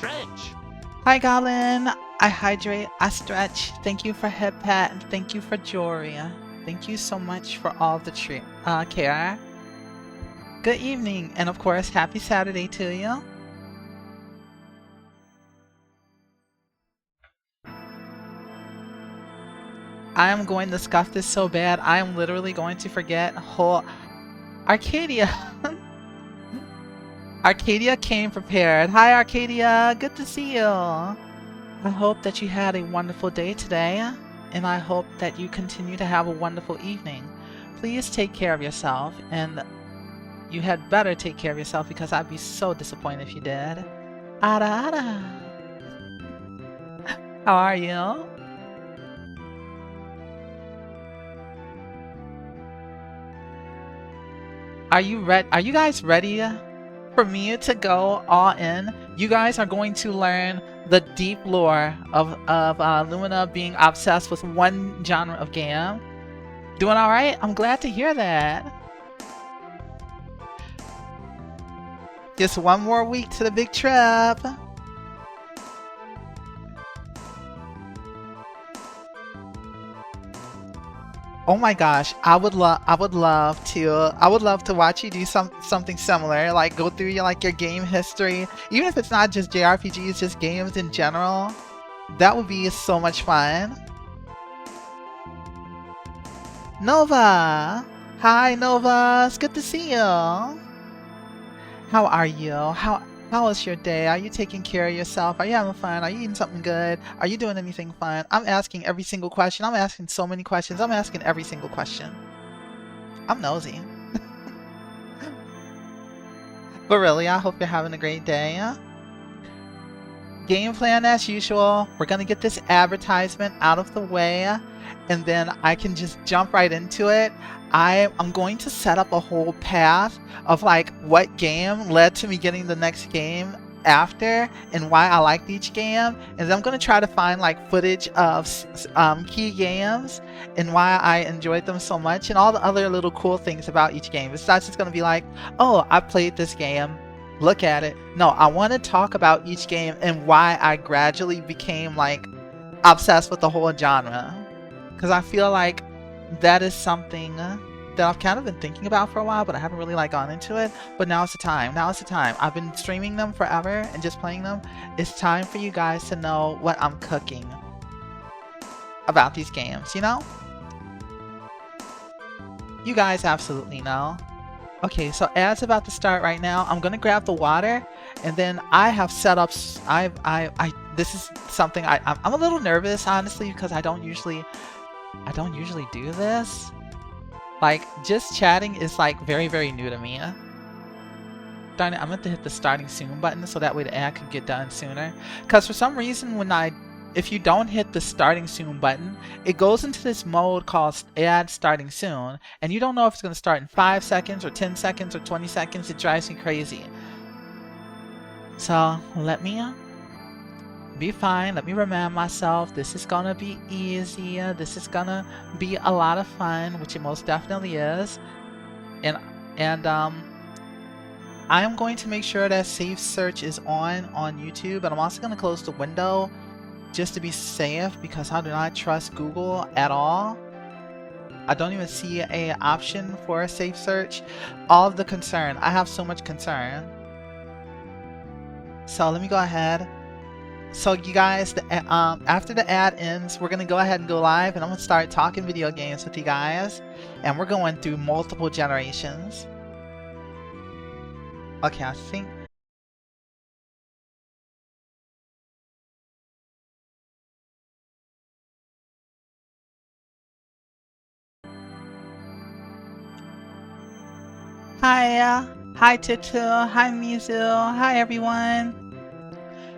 stretch. Hi, Goblin. I hydrate, I stretch. Thank you for head pat, and thank you for jewelry. Thank you so much for all the care. Good evening, and of course, happy Saturday to you. I am going to scuff this so bad, I am literally going to forget whole Arcadia. Arcadia came prepared. Hi, Arcadia. Good to see you. I hope that you had a wonderful day today, and I hope that you continue to have a wonderful evening. Please take care of yourself, and you had better take care of yourself because I'd be so disappointed if you did. Ada Ada. How are you? Are you guys ready for me to go all in? You guys are going to learn the deep lore of Lumina being obsessed with one genre of game. Doing alright? I'm glad to hear that. Just one more week to the big trip. Oh my gosh, I would love to watch you do something similar, like go through your game history, even if it's not just JRPGs, just games in general. That would be so much fun. Nova! Hi Nova, it's good to see you. How are you? How was your day? Are you taking care of yourself? Are you having fun? Are you eating something good? Are you doing anything fun? I'm asking every single question. I'm asking so many questions. I'm asking every single question. I'm nosy. But really, I hope you're having a great day. Game plan as usual. We're gonna get this advertisement out of the way, and then I can just jump right into it. I'm going to set up a whole path of what game led to me getting the next game after and why I liked each game, and then I'm going to try to find footage of key games and why I enjoyed them so much and all the other little cool things about each game. It's not just going to be oh, I played this game, look at it. No, I want to talk about each game and why I gradually became obsessed with the whole genre, because I feel that is something that I've kind of been thinking about for a while, but I haven't really gone into it. But now it's the time. Now it's the time. I've been streaming them forever and just playing them. It's time for you guys to know what I'm cooking about these games, you know? You guys absolutely know. Okay, so ads about to start right now. I'm gonna grab the water, and then I have set up. This is something I'm a little nervous, honestly, because I don't usually do this. Just chatting is very, very new to me. Darn it, I meant to hit the starting soon button so that way the ad can get done sooner. Because for some reason if you don't hit the starting soon button, it goes into this mode called ad starting soon, and you don't know if it's going to start in 5 seconds or 10 seconds or 20 seconds. It drives me crazy. So let me be fine. Let me remind myself this is gonna be easy. This is gonna be a lot of fun, which it most definitely is. And I am going to make sure that safe search is on YouTube, and I'm also gonna close the window just to be safe because I do not trust Google at all. I don't even see a option for a safe search. All of the concern. I have so much concern. So let me go ahead. So you guys, after the ad ends, we're going to go ahead and go live, and I'm going to start talking video games with you guys. And we're going through multiple generations. Okay, I think... Hi, hi Tutu, hi Mizu, hi everyone.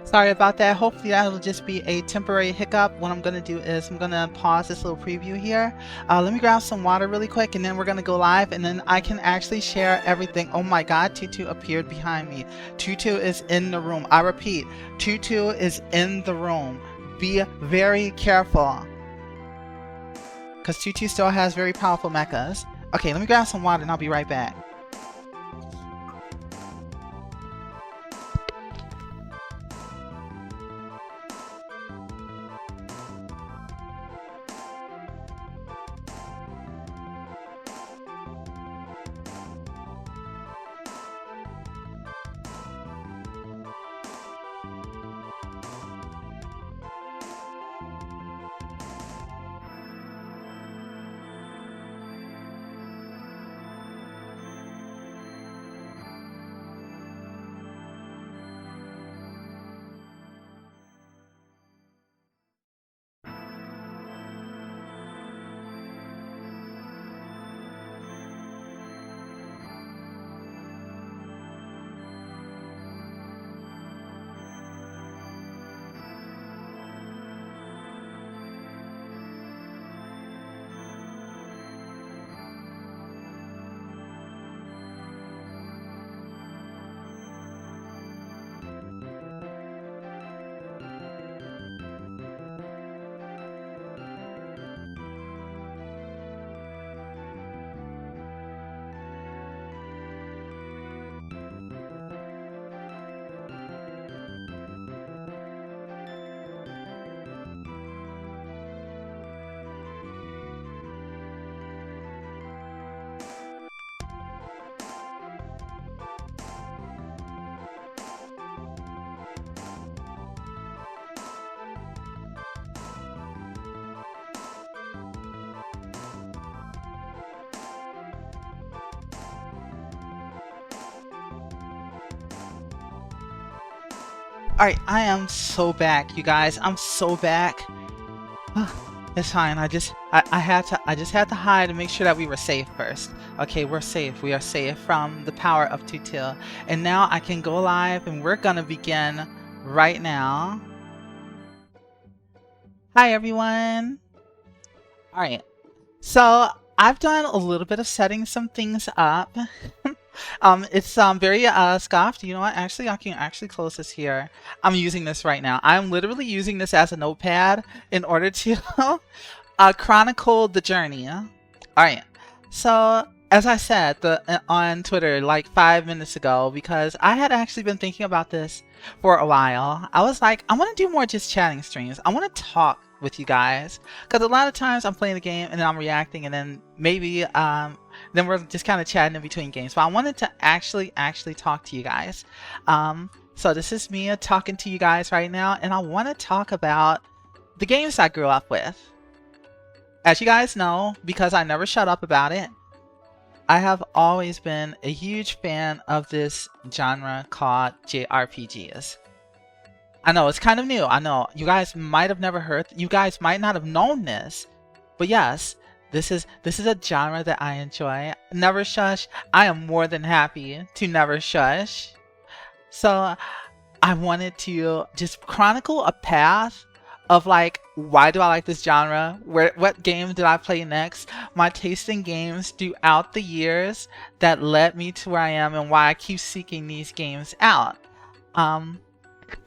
Sorry about that. Hopefully that'll just be a temporary hiccup. What I'm going to do is I'm going to pause this little preview here. Let me grab some water really quick, and then we're going to go live, and then I can actually share everything. Oh my god, Tutu appeared behind me. Tutu is in the room. I repeat, Tutu is in the room. Be very careful, because Tutu still has very powerful mechas. Okay, let me grab some water and I'll be right back. Alright, I am so back, you guys. I'm so back. It's fine. I just had to hide and make sure that we were safe first. Okay, we're safe. We are safe from the power of Tutil. And now I can go live and we're gonna begin right now. Hi everyone. Alright. So I've done a little bit of setting some things up. It's very scuffed. You know what? Actually, I can actually close this here. I'm using this right now. I'm literally using this as a notepad in order to chronicle the journey. All right. So as I said on Twitter like 5 minutes ago, because I had actually been thinking about this for a while, I was like, I want to do more just chatting streams. I want to talk with you guys, because a lot of times I'm playing a game and then I'm reacting, and then maybe then we're just kind of chatting in between games. But I wanted to actually talk to you guys. So this is me talking to you guys right now, and I want to talk about the games I grew up with. As you guys know, because I never shut up about it, I have always been a huge fan of this genre called JRPGs. I know it's kind of new. I know you guys might have never heard. You guys might not have known this, but yes, this is a genre that I enjoy. Never shush. I am more than happy to never shush. So I wanted to just chronicle a path of like, why do I like this genre? What game did I play next? My taste in games throughout the years that led me to where I am, and why I keep seeking these games out.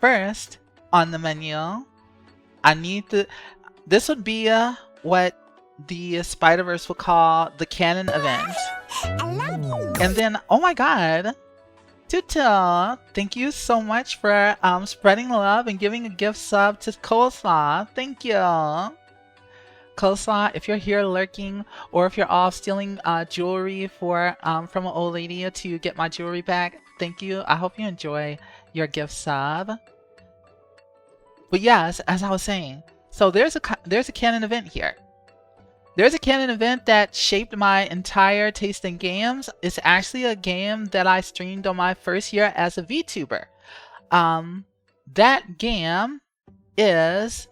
First, on the menu, I need to... This would be what the Spider-Verse would call the canon event. And then, oh my god, Tutil, thank you so much for spreading love and giving a gift sub to Coleslaw. Thank you. Coleslaw, if you're here lurking, or if you're off stealing jewelry from an old lady to get my jewelry back, thank you. I hope you enjoy your gift sub. But yes, as I was saying, so there's a canon event here. There's a canon event that shaped my entire taste in games. It's actually a game that I streamed on my first year as a VTuber. That game is...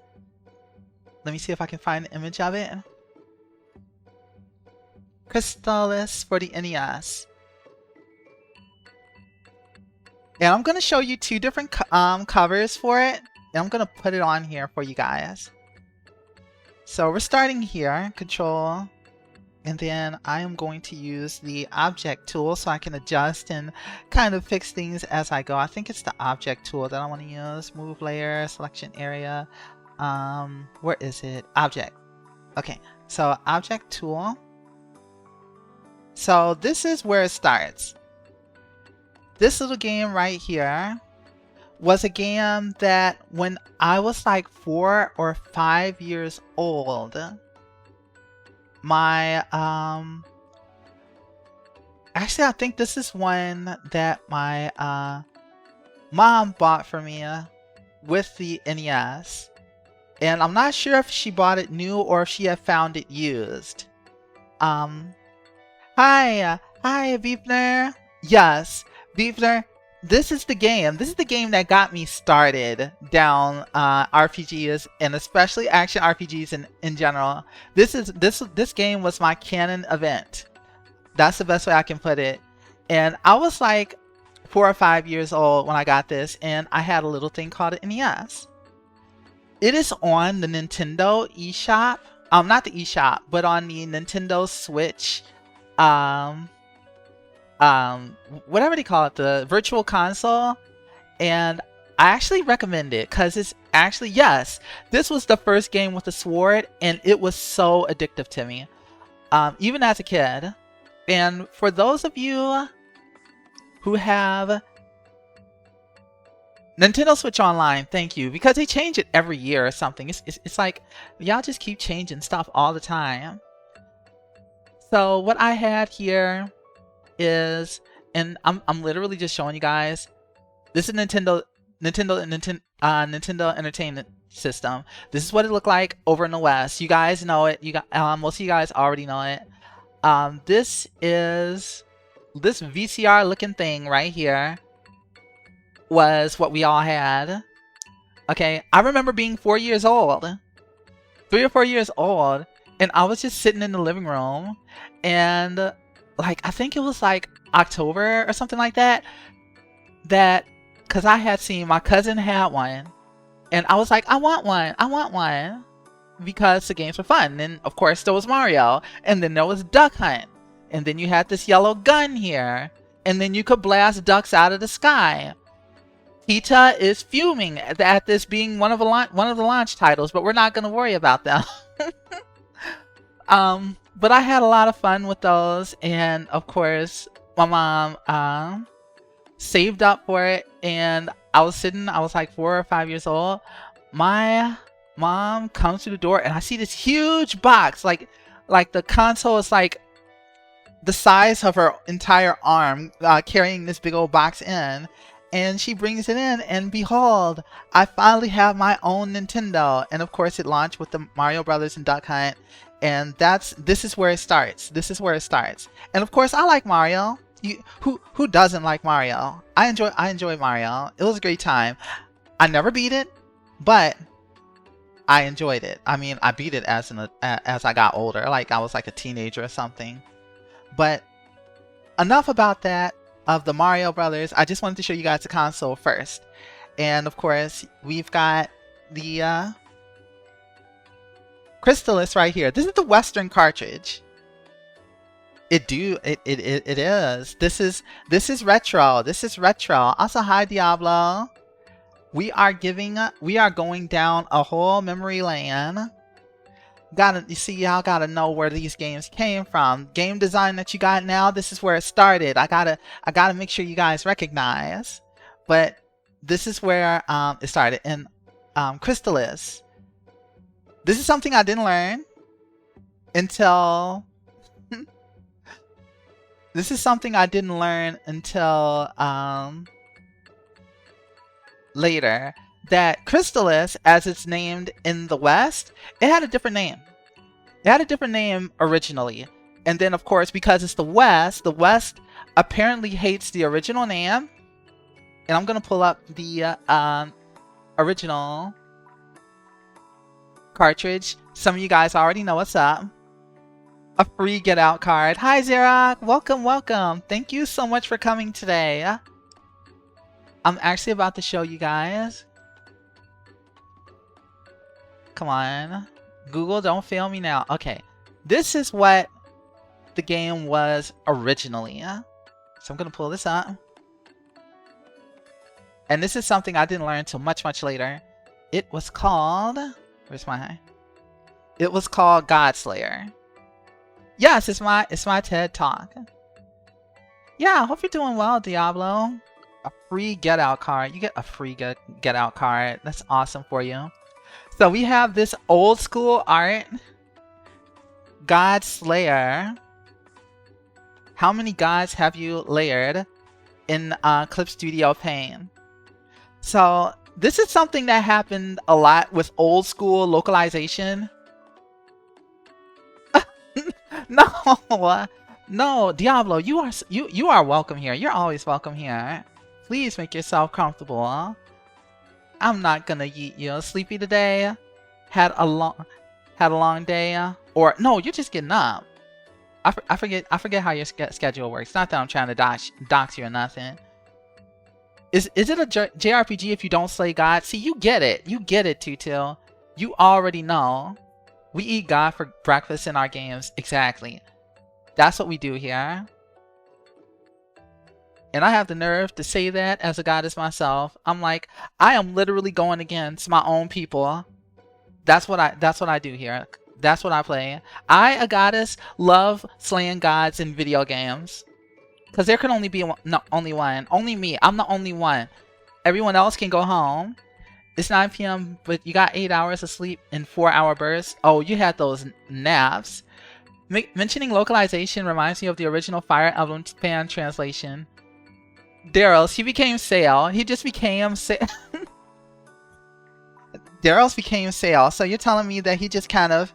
Let me see if I can find an image of it. Crystalis for the NES. And I'm going to show you two different covers for it. And I'm going to put it on here for you guys. So we're starting here, Control. And then I am going to use the Object tool so I can adjust and kind of fix things as I go. I think it's the Object tool that I want to use. Move layer, selection area. Where is it? Object. Okay, so Object tool. So this is where it starts. This little game right here was a game that when I was like 4 or 5 years old, my actually I think this is one that my mom bought for me with the NES, and I'm not sure if she bought it new or if she had found it used. Hi Beefner. Yes, Beefner. This is the game. This is the game that got me started down RPGs, and especially action RPGs in general. This game was my canon event. That's the best way I can put it. And I was like 4 or 5 years old when I got this, and I had a little thing called an NES. It is on the Nintendo eShop. Not the eShop, but on the Nintendo Switch. Whatever they call it, the virtual console. And I actually recommend it because it's actually, yes, this was the first game with the sword, and it was so addictive to me, even as a kid. And for those of you who have Nintendo Switch Online, thank you, because they change it every year or something. It's like y'all just keep changing stuff all the time. So what I had here is, and I'm literally just showing you guys, this is Nintendo Entertainment System. This is what it looked like over in the West. You guys know it. Most of you guys already know it. This is this VCR looking thing right here was what we all had. Okay, I remember being 4 years old, 3 or 4 years old, and I was just sitting in the living room, and like I think it was like October or something like that. Because I had seen my cousin had one, and I was like, I want one, I want one, because the games were fun. And of course there was Mario, and then there was Duck Hunt, and then you had this yellow gun here, and then you could blast ducks out of the sky. Tita is fuming at this being one of the launch titles, but we're not going to worry about them. But I had a lot of fun with those, and of course my mom saved up for it, and I was like 4 or 5 years old. My mom comes to the door, and I see this huge box, like the console is like the size of her entire arm, carrying this big old box in. And she brings it in, and behold, I finally have my own Nintendo. And of course it launched with the Mario Brothers and Duck Hunt, and this is where it starts. This is where it starts. And of course I like Mario. Who doesn't like Mario? I enjoy Mario. It was a great time. I never beat it, but I enjoyed it. I mean, I beat it as I got older, like I was like a teenager or something. But enough about that. Of the Mario Brothers, I just wanted to show you guys the console first. And of course, we've got the Crystalis right here. This is the Western cartridge. It is. This is retro. This is retro. Also, hi Diablo. We are going down a whole memory lane. You see, y'all gotta know where these games came from. Game design that you got now, this is where it started. I gotta make sure you guys recognize. But this is where it started. And Crystalis. This is something I didn't learn until this is something I didn't learn until later. That Crystalis, as it's named in the West, it had a different name. It had a different name originally. And then, of course, because it's the West apparently hates the original name. And I'm going to pull up the original cartridge. Some of you guys already know what's up. A free Get Out card. Hi, Xerox. Welcome, welcome. Thank you so much for coming today. I'm actually about to show you guys. Come on. Google, don't fail me now. Okay. This is what the game was originally. So I'm going to pull this up. And this is something I didn't learn until much, much later. It was called... It was called Godslayer. Yes, it's my TED Talk. Yeah, I hope you're doing well, Diablo. A free Get Out card. You get a free Get Out card. That's awesome for you. So we have this old school art. God Slayer. How many gods have you layered in Clip Studio Paint? So this is something that happened a lot with old school localization. No, Diablo, you are welcome here. You're always welcome here. Please make yourself comfortable. Huh? I'm not gonna yeet you. Sleepy today? Had a long day? Or no, you're just getting up. I forget how your schedule works. Not that I'm trying to dox you or nothing. Is it a JRPG if you don't slay God? See, you get it. You get it, Tutu. You already know. We eat God for breakfast in our games. Exactly. That's what we do here. And I have the nerve to say that as a goddess myself. I'm like, I am literally going against my own people. That's what I do here. That's what I play. I, a goddess, love slaying gods in video games. Because there can only be only one. Only me. I'm the only one. Everyone else can go home. It's 9 p.m., but you got 8 hours of sleep in 4-hour bursts. Oh, you had those naps. Mentioning localization reminds me of the original Fire Emblem fan translation. Daryl's, he became Sail. He just became Sail. Daryl's became Sail. So you're telling me that he just kind of...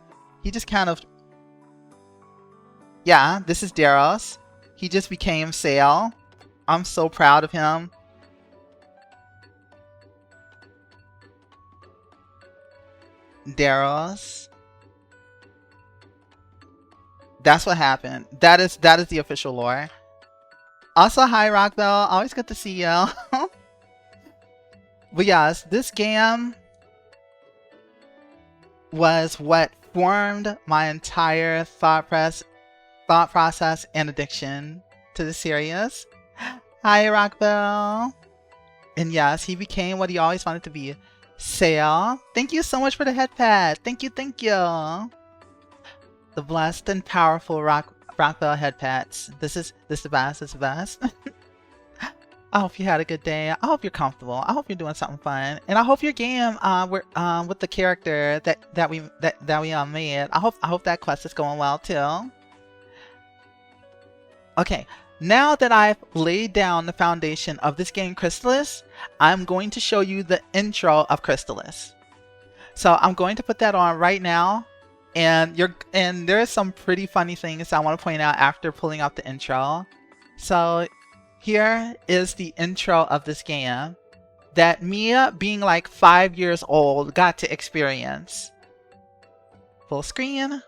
Yeah, this is Daryl's. He just became Sail. I'm so proud of him. Daros. That's what happened. That is the official lore. Also, hi Rockbell. Always good to see you. But yes, this game was what formed my entire thought process and addiction to the series. Hi Rockbell. And yes, he became what he always wanted to be. Sail. Thank you so much for the head pad. Thank you, thank you. The blessed and powerful Rockbell head pats. This is the best. This is the best. I hope you had a good day. I hope you're comfortable. I hope you're doing something fun, and I hope your game with the character that we made. I hope that quest is going well too. Okay, now that I've laid down the foundation of this game, Crystalis, I'm going to show you the intro of Crystalis. So I'm going to put that on right now, and there's some pretty funny things I want to point out after pulling out the intro. So here is the intro of this game that Mia, being like 5 years old, got to experience. Full screen.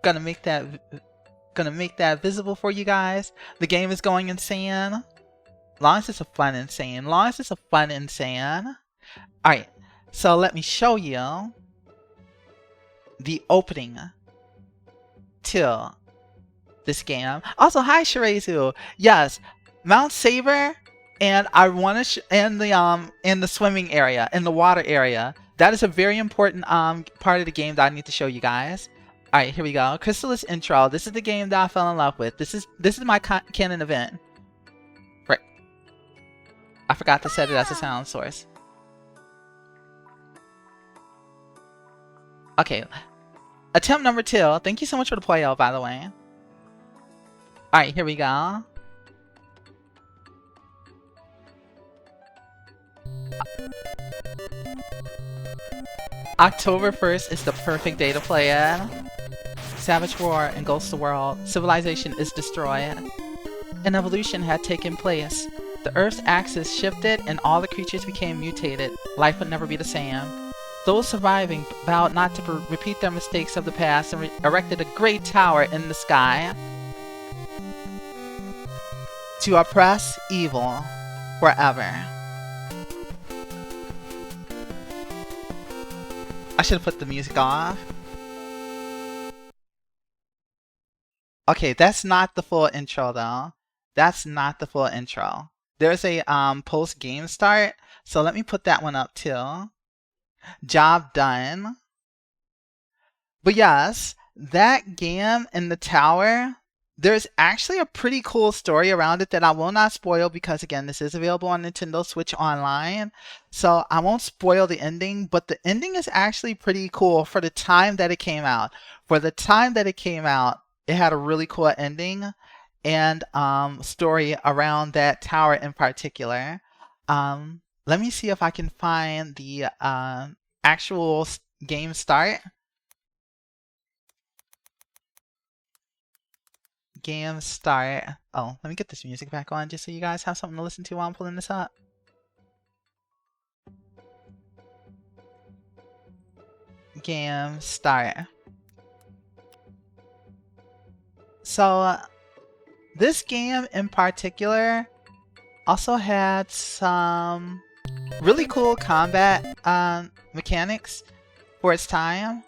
Gonna make that visible for you guys. The game is going insane. Long as it's a fun insane. Alright, so let me show you the opening to this game. Also, hi Shirezu. Yes, Mount Saber, and I want to in the swimming area, in the water area. That is a very important part of the game that I need to show you guys. All right, here we go. Crystalis intro. This is the game that I fell in love with. This is my canon event. Right. I forgot to set it as a sound source. Okay. Attempt number 2. Thank you so much for the play, by the way. All right, here we go. October 1st is the perfect day to play it. Savage war engulfs the world. Civilization is destroyed. An evolution had taken place. The Earth's axis shifted and all the creatures became mutated. Life would never be the same. Those surviving vowed not to repeat their mistakes of the past and erected a great tower in the sky to oppress evil forever. I should have put the music off. Okay, that's not the full intro though. That's not the full intro. There's a post game start, so let me put that one up too. Job done. But yes, that game in the tower, there's actually a pretty cool story around it that I will not spoil because, again, this is available on Nintendo Switch Online. So I won't spoil the ending, but the ending is actually pretty cool for the time that it came out. For the time that it came out, it had a really cool ending and story around that tower in particular. Let me see if I can find the actual game start. Game start. Oh, let me get this music back on just so you guys have something to listen to while I'm pulling this up. Game start. So this game in particular also had some really cool combat mechanics for its time.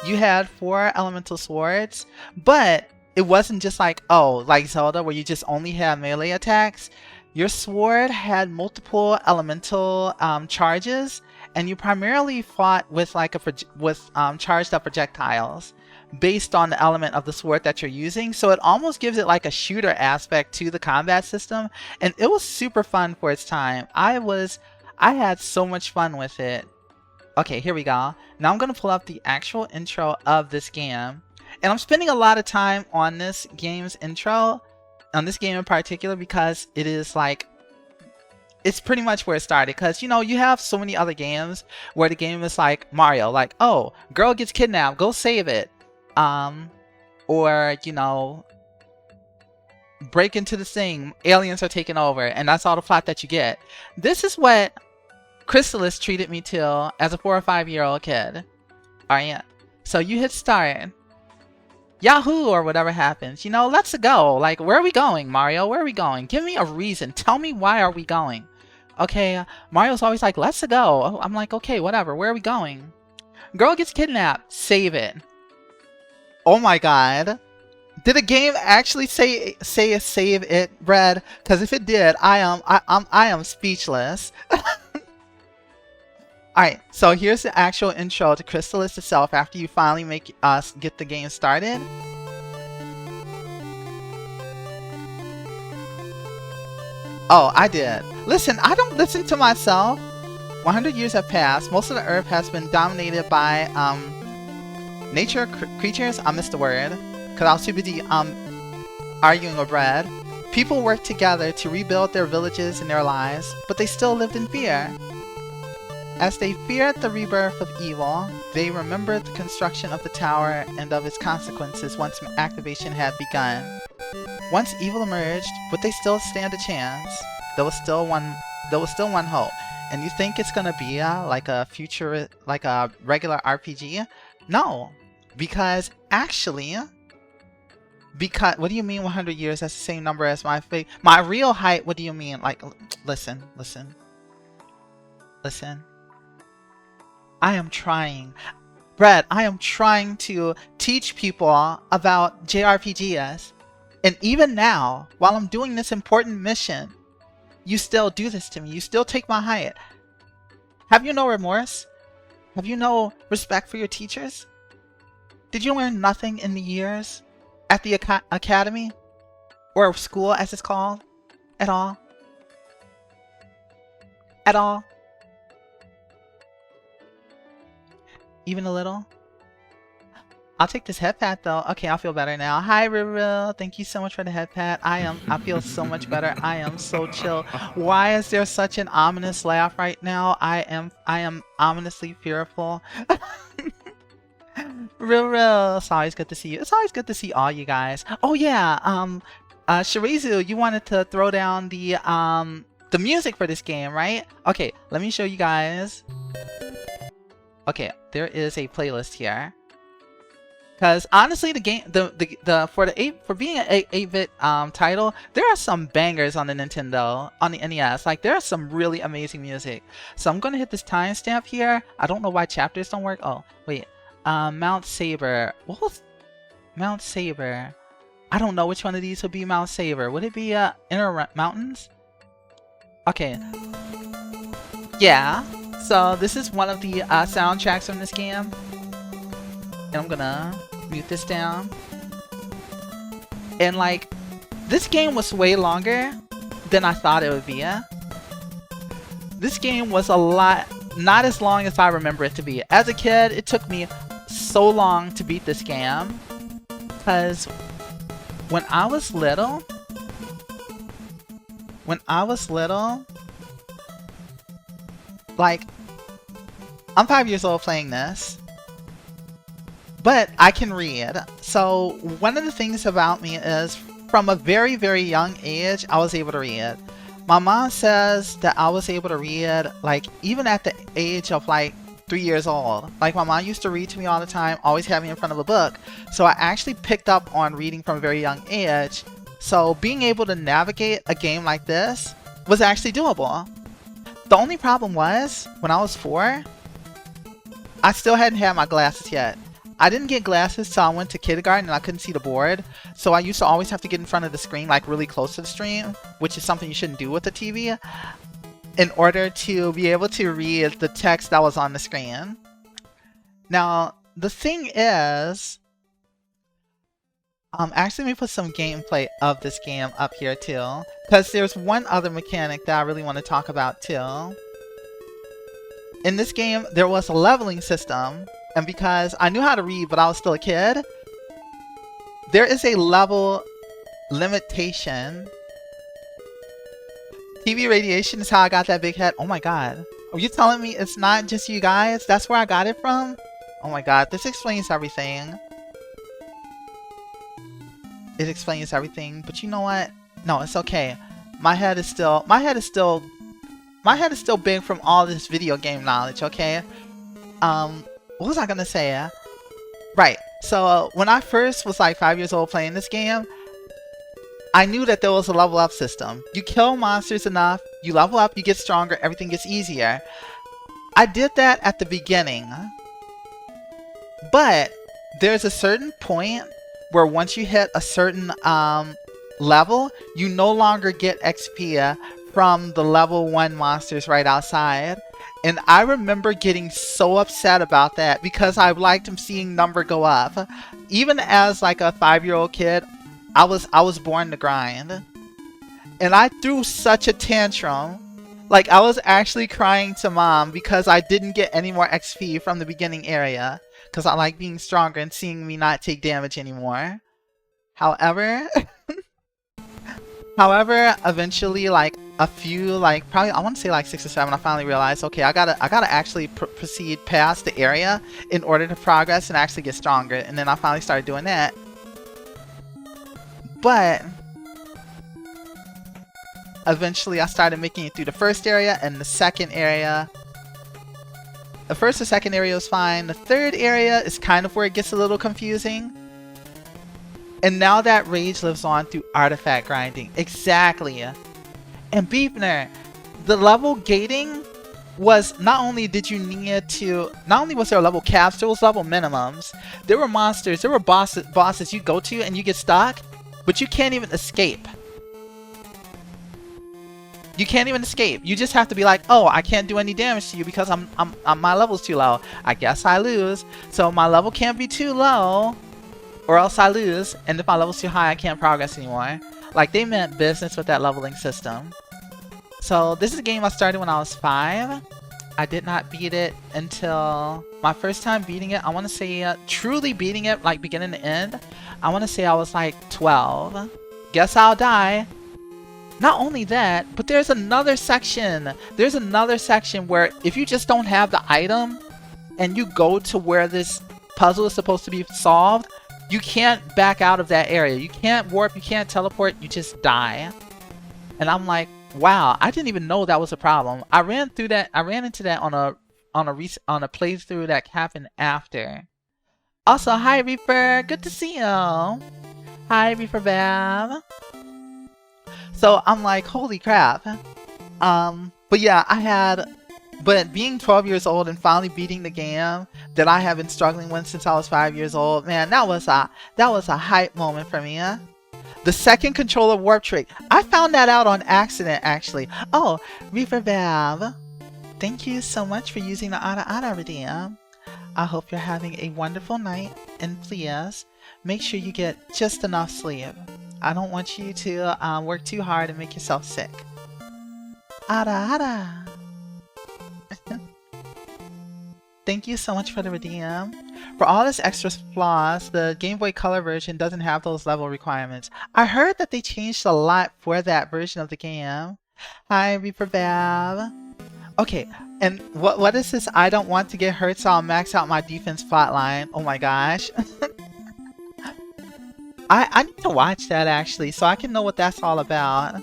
You had 4 elemental swords, but it wasn't just like, oh, like Zelda where you just only have melee attacks. Your sword had multiple elemental charges, and you primarily fought with like charged up projectiles based on the element of the sword that you're using. So it almost gives it like a shooter aspect to the combat system, and it was super fun for its time. I had so much fun with it. Okay, here we go. Now I'm gonna pull up the actual intro of this game. And I'm spending a lot of time on this game's intro, on this game in particular, because it is like, it's pretty much where it started. Because, you know, you have so many other games where the game is like Mario, like, oh, girl gets kidnapped, go save it. Or, you know, break into this thing, aliens are taking over, and that's all the plot that you get. This is what Crystalis treated me to as a 4 or 5 year old kid. Alright, so you hit start. Yahoo or whatever happens. You know, let's go. Like, where are we going, Mario? Where are we going? Give me a reason. Tell me why are we going. Okay, Mario's always like, let's go. I'm like, okay, whatever. Where are we going? Girl gets kidnapped. Save it. Oh my god. Did the game actually say save it, Red? Because if it did, I am speechless. Alright, so here's the actual intro to Crystalis itself after you finally make us get the game started. Oh, I did. Listen, I don't listen to myself. 100 years have passed. Most of the Earth has been dominated by nature creatures. I missed the word because I was too busy arguing with Brad. People worked together to rebuild their villages and their lives, but they still lived in fear. As they feared the rebirth of evil, they remembered the construction of the tower and of its consequences once activation had begun. Once evil emerged, would they still stand a chance? There was still one hope. And you think it's gonna be like a regular RPG? No, because actually, what do you mean 100 years? That's the same number as my real height. What do you mean? Like, listen. I am trying, Brett, I am trying to teach people about JRPGs. And even now, while I'm doing this important mission, you still do this to me. You still take my height. Have you no remorse? Have you no respect for your teachers? Did you learn nothing in the years at the academy? Or school, as it's called? At all? At all? Even a little? I'll take this head pat though. Okay, I'll feel better now. Hi Riveril, thank you so much for the head pat. I feel so much better. I am so chill. Why is there such an ominous laugh right now? I am ominously fearful. Riveril, it's always good to see you. It's always good to see all you guys. Oh yeah, Shirizu, you wanted to throw down the music for this game, right? Okay, let me show you guys. Okay, there is a playlist here. Because honestly, the game, for being an 8-bit title, there are some bangers on the NES. Like there are some really amazing music. So I'm gonna hit this timestamp here. I don't know why chapters don't work. Oh wait, Mount Saber. What was Mount Saber? I don't know which one of these would be Mount Saber. Would it be Inner Mountains? Okay. Yeah. So this is one of the soundtracks from this game. And I'm gonna mute this down. And like, this game was way longer than I thought it would be. This game was a lot, not as long as I remember it to be. As a kid, it took me so long to beat this game. Because when I was little, like, I'm 5 years old playing this, but I can read. So one of the things about me is from a very, very young age, I was able to read. My mom says that I was able to read, like, even at the age of, like, 3 years old. Like, my mom used to read to me all the time, always have me in front of a book. So I actually picked up on reading from a very young age. So being able to navigate a game like this was actually doable. The only problem was, when I was 4, I still hadn't had my glasses yet. I didn't get glasses till I went to kindergarten and I couldn't see the board. So I used to always have to get in front of the screen, like really close to the screen, which is something you shouldn't do with the TV, in order to be able to read the text that was on the screen. Now, the thing is, actually let me put some gameplay of this game up here too, because there's one other mechanic that I really want to talk about too. In this game, there was a leveling system, and because I knew how to read but I was still a kid, there is a level limitation. TV radiation is how I got that big head. Oh my god. Are you telling me it's not just you guys? That's where I got it from? Oh my god, this explains everything. It explains everything, but you know what? No, it's okay. My head is still big from all this video game knowledge, okay? what was I gonna say? Right. So when I first was like 5 years old playing this game, I knew that there was a level up system. You kill monsters enough, you level up, you get stronger, everything gets easier. I did that at the beginning. But there's a certain point where once you hit a certain level, you no longer get XP from the level 1 monsters right outside. And I remember getting so upset about that because I liked seeing number go up. Even as like a 5-year-old kid, I was born to grind. And I threw such a tantrum. Like, I was actually crying to mom because I didn't get any more XP from the beginning area. Because I like being stronger and seeing me not take damage anymore. However, eventually, like a few, like probably I want to say like 6 or 7, I finally realized, okay, I gotta actually proceed past the area in order to progress and actually get stronger. And then I finally started doing that. But eventually, I started making it through the first area and the second area. The first and second area was fine. The third area is kind of where it gets a little confusing. And now that rage lives on through artifact grinding. Exactly. And Beefner, the level gating was not only did you need to, not only was there level caps, there was level minimums. There were monsters, there were bosses you go to and you get stuck, but you can't even escape. You can't even escape. You just have to be like, oh, I can't do any damage to you because my level's too low. I guess I lose. So my level can't be too low or else I lose. And if my level's too high, I can't progress anymore. Like, they meant business with that leveling system. So this is a game I started when I was 5. I did not beat it until my first time beating it. I want to say truly beating it, like beginning to end. I want to say I was like 12. Guess I'll die. Not only that, but there's another section. There's another section where if you just don't have the item and you go to where this puzzle is supposed to be solved, you can't back out of that area. You can't warp, you can't teleport, you just die. And I'm like, wow, I didn't even know that was a problem. I ran into that on a playthrough that happened after. Also, hi Reaper, good to see you. Hi Reaper Bab. So I'm like, holy crap. But yeah, but being 12 years old and finally beating the game that I have been struggling with since I was 5 years old, man, that was a hype moment for me. The second controller warp trick, I found that out on accident actually. Oh, Reaper Bab, thank you so much for using the Ada redeem. I hope you're having a wonderful night, and please make sure you get just enough sleep. I don't want you to work too hard and make yourself sick. Ada. Thank you so much for the redeem. For all its extra flaws, the Game Boy Color version doesn't have those level requirements. I heard that they changed a lot for that version of the game. Hi, Reaper Bab. Okay, and what is this? I don't want to get hurt, so I'll max out my defense plotline. Oh my gosh. I need to watch that actually, so I can know what that's all about.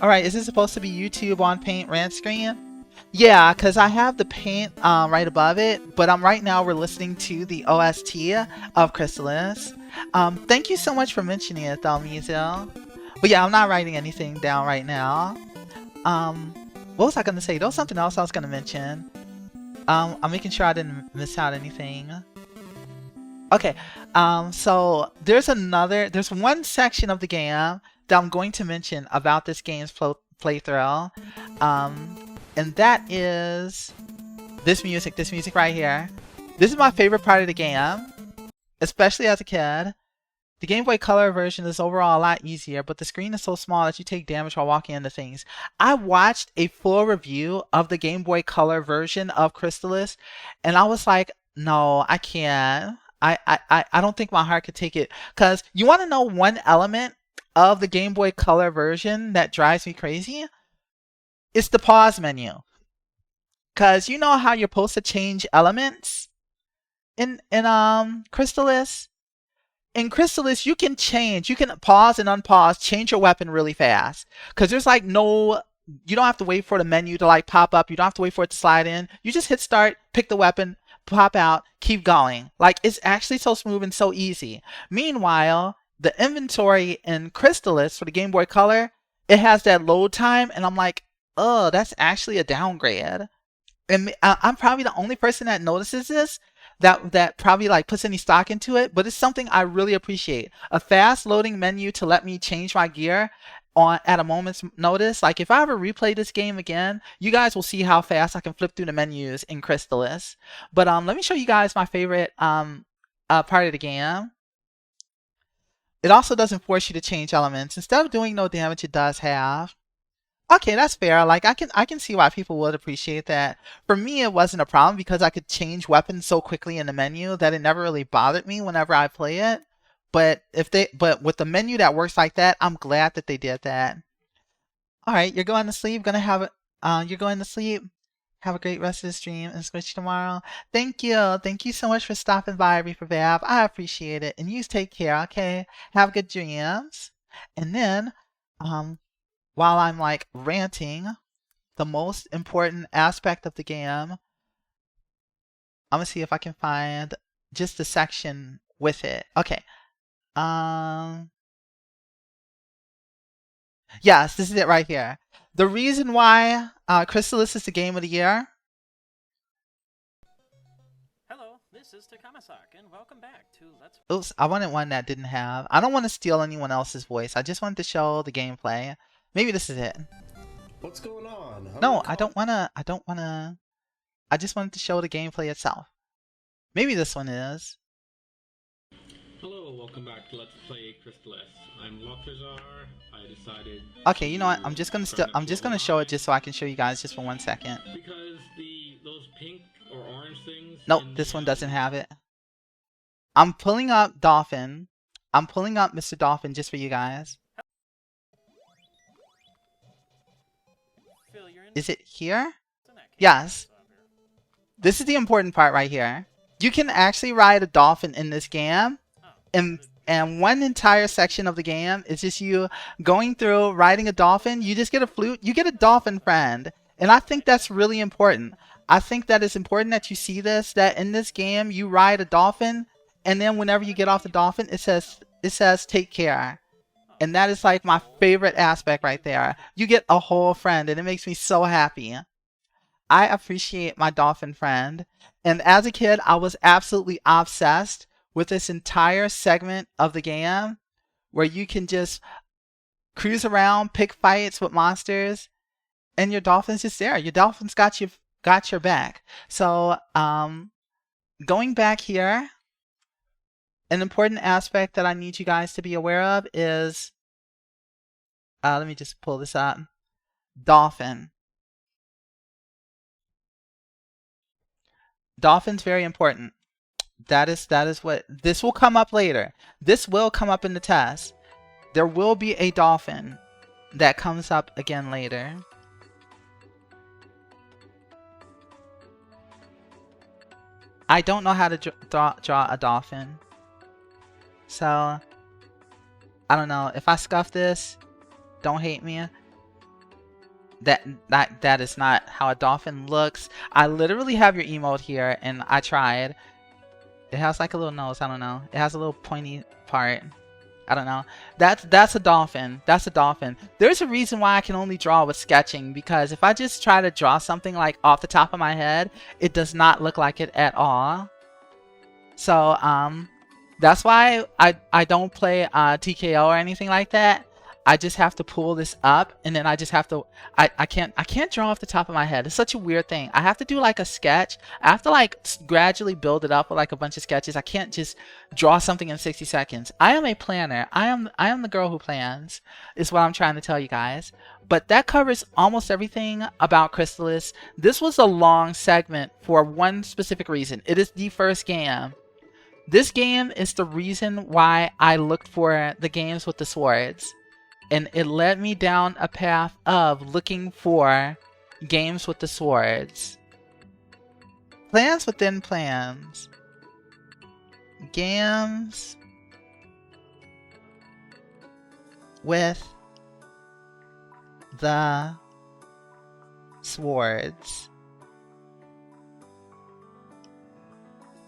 Alright, is this supposed to be YouTube on Paint rant screen? Yeah, because I have the Paint right above it, but right now we're listening to the OST of Crystalis. Thank you so much for mentioning it though, Mizo. But yeah, I'm not writing anything down right now. What was I going to say? There was something else I was going to mention. I'm making sure I didn't miss out anything. Okay, so there's one section of the game that I'm going to mention about this game's playthrough, and that is this music right here. This is my favorite part of the game, especially as a kid. The Game Boy Color version is overall a lot easier, but the screen is so small that you take damage while walking into things. I watched a full review of the Game Boy Color version of Crystalis, and I was like, no, I can't. I don't think my heart could take it. Because you want to know one element of the Game Boy Color version that drives me crazy? It's the pause menu. Because you know how you're supposed to change elements in Crystalis? In Crystalis, you can pause and unpause, change your weapon really fast. Because there's like no you don't have to wait for the menu to like pop up. You don't have to wait for it to slide in. You just hit start, pick the weapon, pop out, keep going. Like, it's actually so smooth and so easy. Meanwhile, the inventory in Crystalis for the Game Boy Color, it has that load time, and I'm like, oh, that's actually a downgrade. And I'm probably the only person that notices this, that probably like puts any stock into it, but it's something I really appreciate. A fast loading menu to let me change my gear on at a moment's notice. Like, if I ever replay this game again, you guys will see how fast I can flip through the menus in Crystalis. But let me show you guys my favorite part of the game. It also doesn't force you to change elements. Instead of doing no damage, it does have. Okay, that's fair. Like, I can see why people would appreciate that. For me, it wasn't a problem because I could change weapons so quickly in the menu that it never really bothered me whenever I play it. But with the menu that works like that, I'm glad that they did that. All right, you're going to sleep. You're going to sleep. Have a great rest of the stream and switch tomorrow. Thank you. Thank you so much for stopping by, Reaper Bab. I appreciate it. And you take care, okay? Have good dreams. And then, while I'm like ranting, the most important aspect of the game, I'm gonna see if I can find just a section with it. Okay. Yes, this is it right here. The reason why Crystalis is the game of the year. Hello, this is Takamasak, and welcome back to Let's. Oops, I wanted one that didn't have. I don't want to steal anyone else's voice. I just wanted to show the gameplay. Maybe this is it. What's going on? No, I don't wanna. I just wanted to show the gameplay itself. Maybe this one is. Hello, welcome back to Let's Play Crystalis. I'm Lofazar. I decided. Okay, you know what? I'm just gonna show it just so I can show you guys just for 1 second. Because those pink or orange things. Nope, this one doesn't have it. I'm pulling up Dolphin. I'm pulling up Mr. Dolphin just for you guys. Is it here? Yes. This is the important part right here. You can actually ride a dolphin in this game, and one entire section of the game is just you going through riding a dolphin. You just get a flute. You get a dolphin friend, and I think that's really important. I think that it's important that you see this, that in this game you ride a dolphin, and then whenever you get off the dolphin, it says take care. And that is like my favorite aspect right there. You get a whole friend, and it makes me so happy. I appreciate my dolphin friend. And as a kid, I was absolutely obsessed with this entire segment of the game where you can just cruise around, pick fights with monsters, and your dolphin's just there. Your dolphin's got your back. So, going back here, an important aspect that I need you guys to be aware of is, let me just pull this up. Dolphin. Dolphin's very important. That is what, this will come up later. This will come up in the test. There will be a dolphin that comes up again later. I don't know how to draw a dolphin. So, I don't know. If I scuff this, don't hate me. That is not how a dolphin looks. I literally have your emote here, and I tried. It has like a little nose. I don't know. It has a little pointy part. I don't know. That's a dolphin. That's a dolphin. There's a reason why I can only draw with sketching, because if I just try to draw something like off the top of my head, it does not look like it at all. So that's why I don't play TKO or anything like that. I just have to pull this up, and then I just have to, I can't draw off the top of my head. It's such a weird thing. I have to do like a sketch. I have to like gradually build it up with like a bunch of sketches. I can't just draw something in 60 seconds. I am a planner. I am the girl who plans, is what I'm trying to tell you guys. But that covers almost everything about Crystalis. This was a long segment for one specific reason. It is the first game. This game is the reason why I looked for the games with the swords. And it led me down a path of looking for games with the swords. Plans within plans. Games with the swords.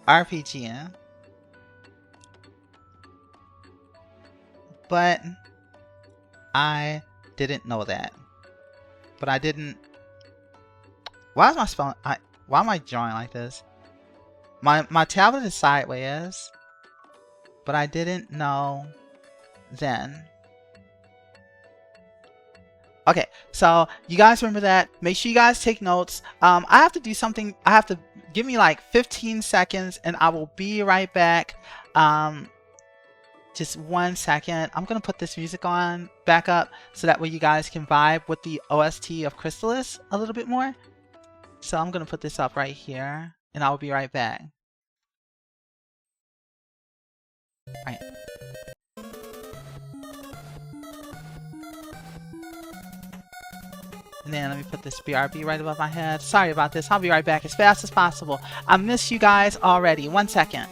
RPG. But I didn't know that. But I didn't... Why is my spelling... Why am I drawing like this? My tablet is sideways. But I didn't know then. Okay, so you guys remember that. Make sure you guys take notes. I have to do something. I have to give me like 15 seconds and I will be right back. Just 1 second. I'm going to put this music on back up so that way you guys can vibe with the OST of Crystalis a little bit more. So I'm going to put this up right here and I will be right back. Alright. And then let me put this BRB right above my head. Sorry about this. I'll be right back as fast as possible. I miss you guys already. 1 second.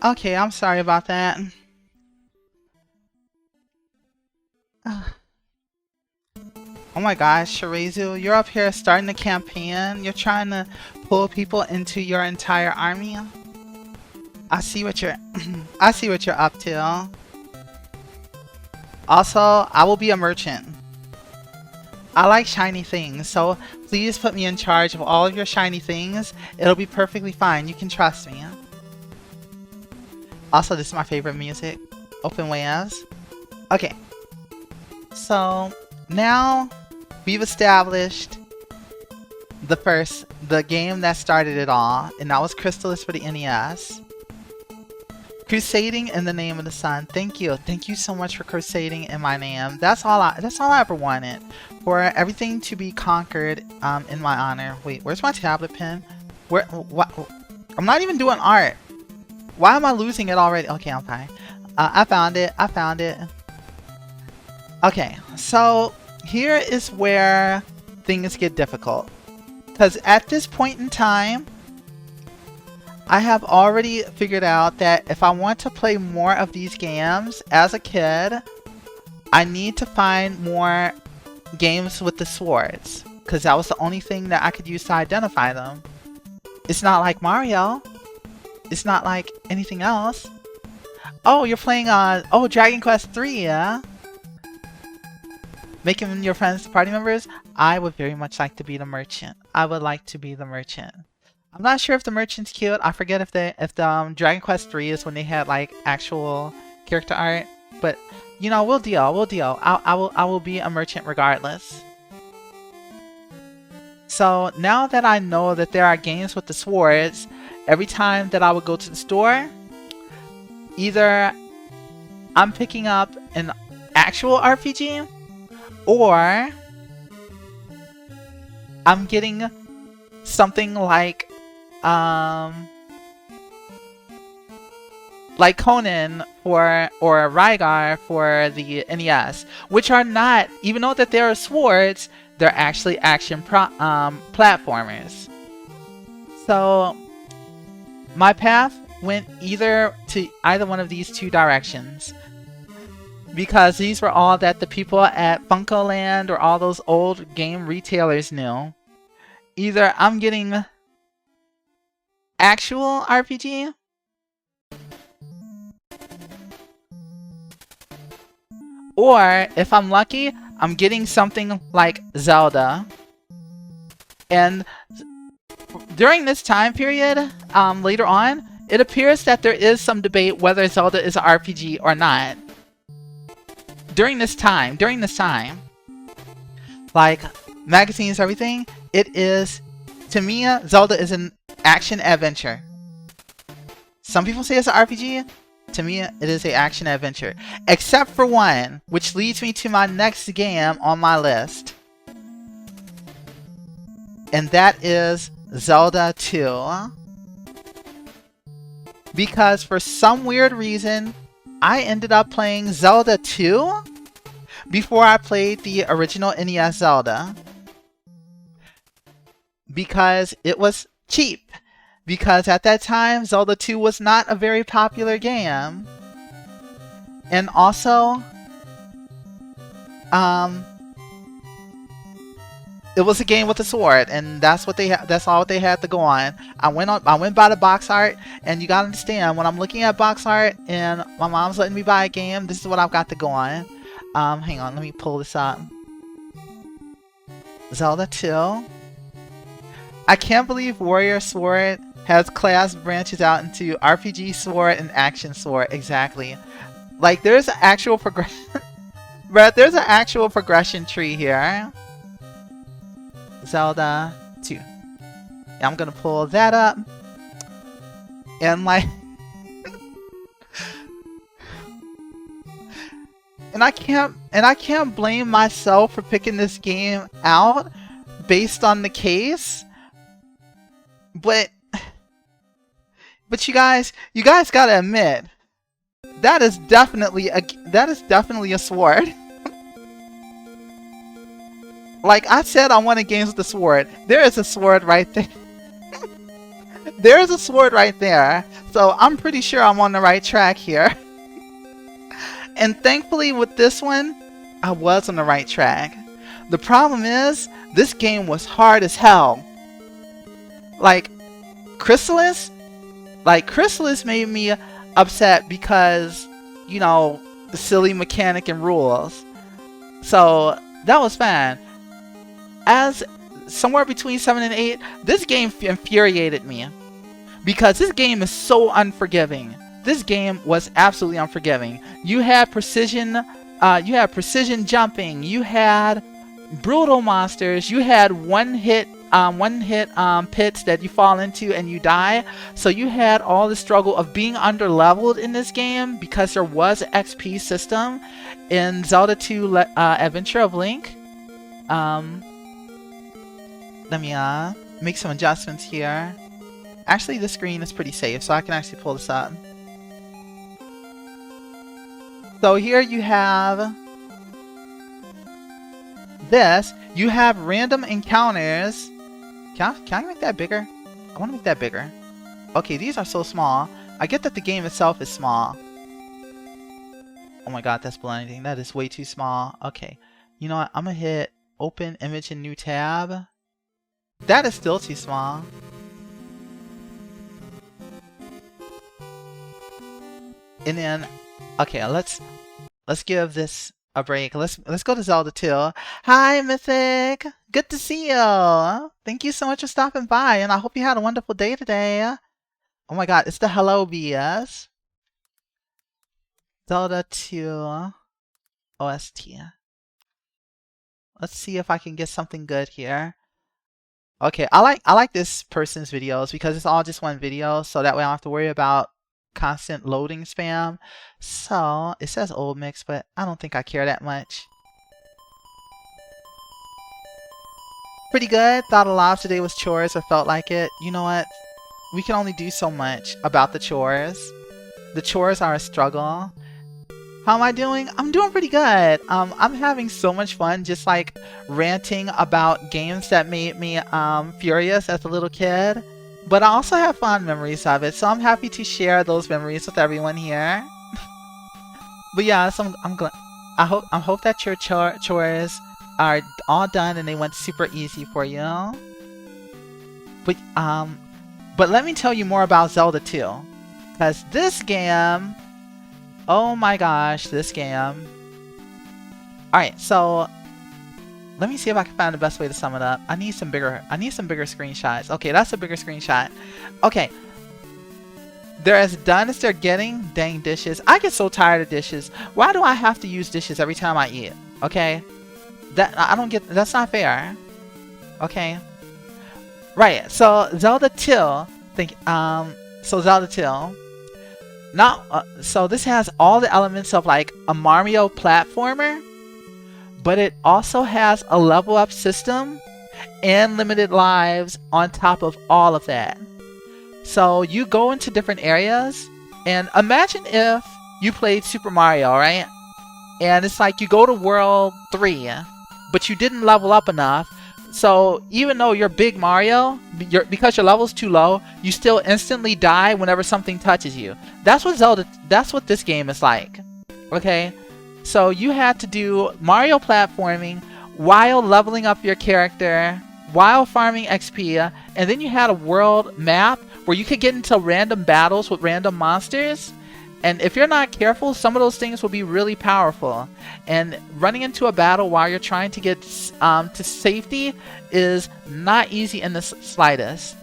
Okay, I'm sorry about that. Oh my gosh, Shirazu, you're up here starting the campaign. You're trying to pull people into your entire army. I see what you're I see what you're up to. Also, I will be a merchant. I like shiny things, so please put me in charge of all of your shiny things. It'll be perfectly fine. You can trust me. Also, this is my favorite music. Open waves. Okay. So, now we've established the game that started it all, and that was Crystalis for the NES. Crusading in the name of the sun. Thank you. Thank you so much for crusading in my name. That's all I ever wanted. For everything to be conquered in my honor. Wait, where's my tablet pen? What? I'm not even doing art. Why am I losing it already? Okay, I'm fine. I found it. I found it. Okay, so here is where things get difficult. Because at this point in time, I have already figured out that if I want to play more of these games as a kid, I need to find more games with the swords. Because that was the only thing that I could use to identify them. It's not like Mario. It's not like anything else. Oh, you're playing on... Oh, Dragon Quest 3, yeah? Making your friends party members? I would very much like to be the merchant. I would like to be the merchant. I'm not sure if the merchant's cute. I forget if the Dragon Quest 3 is when they had like actual character art. But, you know, we'll deal. I will be a merchant regardless. So now that I know that there are games with the swords, every time that I would go to the store, either I'm picking up an actual RPG, or I'm getting something like Conan or Rygar for the NES, which are not, even though that there are swords, they're actually action platformers. So my path went either one of these two directions, because these were all that the people at FuncoLand or all those old game retailers knew. Either I'm getting actual RPG, or if I'm lucky, I'm getting something like Zelda. And during this time period, later on, it appears that there is some debate whether Zelda is an RPG or not. During this time, like magazines, everything, it is, to me, Zelda is an action adventure. Some people say it's an RPG. To me, it is an action adventure. Except for one, which leads me to my next game on my list. And that is Zelda 2. Because for some weird reason, I ended up playing Zelda 2 before I played the original NES Zelda. Because it was cheap. Because at that time, Zelda 2 was not a very popular game. And also, it was a game with a sword, and that's all they had to go on. I went by the box art, and you gotta understand, when I'm looking at box art and my mom's letting me buy a game, this is what I've got to go on. Hang on, let me pull this up. Zelda 2. I can't believe Warrior Sword has class branches out into RPG Sword and Action Sword. Exactly. Like, there's an actual progression. But there's an actual progression tree here. Zelda 2. I'm gonna pull that up. And like... and I can't blame myself for picking this game out based on the case. But you guys gotta admit, that is definitely a sword. Like I said, I wanted games with a sword. There is a sword right there. There is a sword right there. So I'm pretty sure I'm on the right track here. And thankfully with this one, I was on the right track. The problem is, this game was hard as hell. Like Crystalis made me upset because, you know, the silly mechanic and rules. So that was fine. As somewhere between 7 and 8, this game infuriated me because this game is so unforgiving. This game was absolutely unforgiving. You had precision jumping. You had brutal monsters. You had one hit pits that you fall into and you die. So you had all the struggle of being underleveled in this game because there was an XP system in Zelda 2 Adventure of Link. Let me make some adjustments here. Actually, the screen is pretty safe, so I can actually pull this up. So here you have this. You have random encounters. Can I make that bigger? I want to make that bigger. Okay, these are so small. I get that the game itself is small. Oh my god, that's blinding. That is way too small. Okay. You know what? I'm going to hit open image in new tab. That is still too small. And then, okay, let's give this a break. Let's go to Zelda 2. Hi, Mythic. Good to see you. Thank you so much for stopping by, and I hope you had a wonderful day today. Oh my god, it's the hello BS. Zelda 2 OST. Let's see if I can get something good here. Okay, I like this person's videos because it's all just one video, so that way I don't have to worry about constant loading spam. So it says old mix, but I don't think I care that much. Pretty good. Thought a lot of today was chores or felt like it. You know what? We can only do so much about the chores. The chores are a struggle. How am I doing? I'm doing pretty good. I'm having so much fun just like ranting about games that made me furious as a little kid. But I also have fond memories of it, so I'm happy to share those memories with everyone here. But yeah, so I'm glad. I hope that your chores are all done and they went super easy for you. But let me tell you more about Zelda 2, because this game. Oh my gosh, this game. Alright, so let me see if I can find the best way to sum it up. I need some bigger screenshots. Okay, that's a bigger screenshot. Okay. They're as done as they're getting. Dang dishes. I get so tired of dishes. Why do I have to use dishes every time I eat? Okay? I don't get, that's not fair. Okay? Right, so Zelda 2. Zelda 2. Now, so this has all the elements of like a Mario platformer, but it also has a level up system and limited lives on top of all of that. So you go into different areas, and imagine if you played Super Mario, right? And it's like you go to World 3, but you didn't level up enough. So even though you're Big Mario, because your level's too low, you still instantly die whenever something touches you. That's what this game is like. Okay? So you had to do Mario platforming while leveling up your character, while farming XP, and then you had a world map where you could get into random battles with random monsters. And if you're not careful, some of those things will be really powerful. And running into a battle while you're trying to get to safety is not easy in the slightest.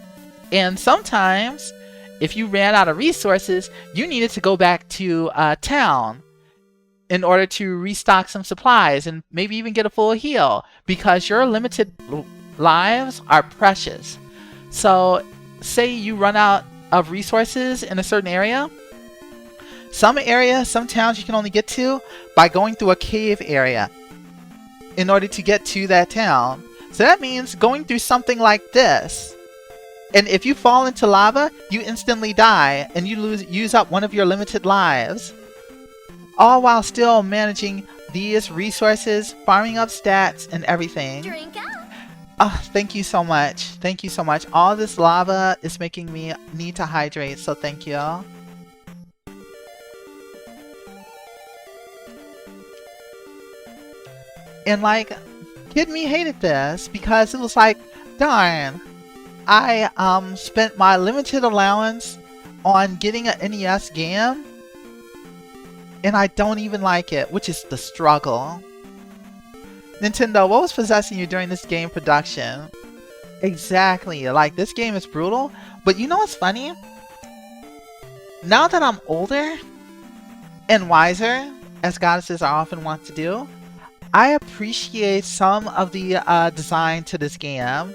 And sometimes, if you ran out of resources, you needed to go back to town in order to restock some supplies and maybe even get a full heal, because your limited lives are precious. So, say you run out of resources in a certain area. Some towns you can only get to by going through a cave area in order to get to that town. So that means going through something like this. And if you fall into lava, you instantly die and you use up one of your limited lives. All while still managing these resources, farming up stats and everything. Drink up. Oh, thank you so much. Thank you so much. All this lava is making me need to hydrate, so thank you. And like, Kid Me hated this because it was like, darn, I spent my limited allowance on getting an NES game and I don't even like it, which is the struggle. Nintendo, what was possessing you during this game production? Exactly, like this game is brutal, but you know what's funny? Now that I'm older and wiser, as goddesses are often wont to do, I appreciate some of the design to this game.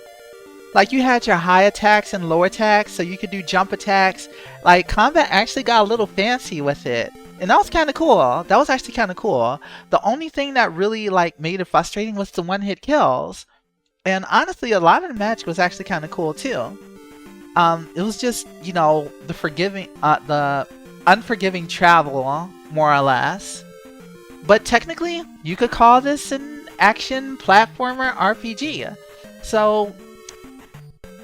Like you had your high attacks and low attacks, so you could do jump attacks. Like combat actually got a little fancy with it. And that was kind of cool. That was actually kind of cool. The only thing that really like made it frustrating was the one-hit kills. And honestly, a lot of the magic was actually kind of cool too. It was just, you know, the unforgiving travel, more or less. But technically, you could call this an action platformer RPG. So,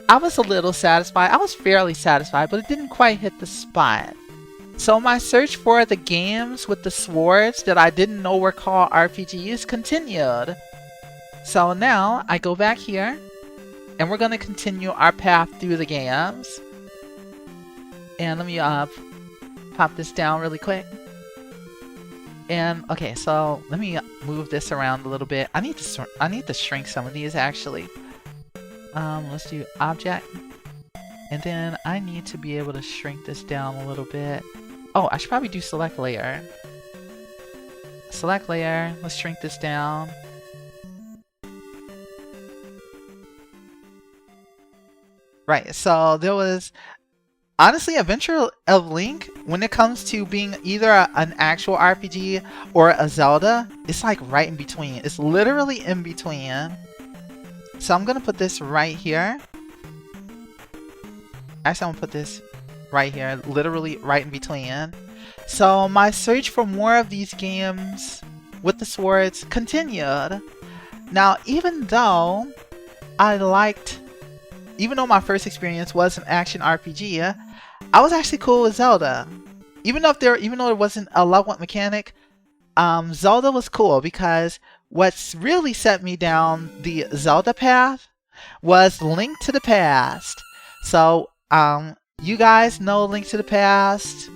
I was a little satisfied. I was fairly satisfied, but it didn't quite hit the spot. So my search for the games with the swords that I didn't know were called RPGs continued. So now, I go back here, and we're going to continue our path through the games. And let me pop this down really quick. And okay, so let me move this around a little bit. I need to shrink some of these actually. Let's do object, and then I need to be able to shrink this down a little bit. Oh, I should probably do select layer. select layer. Let's shrink this down. Right, so there was honestly Adventure of Link, when it comes to being either an actual RPG or a Zelda, it's like right in between. It's literally in between. So I'm gonna put this right here. Actually, I'm gonna put this right here, literally right in between. So my search for more of these games with the swords continued. Now, even though my first experience was an action RPG, I was actually cool with Zelda. Even though there wasn't a level up mechanic, Zelda was cool because what's really set me down the Zelda path was Link to the Past. So, you guys know Link to the Past.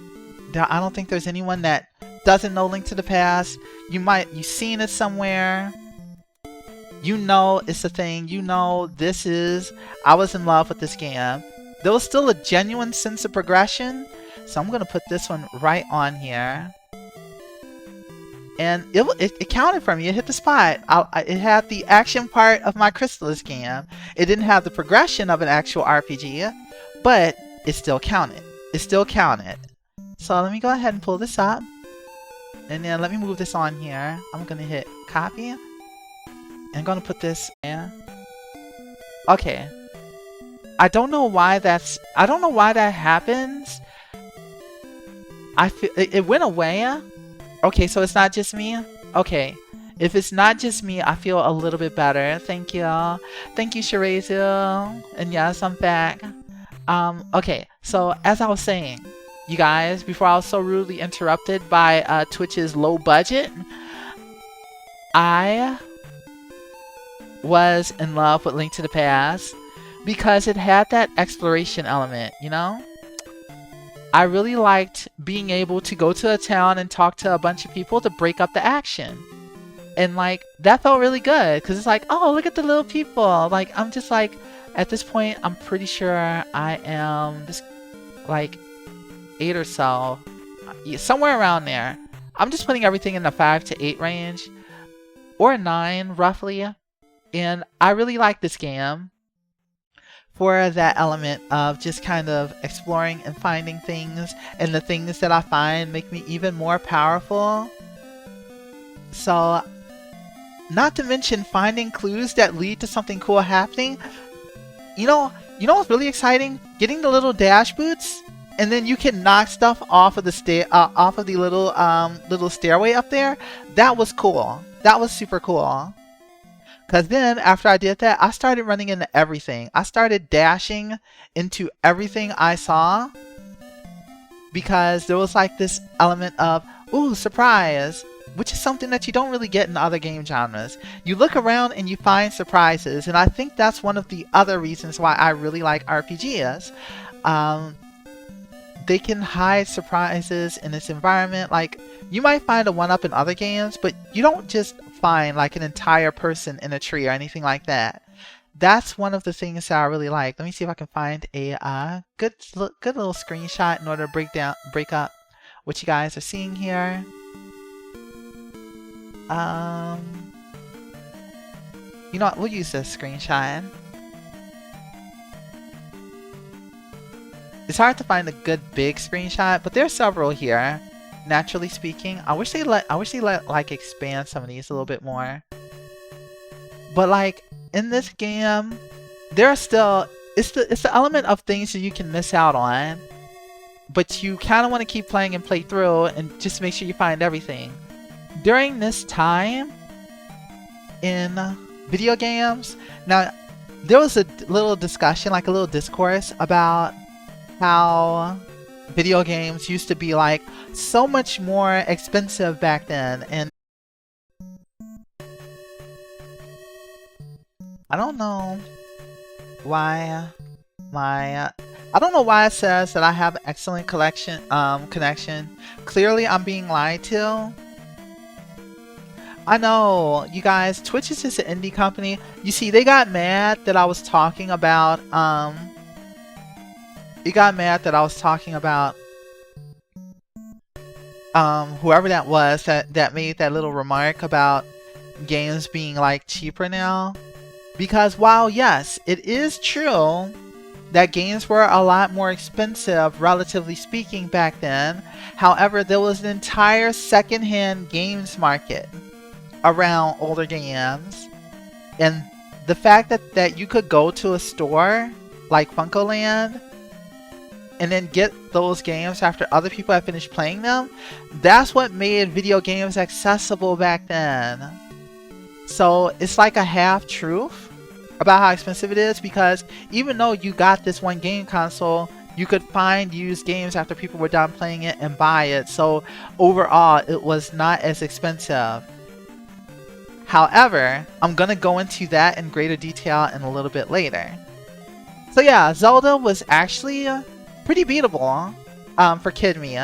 I don't think there's anyone that doesn't know Link to the Past. You've seen it somewhere. You know it's a thing. You know I was in love with this game. There was still a genuine sense of progression. So I'm going to put this one right on here. And it counted for me. It hit the spot. It had the action part of my Crystalis game. It didn't have the progression of an actual RPG. But it still counted. It still counted. So let me go ahead and pull this up. And then let me move this on here. I'm going to hit copy. I'm gonna put this in. Okay. I don't know why that happens. I feel it went away. Okay, so it's not just me. Okay. If it's not just me, I feel a little bit better. Thank you. Thank you, Shirazu. And yes, I'm back. Okay, so as I was saying, you guys, before I was so rudely interrupted by Twitch's low budget, I was in love with Link to the Past because it had that exploration element, you know? I really liked being able to go to a town and talk to a bunch of people to break up the action. And like, that felt really good because it's like, oh, look at the little people. Like, I'm just like, at this point, I'm pretty sure I am just like 8 or so. Somewhere around there. I'm just putting everything in the 5 to 8 range. Or 9, roughly. And I really like this game for that element of just kind of exploring and finding things, and the things that I find make me even more powerful. So, not to mention finding clues that lead to something cool happening. You know what's really exciting? Getting the little dash boots, and then you can knock stuff off of the little stairway up there. That was cool. That was super cool. Because then, after I did that, I started running into everything. I started dashing into everything I saw. Because there was like this element of, ooh, surprise. Which is something that you don't really get in other game genres. You look around and you find surprises. And I think that's one of the other reasons why I really like RPGs. They can hide surprises in this environment. Like, you might find a one-up in other games, but you don't just find like an entire person in a tree or anything like that. That's one of the things that I really like. Let me see if I can find a good little screenshot in order to break up what you guys are seeing here. You know what? We'll use this screenshot. It's hard to find a good big screenshot, but there are several here. Naturally speaking, I wish they let like expand some of these a little bit more. But like in this game, there are still it's the element of things that you can miss out on, but you kind of want to keep playing and play through and just make sure you find everything. During this time in video games, now there was a little discussion, like a little discourse about how video games used to be like so much more expensive back then, and I don't know why it says that I have an excellent connection. Clearly I'm being lied to. I know, you guys, Twitch is just an indie company. You see, they got mad that I was talking about whoever that was that made that little remark about games being like cheaper now. Because while yes, it is true that games were a lot more expensive, relatively speaking, back then. However, there was an entire secondhand games market around older games. And the fact that you could go to a store like FuncoLand and then get those games after other people have finished playing them, that's what made video games accessible back then. So it's like a half-truth about how expensive it is, because even though you got this one game console, you could find used games after people were done playing it and buy it. So overall, it was not as expensive. However, I'm going to go into that in greater detail in a little bit later. So yeah, Zelda was actually pretty beatable for kid me.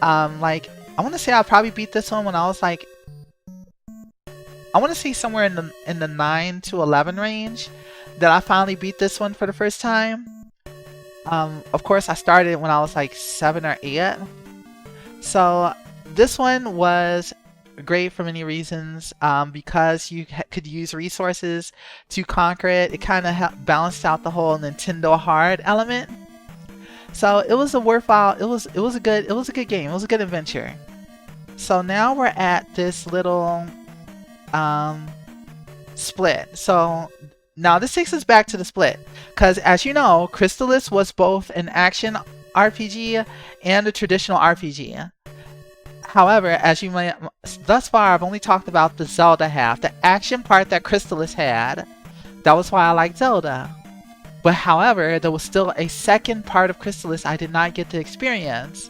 Like, I want to say I probably beat this one when I was like, I want to say somewhere in the 9 to 11 range that I finally beat this one for the first time. Of course, I started when I was like 7 or 8. So this one was great for many reasons, because you could use resources to conquer it. It kind of balanced out the whole Nintendo hard element. So it was a worthwhile. It was a good game. It was a good adventure. So now we're at this little split. So now this takes us back to the split, because as you know, Crystalis was both an action RPG and a traditional RPG. However, as you may, thus far I've only talked about the Zelda half, the action part that Crystalis had. That was why I liked Zelda. But however, there was still a second part of Crystalis I did not get to experience.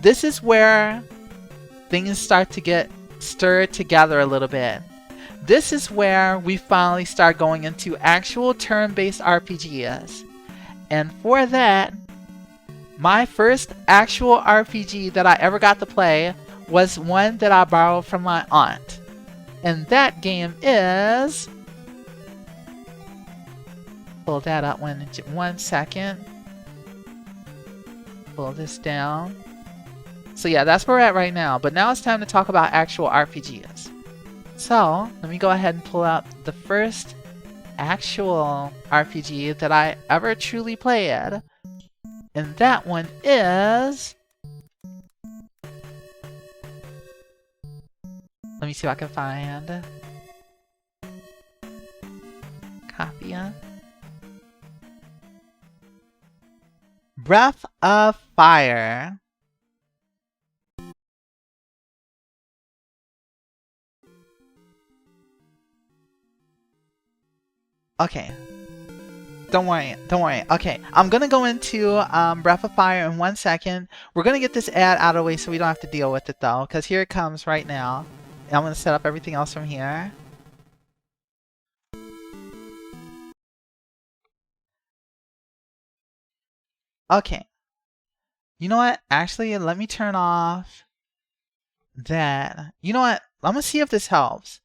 This is where things start to get stirred together a little bit. This is where we finally start going into actual turn-based RPGs. And for that, my first actual RPG that I ever got to play was one that I borrowed from my aunt. And that game is... Pull that up one second. Pull this down. So yeah, that's where we're at right now. But now it's time to talk about actual RPGs. So, let me go ahead and pull up the first actual RPG that I ever truly played. And that one is... Let me see if I can find... Copy. Breath of Fire. Okay. Don't worry. Okay, I'm gonna go into Breath of Fire in 1 second. We're gonna get this ad out of the way so we don't have to deal with it though, because here it comes right now. And I'm gonna set up everything else from here. Okay. You know what? Actually, let me turn off that. You know what? I'm gonna see if this helps.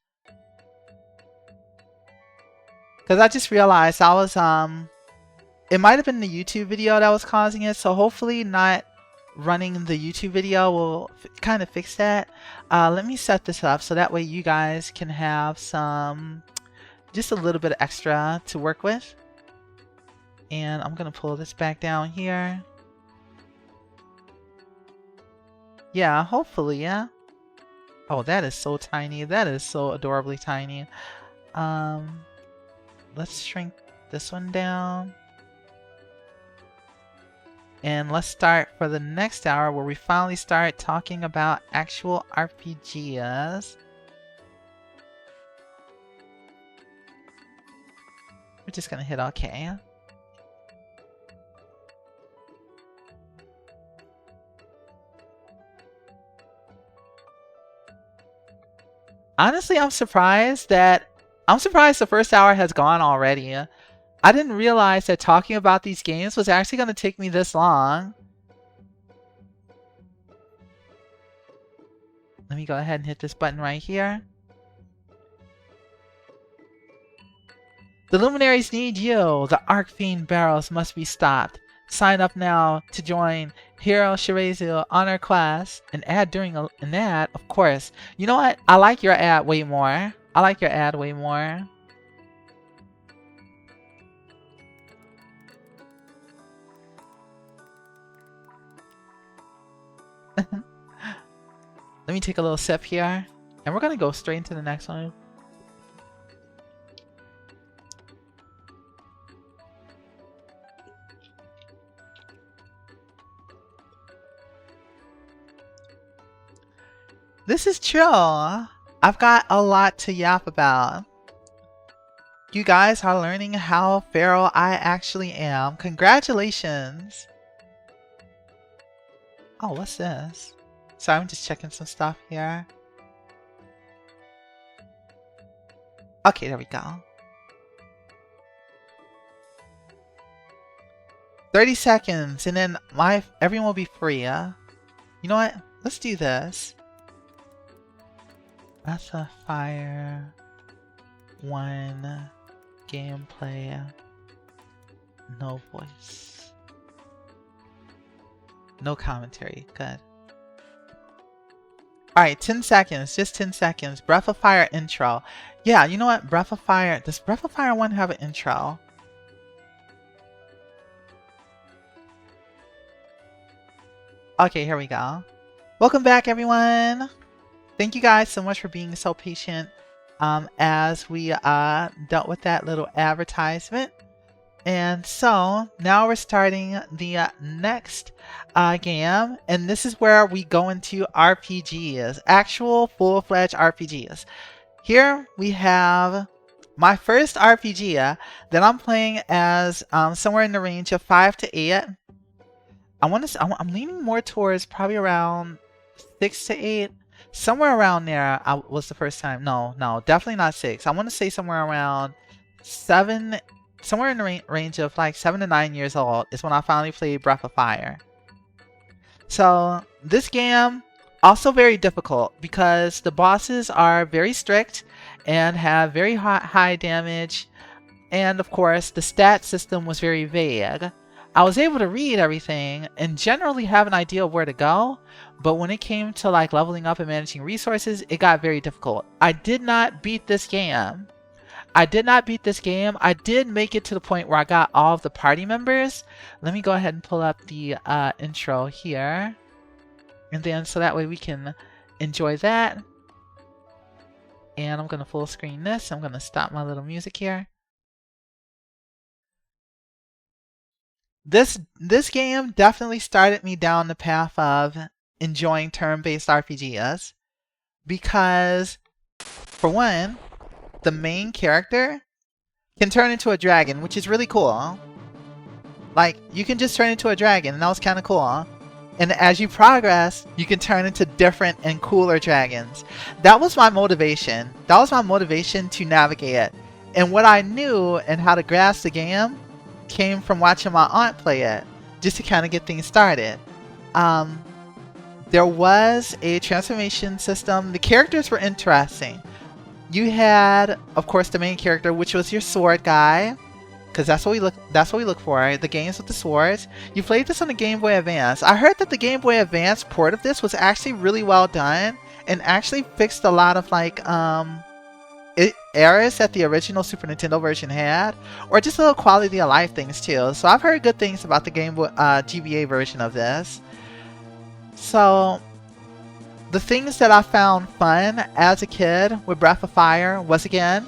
Because I just realized I was, it might have been the YouTube video that was causing it, so hopefully not running the YouTube video will kind of fix that. Let me set this up so that way you guys can have just a little bit of extra to work with. And I'm going to pull this back down here. Yeah, hopefully, yeah. Oh, that is so tiny. That is so adorably tiny. Let's shrink this one down. And let's start for the next hour where we finally start talking about actual RPGs. We're just gonna hit OK. Honestly, I'm surprised the first hour has gone already. I didn't realize that talking about these games was actually going to take me this long. Let me go ahead and hit this button right here. The Luminaries need you. The Arcfiend barrels must be stopped. Sign up now to join Hero Shirazu on our class. An ad during an ad, of course. You know what? I like your ad way more. I like your ad way more. Let me take a little sip here. And we're gonna go straight into the next one. This is chill. I've got a lot to yap about. You guys are learning how feral I actually am. Congratulations. Oh, what's this? Sorry, I'm just checking some stuff here. Okay, there we go. 30 seconds, and then everyone will be free, yeah? You know what? Let's do this. Breath of Fire 1 gameplay. No voice. No commentary. Good. Alright, 10 seconds. Just 10 seconds. Breath of Fire intro. Yeah, you know what? Breath of Fire. Does Breath of Fire 1 have an intro? Okay, here we go. Welcome back, everyone. Thank you guys so much for being so patient as we dealt with that little advertisement. And so now we're starting the next game, and this is where we go into RPGs, actual full-fledged RPGs. Here we have my first RPG that I'm playing as somewhere in the range of 5 to 8. I'm leaning more towards probably around 6 to 8. Somewhere around there was the first time. No, definitely not 6. I want to say somewhere around 7, somewhere in the range of like 7 to 9 years old is when I finally played Breath of Fire. So this game, also very difficult because the bosses are very strict and have very high damage. And of course, the stat system was very vague. I was able to read everything and generally have an idea of where to go, but when it came to like leveling up and managing resources, it got very difficult. I did not beat this game. I did make it to the point where I got all of the party members. Let me go ahead and pull up the intro here. And then so that way we can enjoy that. And I'm going to full screen this. I'm going to stop my little music here. This game definitely started me down the path of enjoying turn-based RPGs because, for one, the main character can turn into a dragon, which is really cool. Like, you can just turn into a dragon, and that was kind of cool. And as you progress, you can turn into different and cooler dragons. That was my motivation. That was my motivation to navigate it. And what I knew and how to grasp the game came from watching my aunt play it, just to kind of get things started. There was a transformation system. The characters were interesting. You had, of course, the main character, which was your sword guy, because that's what we look for. The games with the swords. You played this on the Game Boy Advance. I heard that the Game Boy Advance port of this was actually really well done and actually fixed a lot of like errors that the original Super Nintendo version had, or just little quality of life things too. So I've heard good things about the Game Boy GBA version of this. So the things that I found fun as a kid with Breath of Fire was, again,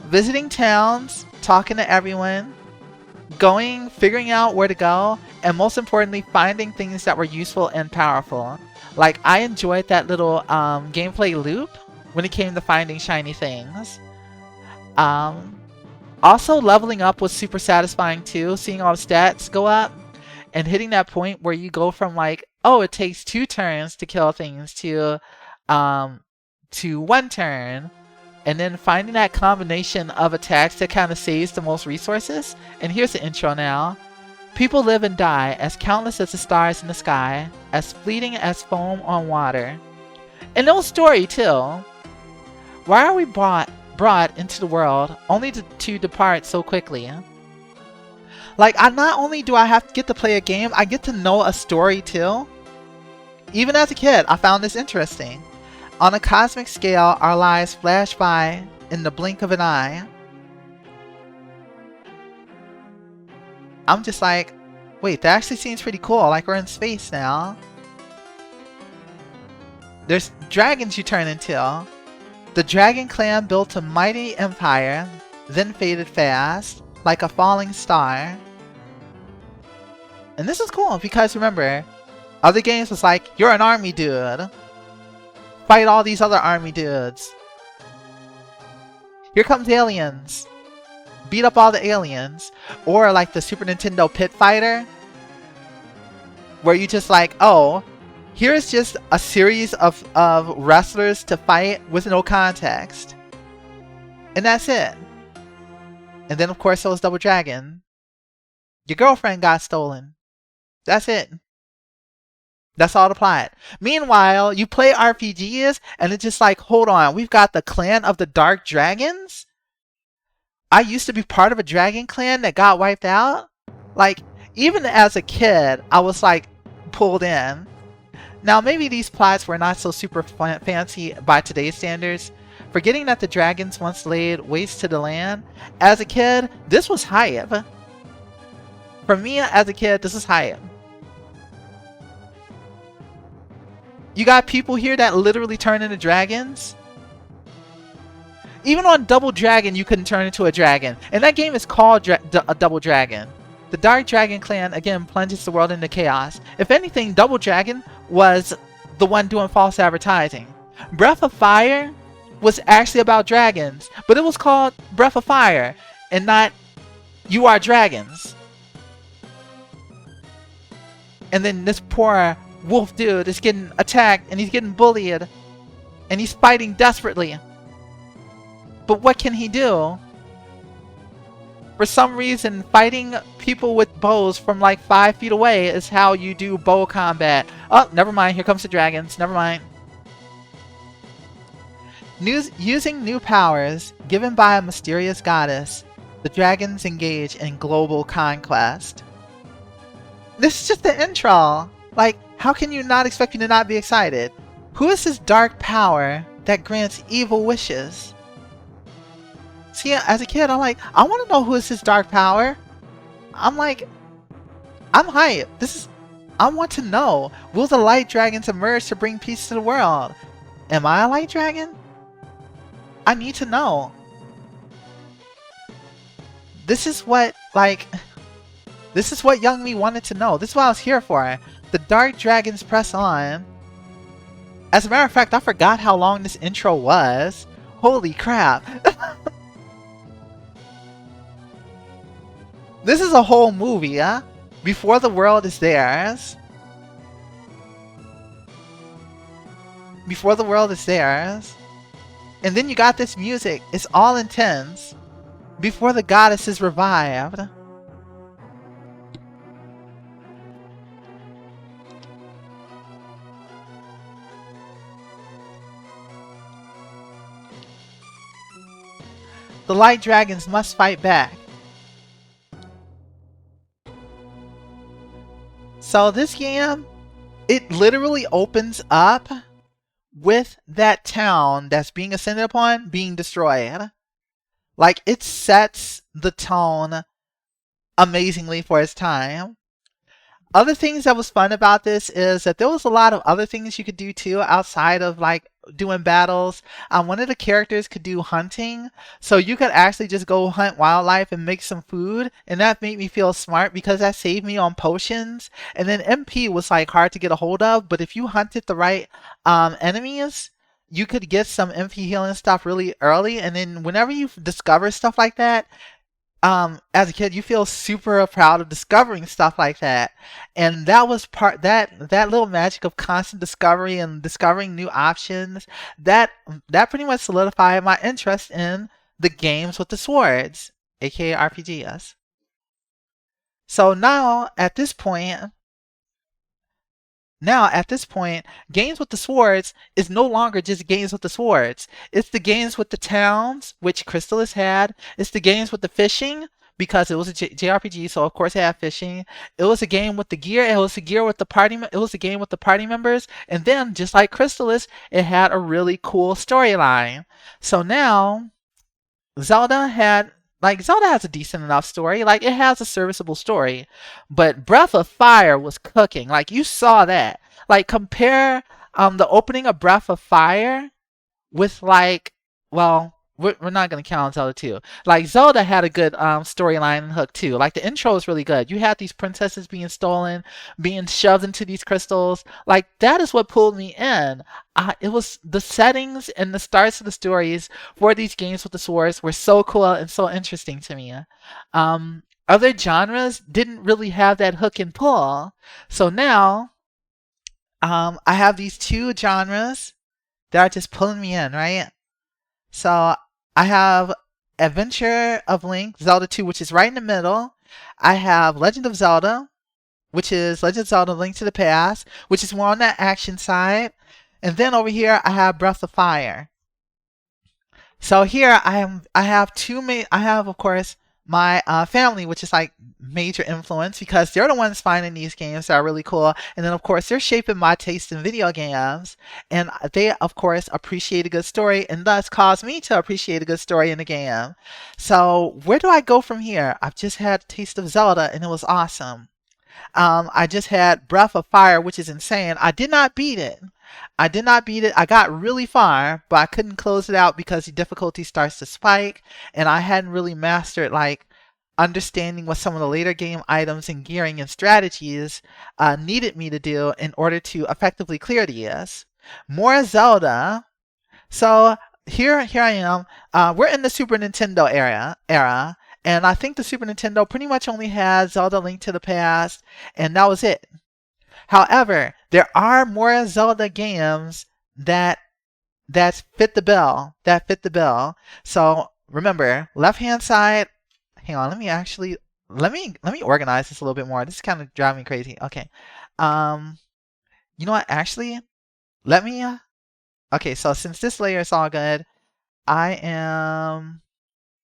visiting towns, talking to everyone, figuring out where to go, and most importantly, finding things that were useful and powerful. Like, I enjoyed that little gameplay loop when it came to finding shiny things. Also, leveling up was super satisfying too, seeing all the stats go up and hitting that point where you go from like, oh, it takes 2 turns to kill things to 1 turn, and then finding that combination of attacks that kind of saves the most resources. And here's the intro now. People live and die, as countless as the stars in the sky, as fleeting as foam on water. And no story too. Why are we brought into the world only to depart so quickly? Like, I not only do I have to get to play a game, I get to know a story too. Even as a kid, I found this interesting. On a cosmic scale, our lives flash by in the blink of an eye. I'm just like, wait, that actually seems pretty cool. Like, we're in space now. There's dragons you turn into. The dragon clan built a mighty empire, then faded fast, like a falling star. And this is cool because remember, other games was like, you're an army dude. Fight all these other army dudes. Here comes aliens. Beat up all the aliens. Or like the Super Nintendo Pit Fighter, where you just like, oh, here's just a series of wrestlers to fight with no context. And that's it. And then of course there was Double Dragon. Your girlfriend got stolen. That's it. That's all the plot. Meanwhile, you play RPGs and it's just like, hold on, we've got the clan of the Dark Dragons? I used to be part of a dragon clan that got wiped out? Like, even as a kid, I was like, pulled in. Now, maybe these plots were not so super fancy by today's standards. Forgetting that the dragons once laid waste to the land. As a kid, this was hype. For me, as a kid, this is hype. You got people here that literally turn into dragons. Even on Double Dragon, you couldn't turn into a dragon. And that game is called Double Dragon. The Dark Dragon clan, again, plunges the world into chaos. If anything, Double Dragon was the one doing false advertising. Breath of Fire was actually about dragons, but it was called Breath of Fire, and not You Are Dragons. And then this poor wolf dude is getting attacked, and he's getting bullied, and he's fighting desperately. But what can he do? For some reason, fighting people with bows from like 5 feet away is how you do bow combat. Oh, never mind. Here comes the dragons. Never mind. Using new powers given by a mysterious goddess, the dragons engage in global conquest. This is just the intro. Like, how can you not expect me to not be excited? Who is this dark power that grants evil wishes? See, as a kid, I'm like, I want to know who is this dark power. I'm like, I'm hyped. I want to know. Will the light dragons emerge to bring peace to the world? Am I a light dragon? I need to know. This is what young me wanted to know. This is what I was here for. The dark dragons press on. As a matter of fact, I forgot how long this intro was. Holy crap. This is a whole movie, huh? Before the world is theirs. Before the world is theirs. And then you got this music. It's all intense. Before the goddess is revived. The light dragons must fight back. So this game, it literally opens up with that town that's being ascended upon being destroyed. Like, it sets the tone amazingly for its time. Other things that was fun about this is that there was a lot of other things you could do too outside of like doing battles. One of the characters could do hunting, so you could actually just go hunt wildlife and make some food, and that made me feel smart because that saved me on potions. And then MP was like hard to get a hold of, but if you hunted the right enemies, you could get some MP healing stuff really early, and then whenever you discover stuff like that, as a kid, you feel super proud of discovering stuff like that. And that was that little magic of constant discovery and discovering new options, that pretty much solidified my interest in the games with the swords, aka RPGs. So now at this point, games with the swords is no longer just games with the swords. It's the games with the towns, which Crystalis had. It's the games with the fishing, because it was a JRPG, so of course it had fishing. It was a game with the gear. It was a gear with the party. It was a game with the party members, and then just like Crystalis, it had a really cool storyline. So now Zelda has a decent enough story. Like, it has a serviceable story. But Breath of Fire was cooking. Like, you saw that. Like, compare the opening of Breath of Fire with, like, well, we're not going to count Zelda 2. Like, Zelda had a good storyline and hook too. Like, the intro is really good. You had these princesses being stolen, being shoved into these crystals. Like, that is what pulled me in. It was the settings and the starts of the stories for these games with the swords were so cool and so interesting to me. Other genres didn't really have that hook and pull. So now, I have these two genres that are just pulling me in, right? So I have Adventure of Link, Zelda 2, which is right in the middle. I have Legend of Zelda, which is Legend of Zelda Link to the Past, which is more on that action side. And then over here, I have Breath of Fire. So here I have, of course, my family, which is like major influence because they're the ones finding these games that are really cool. And then, of course, they're shaping my taste in video games. And they, of course, appreciate a good story and thus cause me to appreciate a good story in the game. So where do I go from here? I've just had a taste of Zelda and it was awesome. I just had Breath of Fire, which is insane. I did not beat it. I got really far, but I couldn't close it out because the difficulty starts to spike, and I hadn't really mastered like understanding what some of the later game items and gearing and strategies needed me to do in order to effectively clear these. More Zelda. So here I am. We're in the Super Nintendo era. And I think the Super Nintendo pretty much only has Zelda Link to the Past, and that was it. However, there are more Zelda games that fit the bill. So remember, left-hand side. Hang on, let me organize this a little bit more. This is kind of driving me crazy. Okay, you know what? Actually, let me. Okay, so since this layer is all good, I am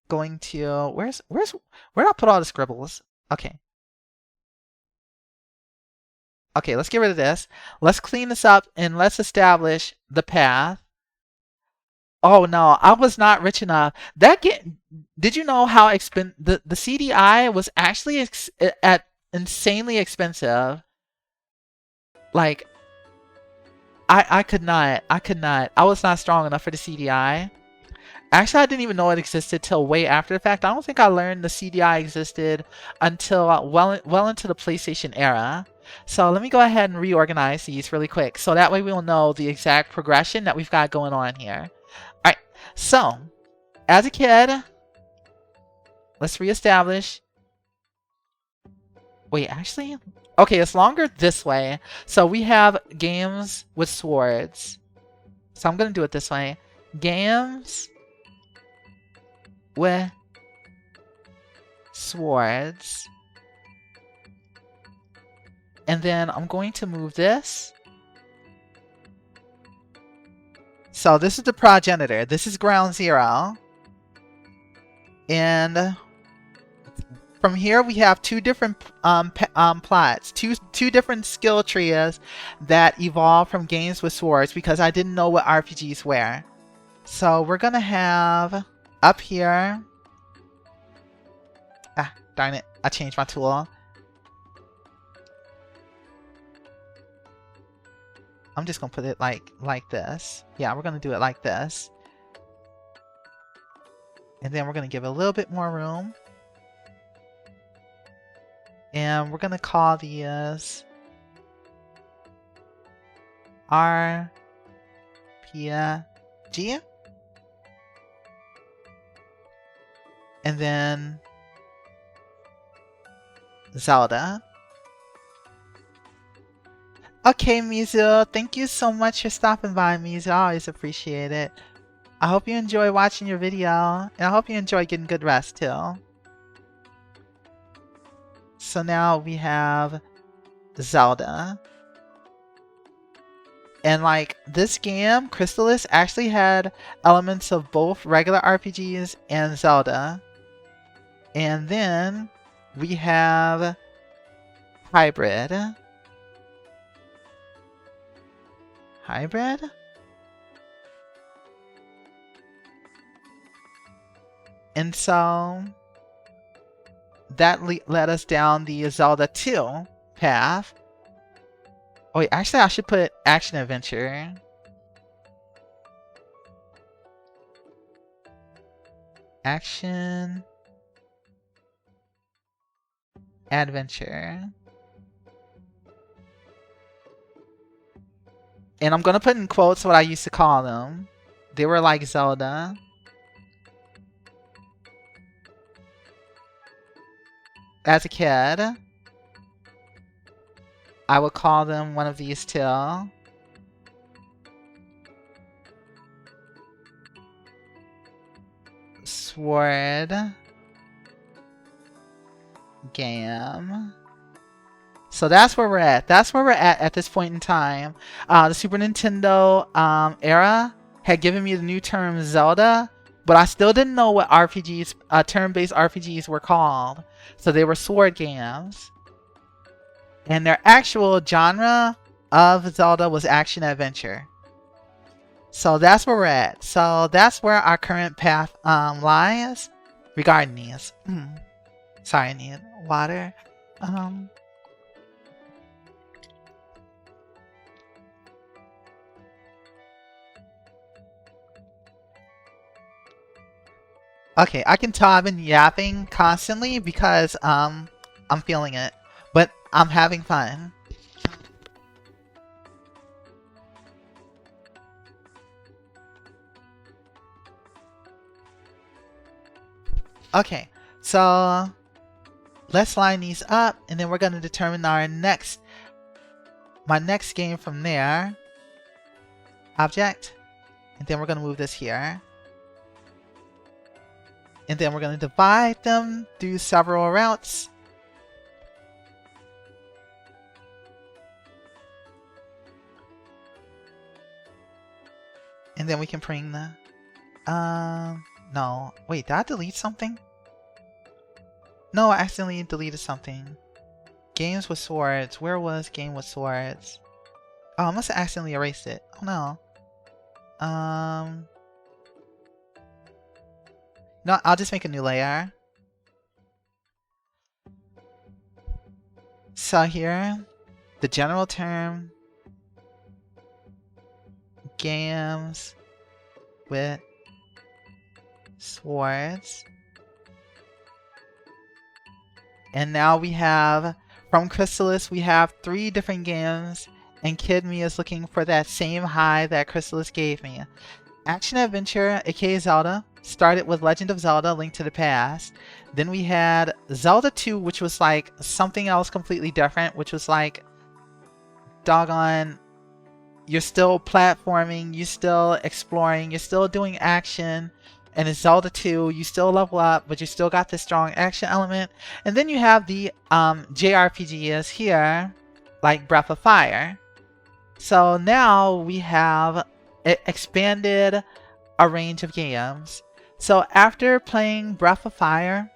going to where did I put all the scribbles? Okay, let's get rid of this. Let's clean this up and let's establish the path. Oh no, I was not rich enough. Did you know how the CDI was actually at insanely expensive? Like, I could not. I was not strong enough for the CDI. Actually, I didn't even know it existed till way after the fact. I don't think I learned the CDI existed until well into the PlayStation era. So let me go ahead and reorganize these really quick. So that way we'll know the exact progression that we've got going on here. Alright, so as a kid, let's reestablish. Wait, actually? Okay, it's longer this way. So we have games with swords. So I'm going to do it this way. Games with swords. And then I'm going to move this. So this is the progenitor. This is ground zero. And from here we have two different plots. Two different skill trees that evolve from games with swords because I didn't know what RPGs were. So we're going to have up here. Ah, darn it. I changed my tool. I'm just going to put it like this. Yeah, we're going to do it like this. And then we're going to give it a little bit more room. And we're going to call these RPG. And then Zelda. Okay, Mizu, thank you so much for stopping by, Mizu. I always appreciate it. I hope you enjoy watching your video, and I hope you enjoy getting good rest too. So now we have Zelda. And like this game, Crystalis actually had elements of both regular RPGs and Zelda. And then we have hybrid. Hybrid? And so that led us down the Zelda 2 path. Oh wait, actually I should put action adventure. Action adventure. And I'm gonna put in quotes what I used to call them. They were like Zelda. As a kid, I would call them one of these two. Sword game. So that's where we're at. That's where we're at this point in time. The Super Nintendo era had given me the new term Zelda, but I still didn't know what RPGs, turn-based RPGs were called. So they were sword games. And their actual genre of Zelda was action adventure. So that's where we're at. So that's where our current path lies regarding these. Sorry, I need water. Okay, I can tell I've been yapping constantly because I'm feeling it, but I'm having fun. Okay, so let's line these up, and then we're going to determine our my next game from there. Object, and then we're going to move this here. And then we're going to divide them through several routes. And then we can bring the... no. Wait, did I delete something? No, I accidentally deleted something. Games with swords. Where was Game with Swords? Oh, I must have accidentally erased it. Oh no. No, I'll just make a new layer. So here, the general term, games with swords. And now we have, from Crystalis, we have 3 different games, and Kid Me is looking for that same high that Crystalis gave me. Action Adventure, aka Zelda, started with Legend of Zelda: Link to the Past. Then we had Zelda 2, which was like something else completely different, which was like, doggone, you're still platforming, you're still exploring, you're still doing action. And in Zelda 2, you still level up, but you still got this strong action element. And then you have the JRPGs here, like Breath of Fire. So now we have expanded a range of games. So after playing Breath of Fire,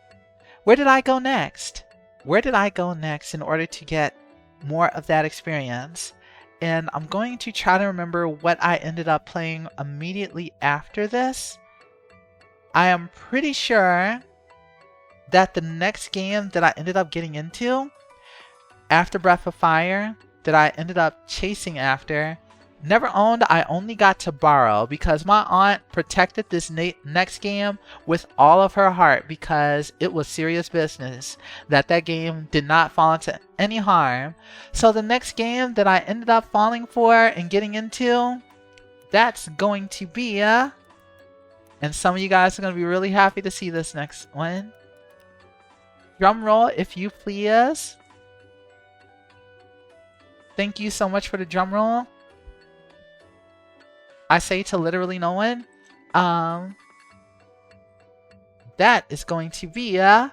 where did I go next? Where did I go next in order to get more of that experience? And I'm going to try to remember what I ended up playing immediately after this. I am pretty sure that the next game that I ended up getting into after Breath of Fire, that I ended up chasing after, never owned, I only got to borrow because my aunt protected this next game with all of her heart because it was serious business that game did not fall into any harm. So the next game that I ended up falling for and getting into, that's going to be and some of you guys are going to be really happy to see this next one. Drum roll, if you please. Thank you so much for the drum roll. I say to literally no one. That is going to be in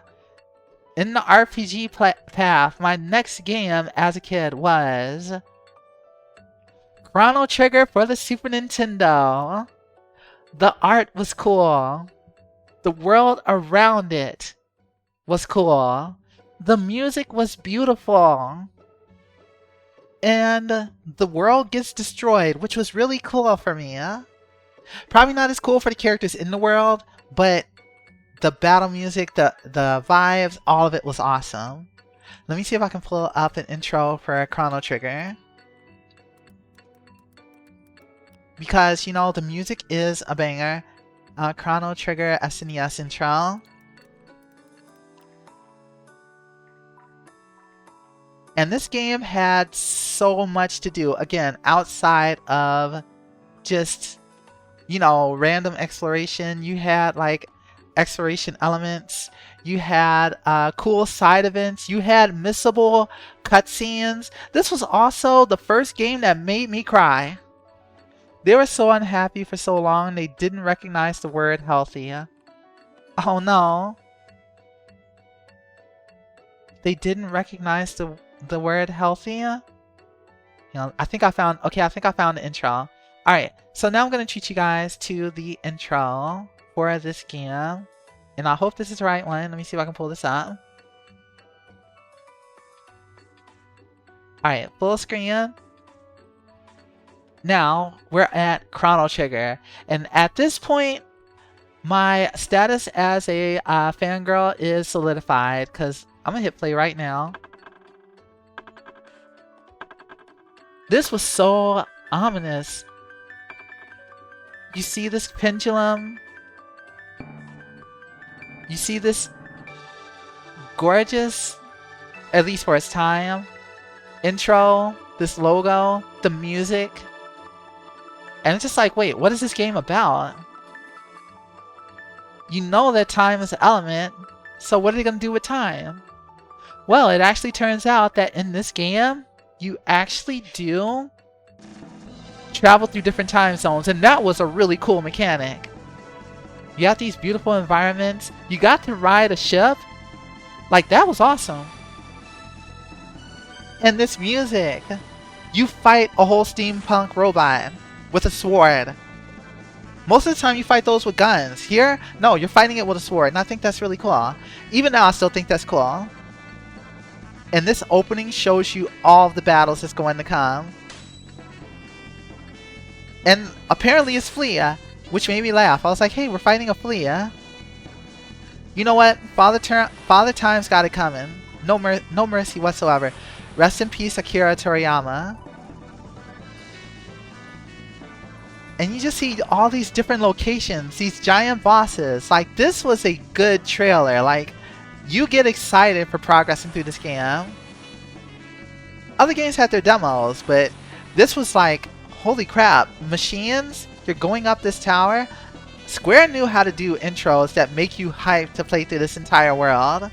the RPG path. My next game as a kid was Chrono Trigger for the Super Nintendo. The art was cool. The world around it was cool. The music was beautiful. And the world gets destroyed, which was really cool for me. Probably not as cool for the characters in the world, but the battle music, the vibes, all of it was awesome. Let me see if I can pull up an intro for Chrono Trigger. Because, you know, the music is a banger. Chrono Trigger SNES intro. And this game had so much to do, again, outside of just, you know, random exploration. You had, like, exploration elements. You had cool side events. You had missable cutscenes. This was also the first game that made me cry. They were so unhappy for so long, they didn't recognize the word healthy. Oh no. They didn't recognize the word healthy. You know, I think I found the intro. Alright, so now I'm going to treat you guys to the intro for this game. And I hope this is the right one. Let me see if I can pull this up. Alright, full screen. Now, we're at Chrono Trigger. And at this point, my status as a fangirl is solidified. Because I'm going to hit play right now. This was so ominous. You see this pendulum? You see this gorgeous, at least for its time, intro, this logo, the music. And it's just like, wait, what is this game about? You know that time is an element, so what are they going to do with time? Well, it actually turns out that in this game, you actually do travel through different time zones, and that was a really cool mechanic. You got these beautiful environments. You got to ride a ship. Like, that was awesome. And this music. You fight a whole steampunk robot with a sword. Most of the time you fight those with guns. Here, no, you're fighting it with a sword, and I think that's really cool. Even now, I still think that's cool. And this opening shows you all of the battles that's going to come. And apparently it's Flea, which made me laugh. I was like, hey, we're fighting a Flea. You know what? Father Time's got it coming. No mercy whatsoever. Rest in peace, Akira Toriyama. And you just see all these different locations, these giant bosses. Like, this was a good trailer. Like, you get excited for progressing through this game. Other games had their demos, but this was like, holy crap, machines? You're going up this tower? Square knew how to do intros that make you hyped to play through this entire world.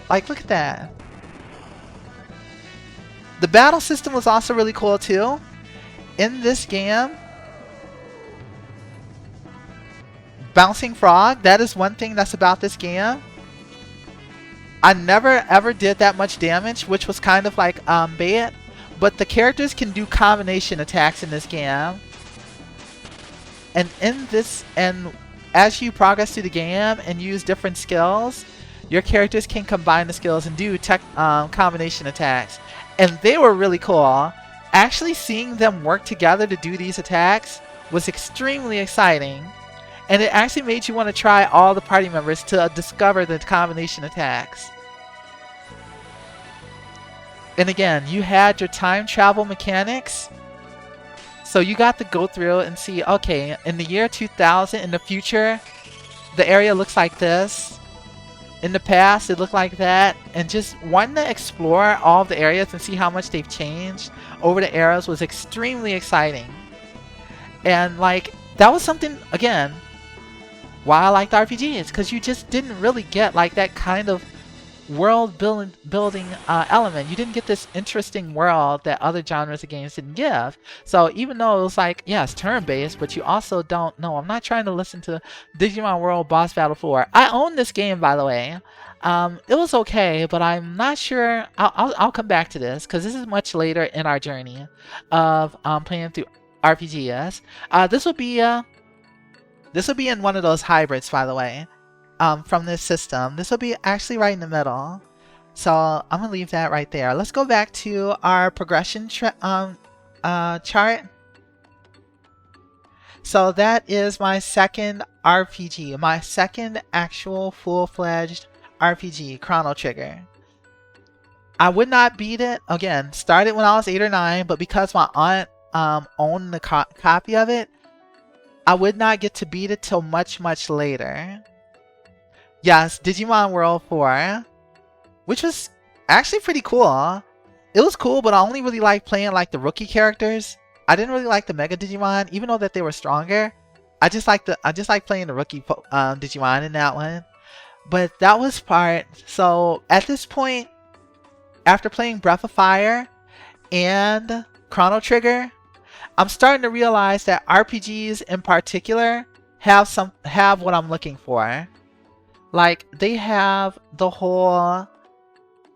Like, look at that. The battle system was also really cool too. In this game, Bouncing Frog, that is one thing that's about this game. I never ever did that much damage, which was kind of like bait. But the characters can do combination attacks in this game. And as you progress through the game and use different skills, your characters can combine the skills and do combination attacks. And they were really cool. Actually seeing them work together to do these attacks was extremely exciting. And it actually made you want to try all the party members to discover the combination attacks. And again, you had your time travel mechanics. So you got to go through and see, okay, in the year 2000, in the future, the area looks like this. In the past, it looked like that. And just wanting to explore all of the areas and see how much they've changed over the eras was extremely exciting. And like, that was something, again, why I liked RPGs, because you just didn't really get like that kind of world building element. You didn't get this interesting world that other genres of games didn't give. So even though it was like, yes, turn-based, but you also don't know. I'm not trying to listen to Digimon World Boss Battle 4. I own this game, by the way. It was okay, but I'm not sure. I'll come back to this because this is much later in our journey of playing through RPGs. This will be This will be in one of those hybrids, by the way, from this system. This will be actually right in the middle. So I'm gonna leave that right there. Let's go back to our progression chart. So that is my second RPG, my second actual full-fledged RPG, Chrono Trigger. I would not beat it, again, started when I was 8 or 9, but because my aunt owned the copy of it, I would not get to beat it till much, much later. Yes, Digimon World 4, which was actually pretty cool. It was cool, but I only really liked playing like the rookie characters. I didn't really like the Mega Digimon, even though that they were stronger. I just like playing the rookie Digimon in that one. But that was part. So at this point, after playing Breath of Fire and Chrono Trigger, I'm starting to realize that RPGs in particular have what I'm looking for. Like, they have the whole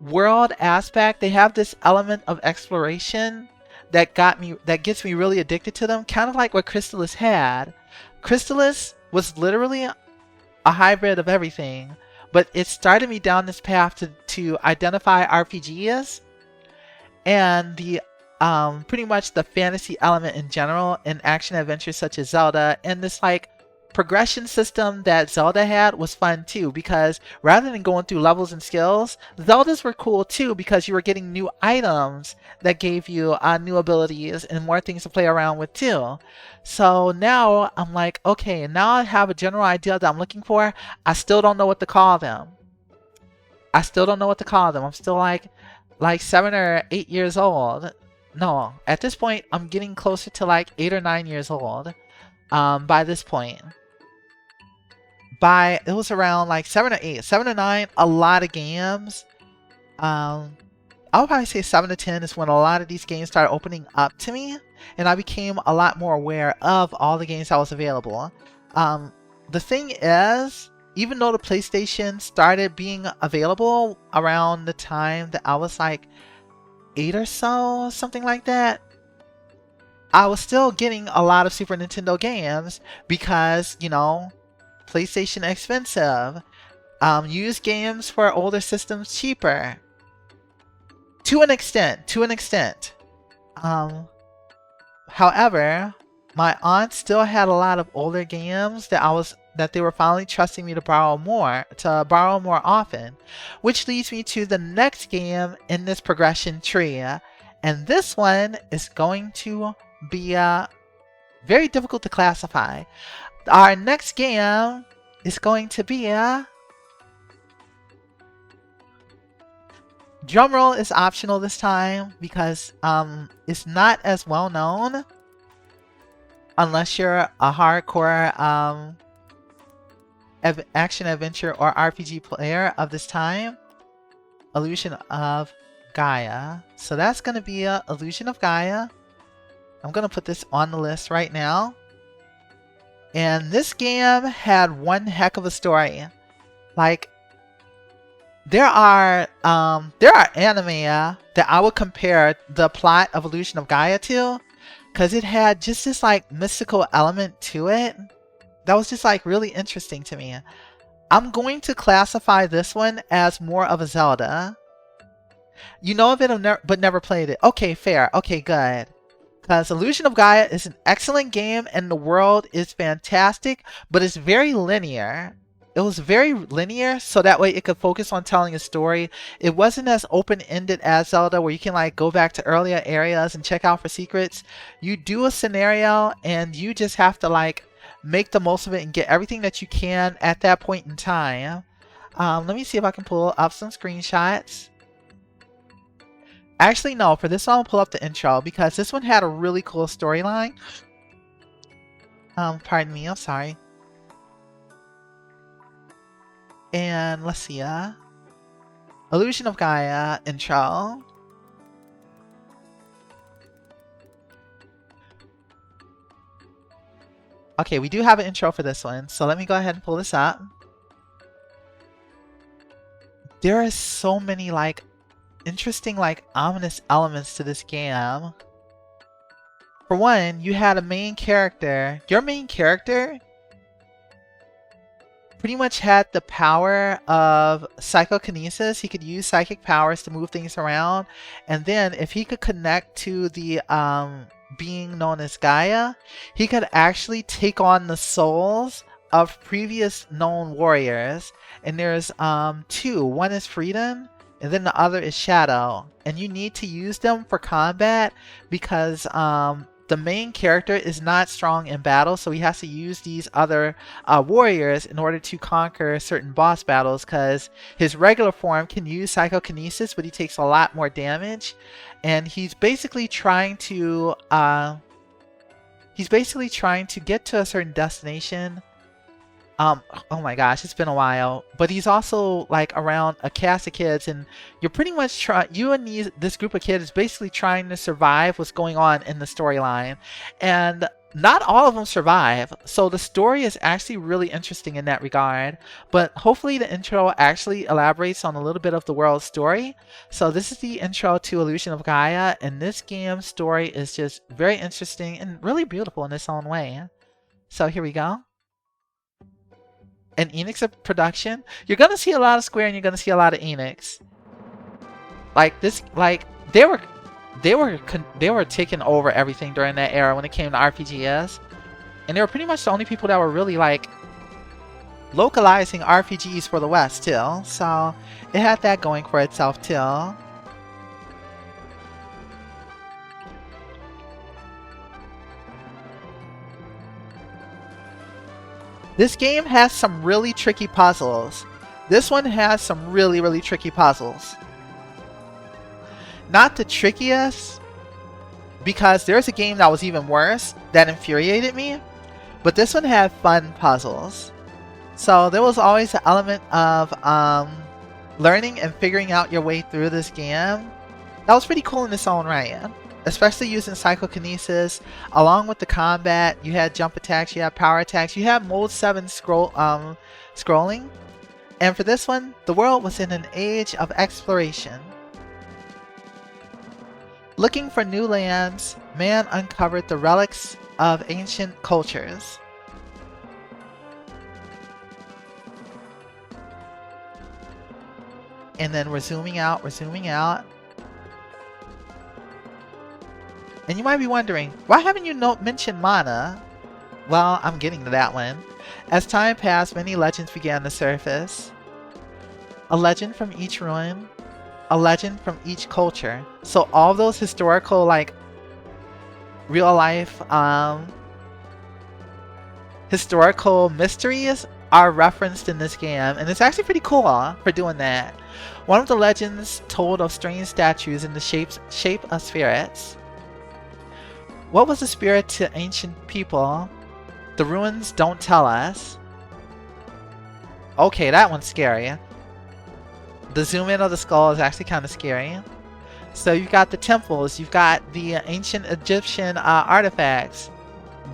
world aspect. They have this element of exploration that gets me really addicted to them, kind of like what Crystalis had. Crystalis was literally a hybrid of everything, but it started me down this path to identify RPGs and the pretty much the fantasy element in general in action adventures such as Zelda, and this like progression system that Zelda had was fun too, because rather than going through levels and skills, Zeldas were cool too because you were getting new items that gave you new abilities and more things to play around with too. So now I'm like, okay, now I have a general idea that I'm looking for. I still don't know what to call them. I'm still like 7 or 8 years old. No, at this point I'm getting closer to like 8 or 9 years old by this point. It was around like 7 or 8, 7 or 9, a lot of games. I would probably say 7 to 10 is when a lot of these games started opening up to me, and I became a lot more aware of all the games that was available. The thing is, even though the PlayStation started being available around the time that I was like 8 or so, something like that, I was still getting a lot of Super Nintendo games because, you know, PlayStation expensive. Used games for older systems cheaper. To an extent. However, my aunt still had a lot of older games that they were finally trusting me to borrow more often, which leads me to the next game in this progression tree, and this one is going to be very difficult to classify. Our next game is going to be drumroll is optional this time because it's not as well known unless you're a hardcore action adventure or RPG player of this time. Illusion of Gaia. So that's going to be Illusion of Gaia. I'm going to put this on the list right now. And this game had one heck of a story. Like, there are anime that I would compare the plot of Illusion of Gaia to, because it had just this like mystical element to it that was just like really interesting to me. I'm going to classify this one as more of a Zelda. You know of it, but never played it. Okay, fair. Okay, good. Because Illusion of Gaia is an excellent game and the world is fantastic, but it's very linear. It was very linear, so that way it could focus on telling a story. It wasn't as open-ended as Zelda, where you can like go back to earlier areas and check out for secrets. You do a scenario and you just have to like make the most of it and get everything that you can at that point in time. Let me see if I can pull up some screenshots. Actually, no, for this one I'll pull up the intro because this one had a really cool storyline. Pardon me, I'm sorry. And let's see, Illusion of Gaia intro. Okay, we do have an intro for this one, so let me go ahead and pull this up. There are so many like interesting like ominous elements to this game. For one, you had a main character. Your main character pretty much had the power of psychokinesis. He could use psychic powers to move things around. And then if he could connect to the being known as Gaia, he could actually take on the souls of previous known warriors. And there's two. One is Freedom, and then the other is Shadow. And you need to use them for combat because the main character is not strong in battle, so he has to use these other warriors in order to conquer certain boss battles, because his regular form can use psychokinesis, but he takes a lot more damage. And he's basically trying to get to a certain destination. Oh my gosh, it's been a while. But he's also like around a cast of kids, and you're pretty much this group of kids is basically trying to survive what's going on in the storyline. And not all of them survive, so the story is actually really interesting in that regard. But hopefully the intro actually elaborates on a little bit of the world's story. So this is the intro to Illusion of Gaia, and this game's story is just very interesting and really beautiful in its own way. So here we go. An Enix production. You're gonna see a lot of Square and you're gonna see a lot of Enix. Like this, like they were taking over everything during that era when it came to RPGs, and they were pretty much the only people that were really like localizing RPGs for the West too. So it had that going for itself too. This game has some really tricky puzzles. This one has some really tricky puzzles. Not the trickiest, because there's a game that was even worse that infuriated me, but this one had fun puzzles. So there was always an element of learning and figuring out your way through this game. That was pretty cool in its own right. Especially using psychokinesis, along with the combat. You had jump attacks, you had power attacks, you had mode 7 scrolling. And for this one, the world was in an age of exploration. Looking for new lands, man uncovered the relics of ancient cultures. And then we're zooming out, And you might be wondering, why haven't you mentioned mana? Well, I'm getting to that one. As time passed, many legends began to surface. A legend from each ruin, a legend from each culture. So all those historical, like, real life, historical mysteries are referenced in this game. And it's actually pretty cool for doing that. One of the legends told of strange statues in the shape of spirits. What was a spirit to ancient people? The ruins don't tell us. Okay, that one's scary. The zoom in of the skull is actually kind of scary. So you've got the temples, you've got the ancient Egyptian artifacts.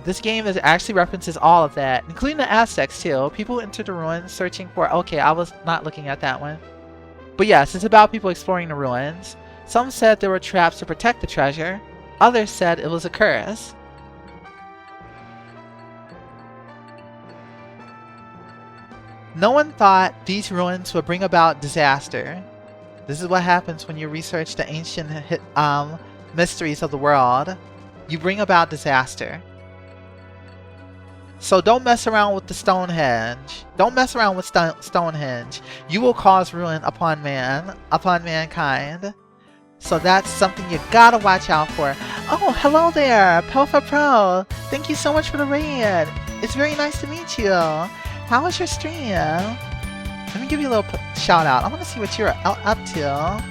This game actually references all of that, including the Aztecs too. People enter the ruins searching for... Okay, I was not looking at that one. But yes, it's about people exploring the ruins. Some said there were traps to protect the treasure. Others said it was a curse. No one thought these ruins would bring about disaster. This is what happens when you research the ancient mysteries of the world. You bring about disaster. So don't mess around with the Stonehenge. Don't mess around with Stonehenge. You will cause ruin upon mankind. So that's something you gotta watch out for. Oh, hello there, Pelfa Pro. Thank you so much for the raid. It's very nice to meet you. How was your stream? Let me give you a little shout out. I want to see what you're up to.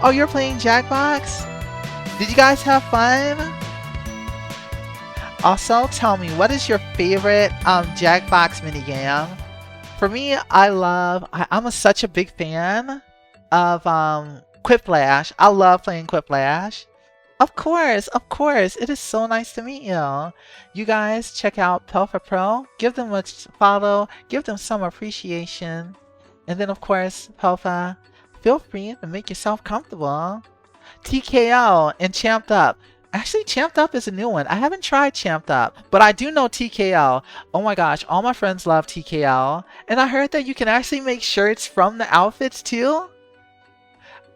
Oh, you're playing Jackbox? Did you guys have fun? Also, tell me, what is your favorite Jackbox minigame? For me, I'm such a big fan of Quiplash. I love playing Quiplash. Of course, it is so nice to meet you. You guys check out Pelfa Pro, give them a follow, give them some appreciation. And then of course, Pelfa, feel free to make yourself comfortable. TKO and Champed Up. Actually, Champed Up is a new one. I haven't tried Champed Up, but I do know TKL. Oh my gosh, all my friends love TKL. And I heard that you can actually make shirts from the outfits too.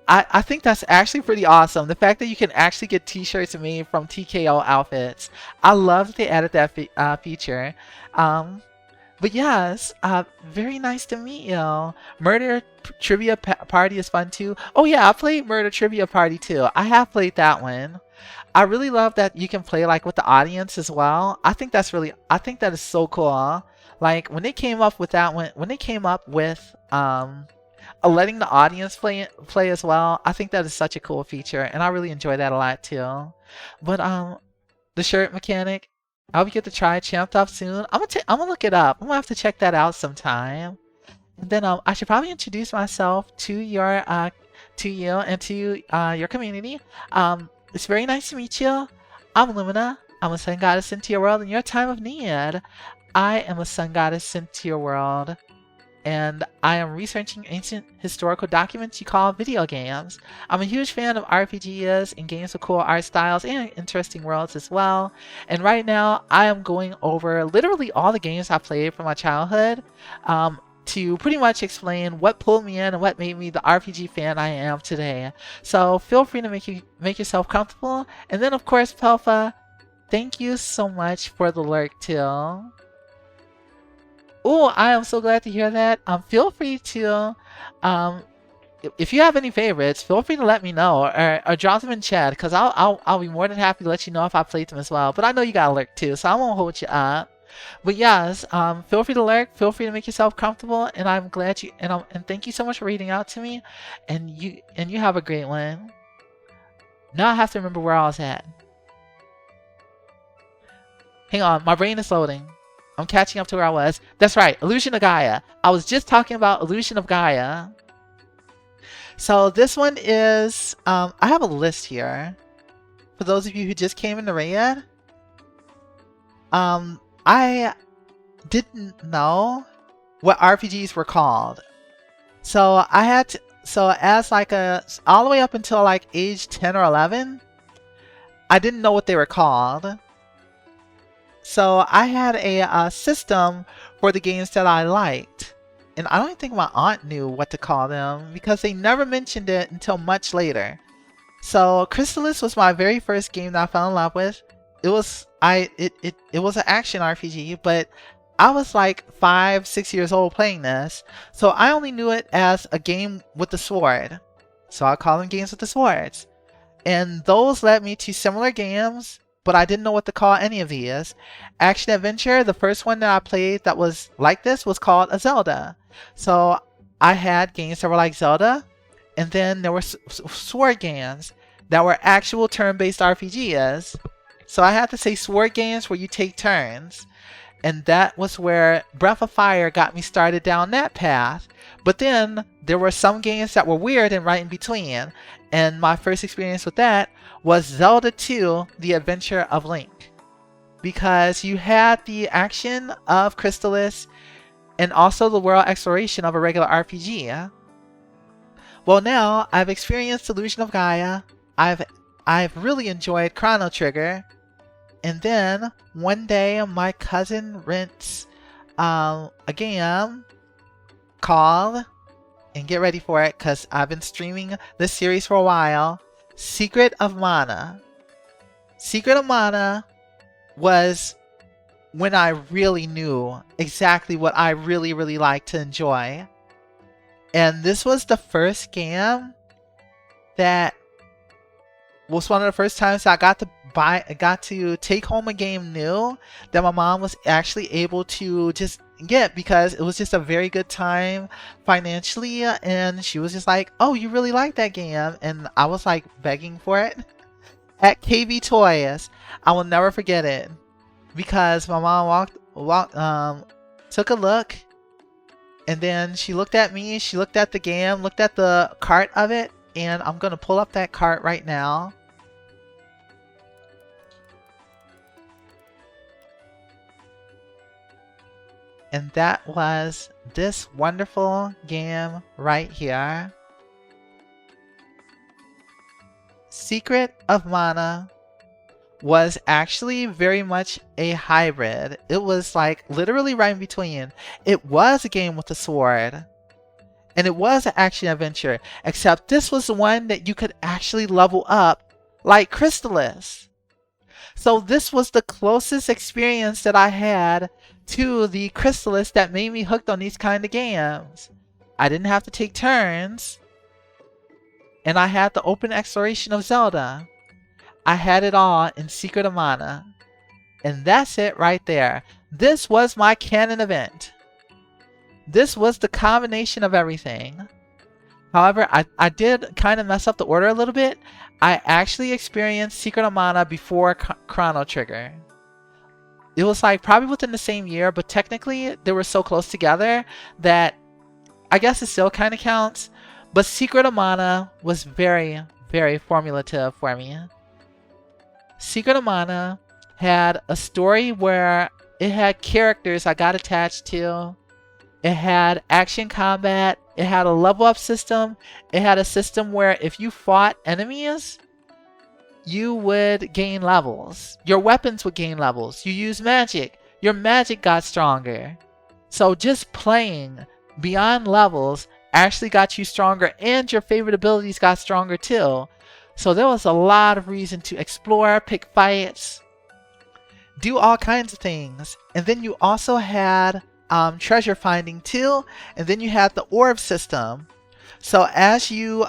I think that's actually pretty awesome. The fact that you can actually get t-shirts made from TKL outfits. I love that they added that feature. But yes, very nice to meet you. Murder Trivia Party is fun too. Oh yeah, I played Murder Trivia Party too. I have played that one. I really love that you can play like with the audience as well. I think that is so cool. Like when they came up with that one, when they came up with letting the audience play as well, I think that is such a cool feature, and I really enjoy that a lot too. But the shirt mechanic, I hope you get to try Champed Up soon. I'm gonna look it up. I'm gonna have to check that out sometime. And then I should probably introduce myself to your to you and to your community. It's very nice to meet you. I'm Lumina. I'm a sun goddess sent to your world in your time of need. I am a sun goddess sent to your world, and I am researching ancient historical documents you call video games. I'm a huge fan of RPGs and games with cool art styles and interesting worlds as well. And right now, I am going over literally all the games I played from my childhood to pretty much explain what pulled me in and what made me the RPG fan I am today. So feel free to make yourself comfortable. And then of course, Pelfa, thank you so much for the lurk too. Oh, I am so glad to hear that. Feel free to, if you have any favorites, feel free to let me know or drop them in chat, because I'll be more than happy to let you know if I played them as well. But I know you got a lurk too, so I won't hold you up. But yes, feel free to lurk, feel free to make yourself comfortable, and I'm glad you and thank you so much for reading out to me, and you have a great one. Now I have to remember where I was at. Hang on, my brain is loading. I'm catching up to where I was. That's right, Illusion of Gaia. I was just talking about Illusion of Gaia. So this one is, I have a list here. For those of you who just came in the raid. I didn't know what RPGs were called. So I had to, so as like all the way up until like age 10 or 11, I didn't know what they were called. So I had a system for the games that I liked. And I don't even think my aunt knew what to call them because they never mentioned it until much later. So Crystalis was my very first game that I fell in love with. It was it was an action RPG, but I was like 5-6 years old playing this. So I only knew it as a game with the sword. So I call them games with the swords. And those led me to similar games, but I didn't know what to call any of these. Action Adventure, the first one that I played that was like this was called a Zelda. So I had games that were like Zelda, and then there were sword games that were actual turn-based RPGs. So I had to say sword games where you take turns. And that was where Breath of Fire got me started down that path. But then there were some games that were weird and right in between. And my first experience with that was Zelda 2, The Adventure of Link. Because you had the action of Crystalis and also the world exploration of a regular RPG. Well, now I've experienced Illusion of Gaia. I've really enjoyed Chrono Trigger. And then one day my cousin rents a game called, and get ready for it because I've been streaming this series for a while, Secret of Mana. Secret of Mana was when I really knew exactly what I really like to enjoy. And this was the first game that was one of the first times I got to take home a game new that my mom was actually able to just get, because it was just a very good time financially, and she was just like, oh, you really like that game? And I was like begging for it at KB Toys. I will never forget it because my mom took a look, and then she looked at me, she looked at the game, looked at the cart of it, and I'm gonna pull up that cart right now. And that was this wonderful game right here. Secret of Mana was actually very much a hybrid. It was like literally right in between. It was a game with a sword. And it was an action adventure, except this was the one that you could actually level up like Crystalis. So this was the closest experience that I had to the Crystalis that made me hooked on these kind of games. I didn't have to take turns. And I had the open exploration of Zelda. I had it all in Secret of Mana. And that's it right there. This was my canon event. This was the combination of everything. However, I did kind of mess up the order a little bit. I actually experienced Secret of Mana before Chrono Trigger. It was like probably within the same year, but technically they were so close together that I guess it still kind of counts. But Secret of Mana was very, very formulative for me. Secret of Mana had a story where it had characters I got attached to. It had action combat. It had a level up system. It had a system where if you fought enemies, you would gain levels. Your weapons would gain levels. You use magic. Your magic got stronger. So just playing beyond levels actually got you stronger, and your favorite abilities got stronger too. So there was a lot of reason to explore, pick fights, do all kinds of things. And then you also had treasure finding too, and then you had the orb system. So as you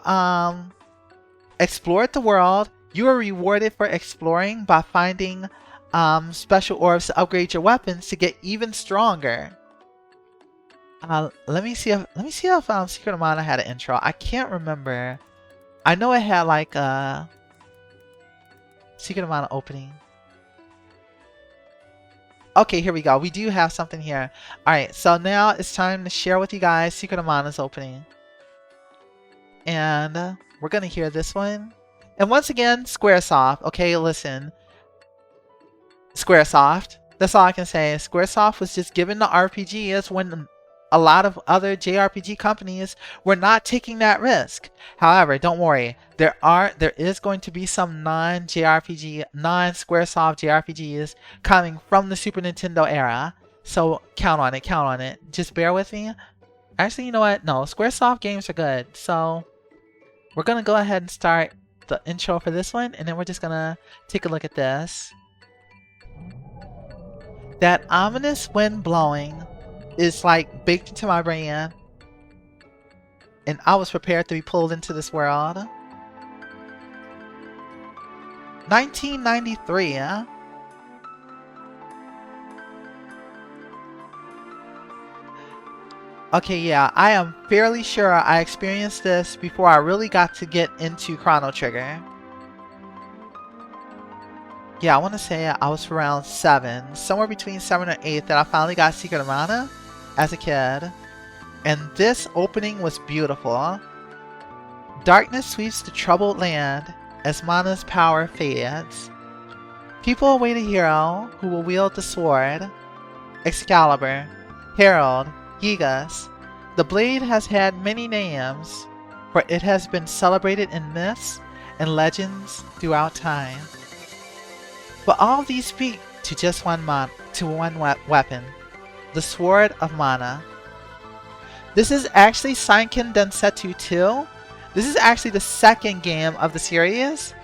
explored the world, you were rewarded for exploring by finding special orbs to upgrade your weapons to get even stronger. Let me see if Secret of Mana had an intro. I can't remember. I know it had like a Secret of Mana opening. Okay, here we go. We do have something here. Alright, so now it's time to share with you guys Secret of Mana's opening. And we're going to hear this one. And once again, Squaresoft. Okay, listen. Squaresoft. That's all I can say. Squaresoft was just given the RPGs when a lot of other JRPG companies were not taking that risk. However, don't worry. There is going to be some non-JRPG, non-Squaresoft JRPGs coming from the Super Nintendo era. So count on it, count on it. Just bear with me. Actually, you know what? No, Squaresoft games are good. So we're going to go ahead and start the intro for this one, and then we're just going to take a look at this. That ominous wind blowing is like baked into my brain, and I was prepared to be pulled into this world. 1993, huh? Okay, yeah, I am fairly sure I experienced this before I really got to get into Chrono Trigger. Yeah, I want to say I was around 7, somewhere between 7 or 8 that I finally got Secret of Mana as a kid. And this opening was beautiful. Darkness sweeps the troubled land as Mana's power fades. People await a hero who will wield the sword. Excalibur, Herald, Gigas. The blade has had many names, for it has been celebrated in myths and legends throughout time. But all of these speak to just one weapon, the Sword of Mana. This is actually Seiken Densetsu 2. This is actually the second game of the series.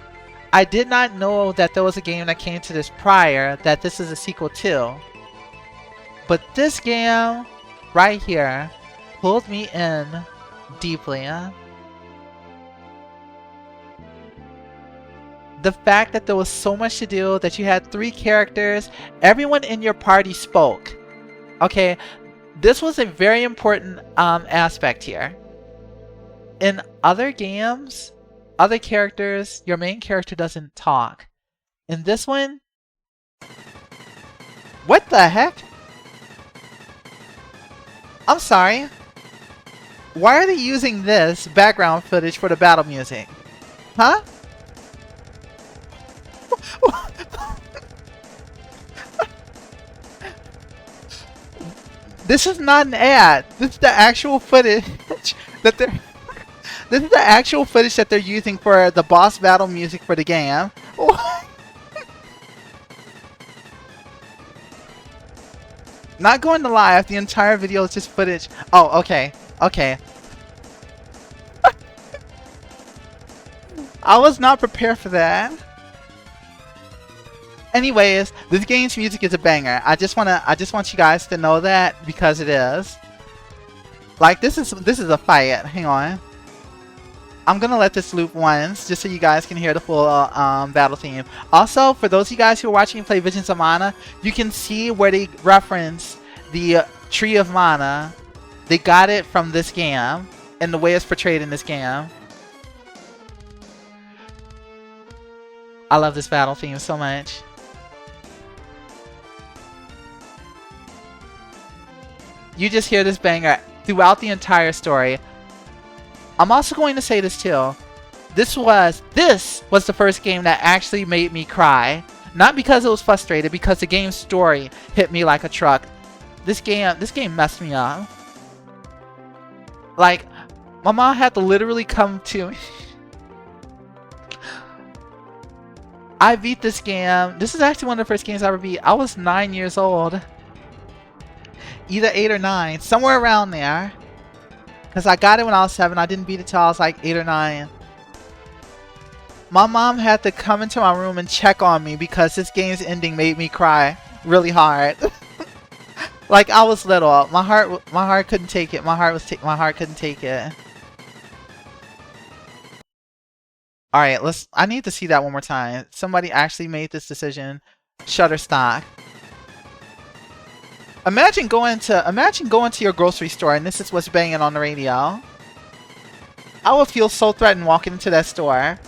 I did not know that there was a game that came to this prior that this is a sequel to. But this game right here pulled me in deeply. The fact that there was so much to do, that you had 3 characters, everyone in your party spoke. Okay, this was a very important aspect here. In other games, other characters, your main character doesn't talk. In this one, what the heck? I'm sorry. Why are they using this background footage for the battle music? Huh? This is not an ad. This is the actual footage that they're. This is the actual footage that they're using for the boss battle music for the game. Not going to live. The entire video is just footage. Oh, okay. Okay. I was not prepared for that. Anyways, this game's music is a banger. I just want you guys to know that because it is. Like this is a fight. Hang on. I'm gonna let this loop once just so you guys can hear the full battle theme. Also, for those of you guys who are watching me play Visions of Mana, you can see where they reference the Tree of Mana. They got it from this game and the way it's portrayed in this game. I love this battle theme so much. You just hear this banger throughout the entire story. I'm also going to say this too. This was the first game that actually made me cry. Not because it was frustrated, because the game's story hit me like a truck. This game messed me up. Like, my mom had to literally come to me. I beat this game. This is actually one of the first games I ever beat. I was 9 years old. Either 8 or 9. Somewhere around there. Because I got it when I was 7. I didn't beat it till I was like 8 or 9. My mom had to come into my room and check on me because this game's ending made me cry really hard. Like I was little. My heart couldn't take it. My heart couldn't take it. Alright, I need to see that one more time. Somebody actually made this decision. Shutterstock. Imagine going to your grocery store and this is what's banging on the radio. I would feel so threatened walking into that store.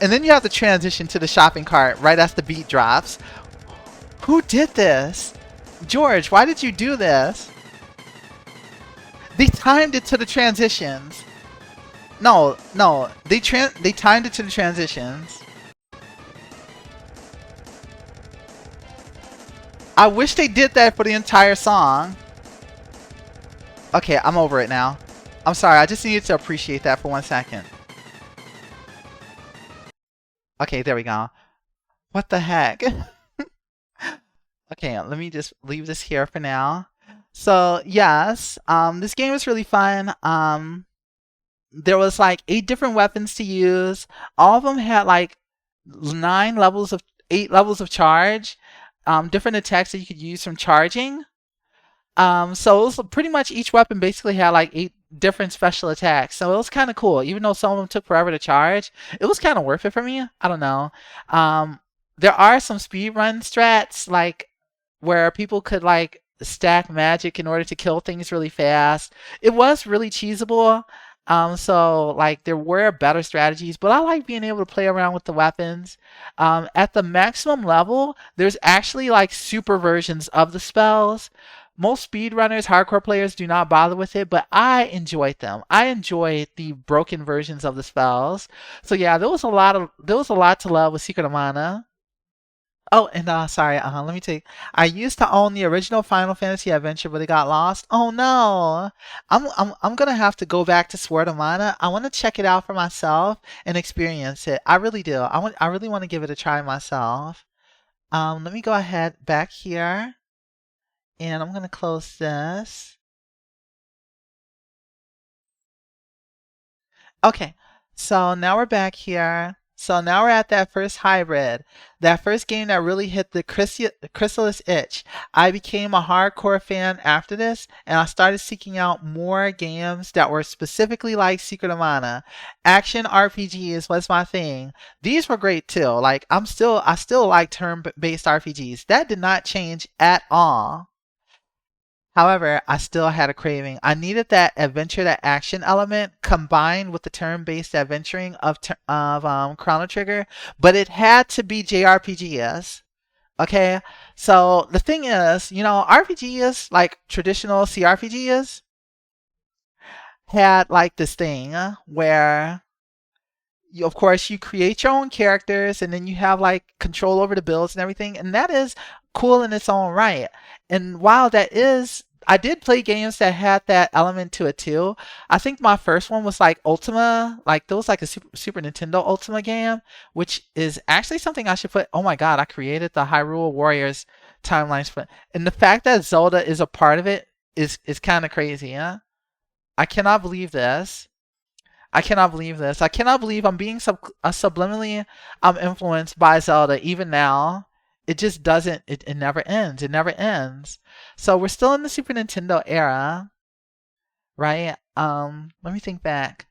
And then you have to transition to the shopping cart right as the beat drops. Who did this? George, why did you do this? They timed it to the transitions. No, they timed it to the transitions. I wish they did that for the entire song. Okay, I'm over it now. I'm sorry, I just needed to appreciate that for 1 second. Okay, there we go. What the heck? Okay, let me just leave this here for now. So, yes, this game was really fun. There was like 8 different weapons to use. All of them had like 8 levels of charge. Different attacks that you could use from charging. So it was pretty much each weapon basically had like 8 different special attacks. So it was kind of cool. Even though some of them took forever to charge, it was kind of worth it for me. I don't know. There are some speedrun strats like where people could like stack magic in order to kill things really fast. It was really cheesable. So like there were better strategies, but I like being able to play around with the weapons. At the maximum level, there's actually like super versions of the spells. Most speedrunners, hardcore players do not bother with it, but I enjoyed them. I enjoyed the broken versions of the spells. So yeah, there was a lot to love with Secret of Mana. Oh, and sorry, let me take. I used to own the original Final Fantasy adventure, but it got lost. Oh no, I'm gonna have to go back to Sword of Mana. I want to check it out for myself and experience it. I really do. I really want to give it a try myself. Let me go ahead back here, and I'm gonna close this. Okay, so now we're back here. So now we're at that first hybrid, that first game that really hit the Crystalis itch. I became a hardcore fan after this, and I started seeking out more games that were specifically like Secret of Mana. Action RPGs was my thing. These were great too. Like I still like turn-based RPGs. That did not change at all. However, I still had a craving. I needed that adventure, that action element combined with the turn-based adventuring of Chrono Trigger, but it had to be JRPGs. Okay, so the thing is, RPGs like traditional CRPGs had like this thing where of course you create your own characters and then you have like control over the builds and everything, and that is cool in its own right. And while I did play games that had that element to it too. I think my first one was like Ultima, like there was like a Super Nintendo Ultima game, which is actually something I should put. Oh my god, I created the Hyrule Warriors timelines, and the fact that Zelda is a part of it is kind of crazy, huh? I cannot believe this. I cannot believe this. I cannot believe I'm being subliminally influenced by Zelda even now. It just doesn't, it never ends. It never ends. So we're still in the Super Nintendo era, right? Let me think back.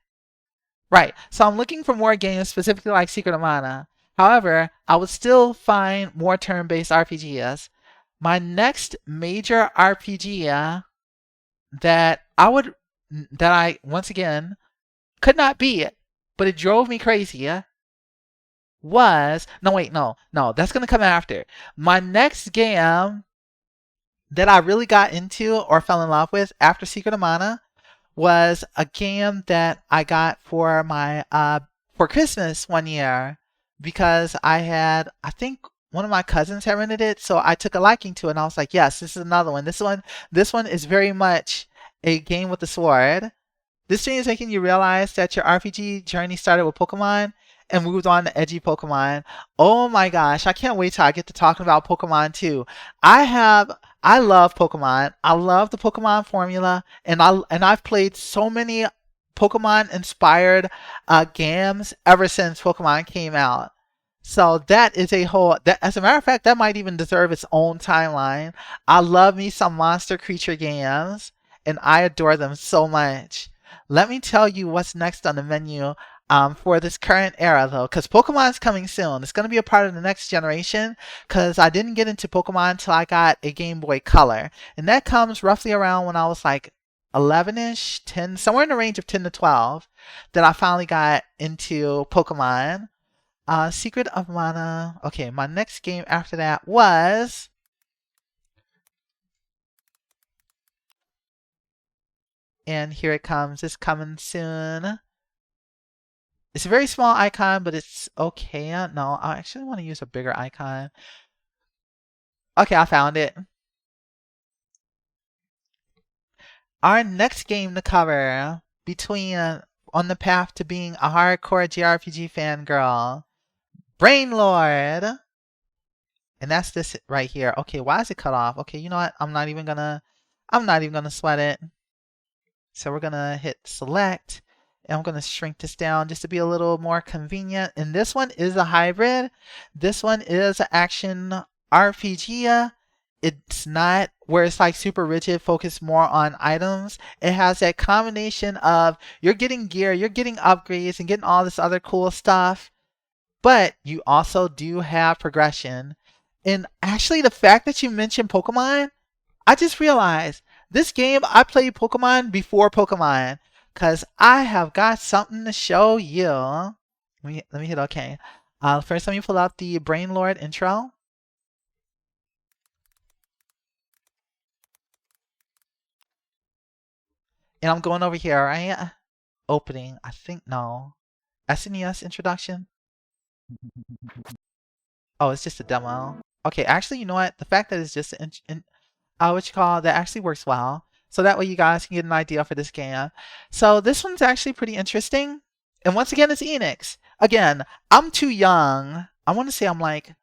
Right, so I'm looking for more games specifically like Secret of Mana. However, I would still find more turn-based RPGs. My next major RPG that I once again could not beat, but it drove me crazy, was no, that's gonna come after. My next game that I really got into or fell in love with after Secret of Mana was a game that I got for my for Christmas one year, because I think one of my cousins had rented it, so I took a liking to it, and I was like, yes, this is another one. This one is very much a game with the sword. This game is making you realize that your RPG journey started with Pokemon and moved on to edgy Pokemon. Oh my gosh, I can't wait till I get to talking about Pokemon too. I love Pokemon. I love the Pokemon formula, and I've played so many Pokemon inspired games ever since Pokemon came out. So that is as a matter of fact, that might even deserve its own timeline. I love me some monster creature games, and I adore them so much. Let me tell you what's next on the menu for this current era, though, because Pokemon's coming soon. It's going to be a part of the next generation, because I didn't get into Pokemon until I got a Game Boy Color. And that comes roughly around when I was like 11-ish, 10, somewhere in the range of 10 to 12, that I finally got into Pokemon. Secret of Mana. Okay, my next game after that was... And here it comes. It's coming soon. It's a very small icon, but it's okay. No, I actually want to use a bigger icon. Okay, I found it. Our next game to cover, between on the path to being a hardcore JRPG fangirl, Brain Lord. And that's this right here. Okay, why is it cut off? Okay, you know what? I'm not even gonna sweat it. So we're gonna hit select, and I'm gonna shrink this down just to be a little more convenient. And this one is a hybrid. This one is an action RPG. It's not where it's like super rigid, focused more on items. It has that combination of you're getting gear, you're getting upgrades, and getting all this other cool stuff, but you also do have progression. And actually, the fact that you mentioned Pokemon, I just realized this game, I played Pokemon before Pokemon, because I have got something to show you. Let me hit OK. First, let me pull out the Brain Lord intro. And I'm going over here, right? Opening, I think, no. SNES introduction. Oh, it's just a demo. Okay, actually, you know what? The fact that it's just that actually works well. So that way you guys can get an idea for this game. So this one's actually pretty interesting. And once again, it's Enix. Again, I'm too young. I want to say I'm like,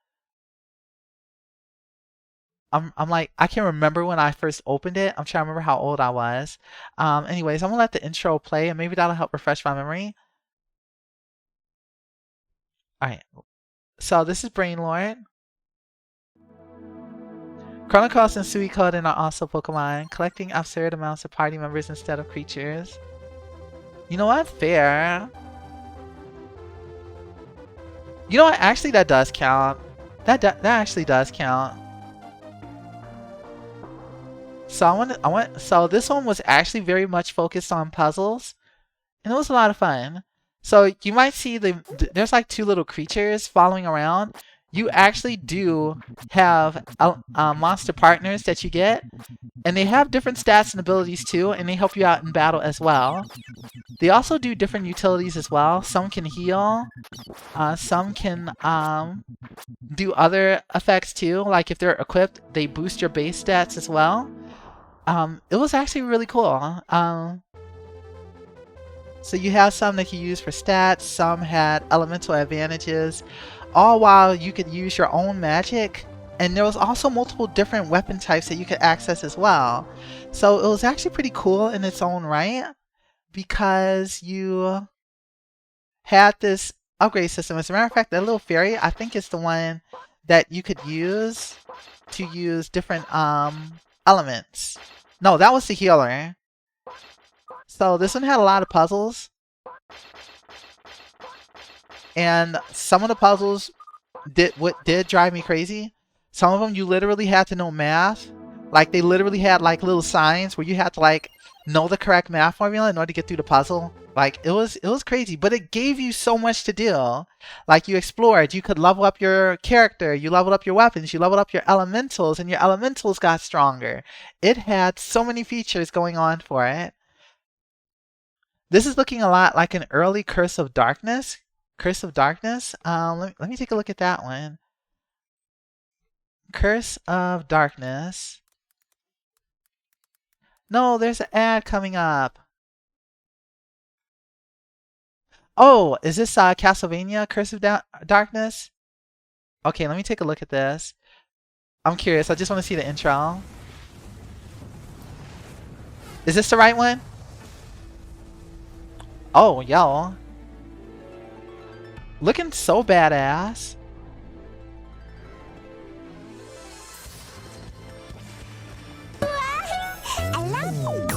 I can't remember when I first opened it. I'm trying to remember how old I was. Anyways, I'm gonna let the intro play, and maybe that'll help refresh my memory. Alright. So this is Brain Lord. Chrono and Suikoden are also Pokemon, collecting absurd amounts of party members instead of creatures. You know what? Fair. You know what? Actually, that does count. That actually does count. So so this one was actually very much focused on puzzles, and it was a lot of fun. So you might see there's like two little creatures following around. You actually do have monster partners that you get, and they have different stats and abilities too, and they help you out in battle as well. They also do different utilities as well. Some can heal, some can do other effects too, like if they're equipped, they boost your base stats as well. It was actually really cool. So you have some that you use for stats, some had elemental advantages, all while you could use your own magic and there was also multiple different weapon types that you could access as well. So it was actually pretty cool in its own right, because you had this upgrade system. As a matter of fact, that little fairy, I think, is the one that you could use to use different elements. No, that was the healer. So this one had a lot of puzzles, and some of the puzzles did drive me crazy. Some of them you literally had to know math. Like, they literally had like little signs where you had to like know the correct math formula in order to get through the puzzle. Like, it was crazy, but it gave you so much to do. Like, you explored, you could level up your character, you leveled up your weapons, you leveled up your elementals, and your elementals got stronger. It had so many features going on for it. This is looking a lot like an early Curse of Darkness. Curse of Darkness. Let me take a look at that one. Curse of Darkness. No, there's an ad coming up. Oh, is this Castlevania Curse of Darkness? Okay, let me take a look at this. I'm curious. I just want to see the intro. Is this the right one? Oh, yo. Looking so badass.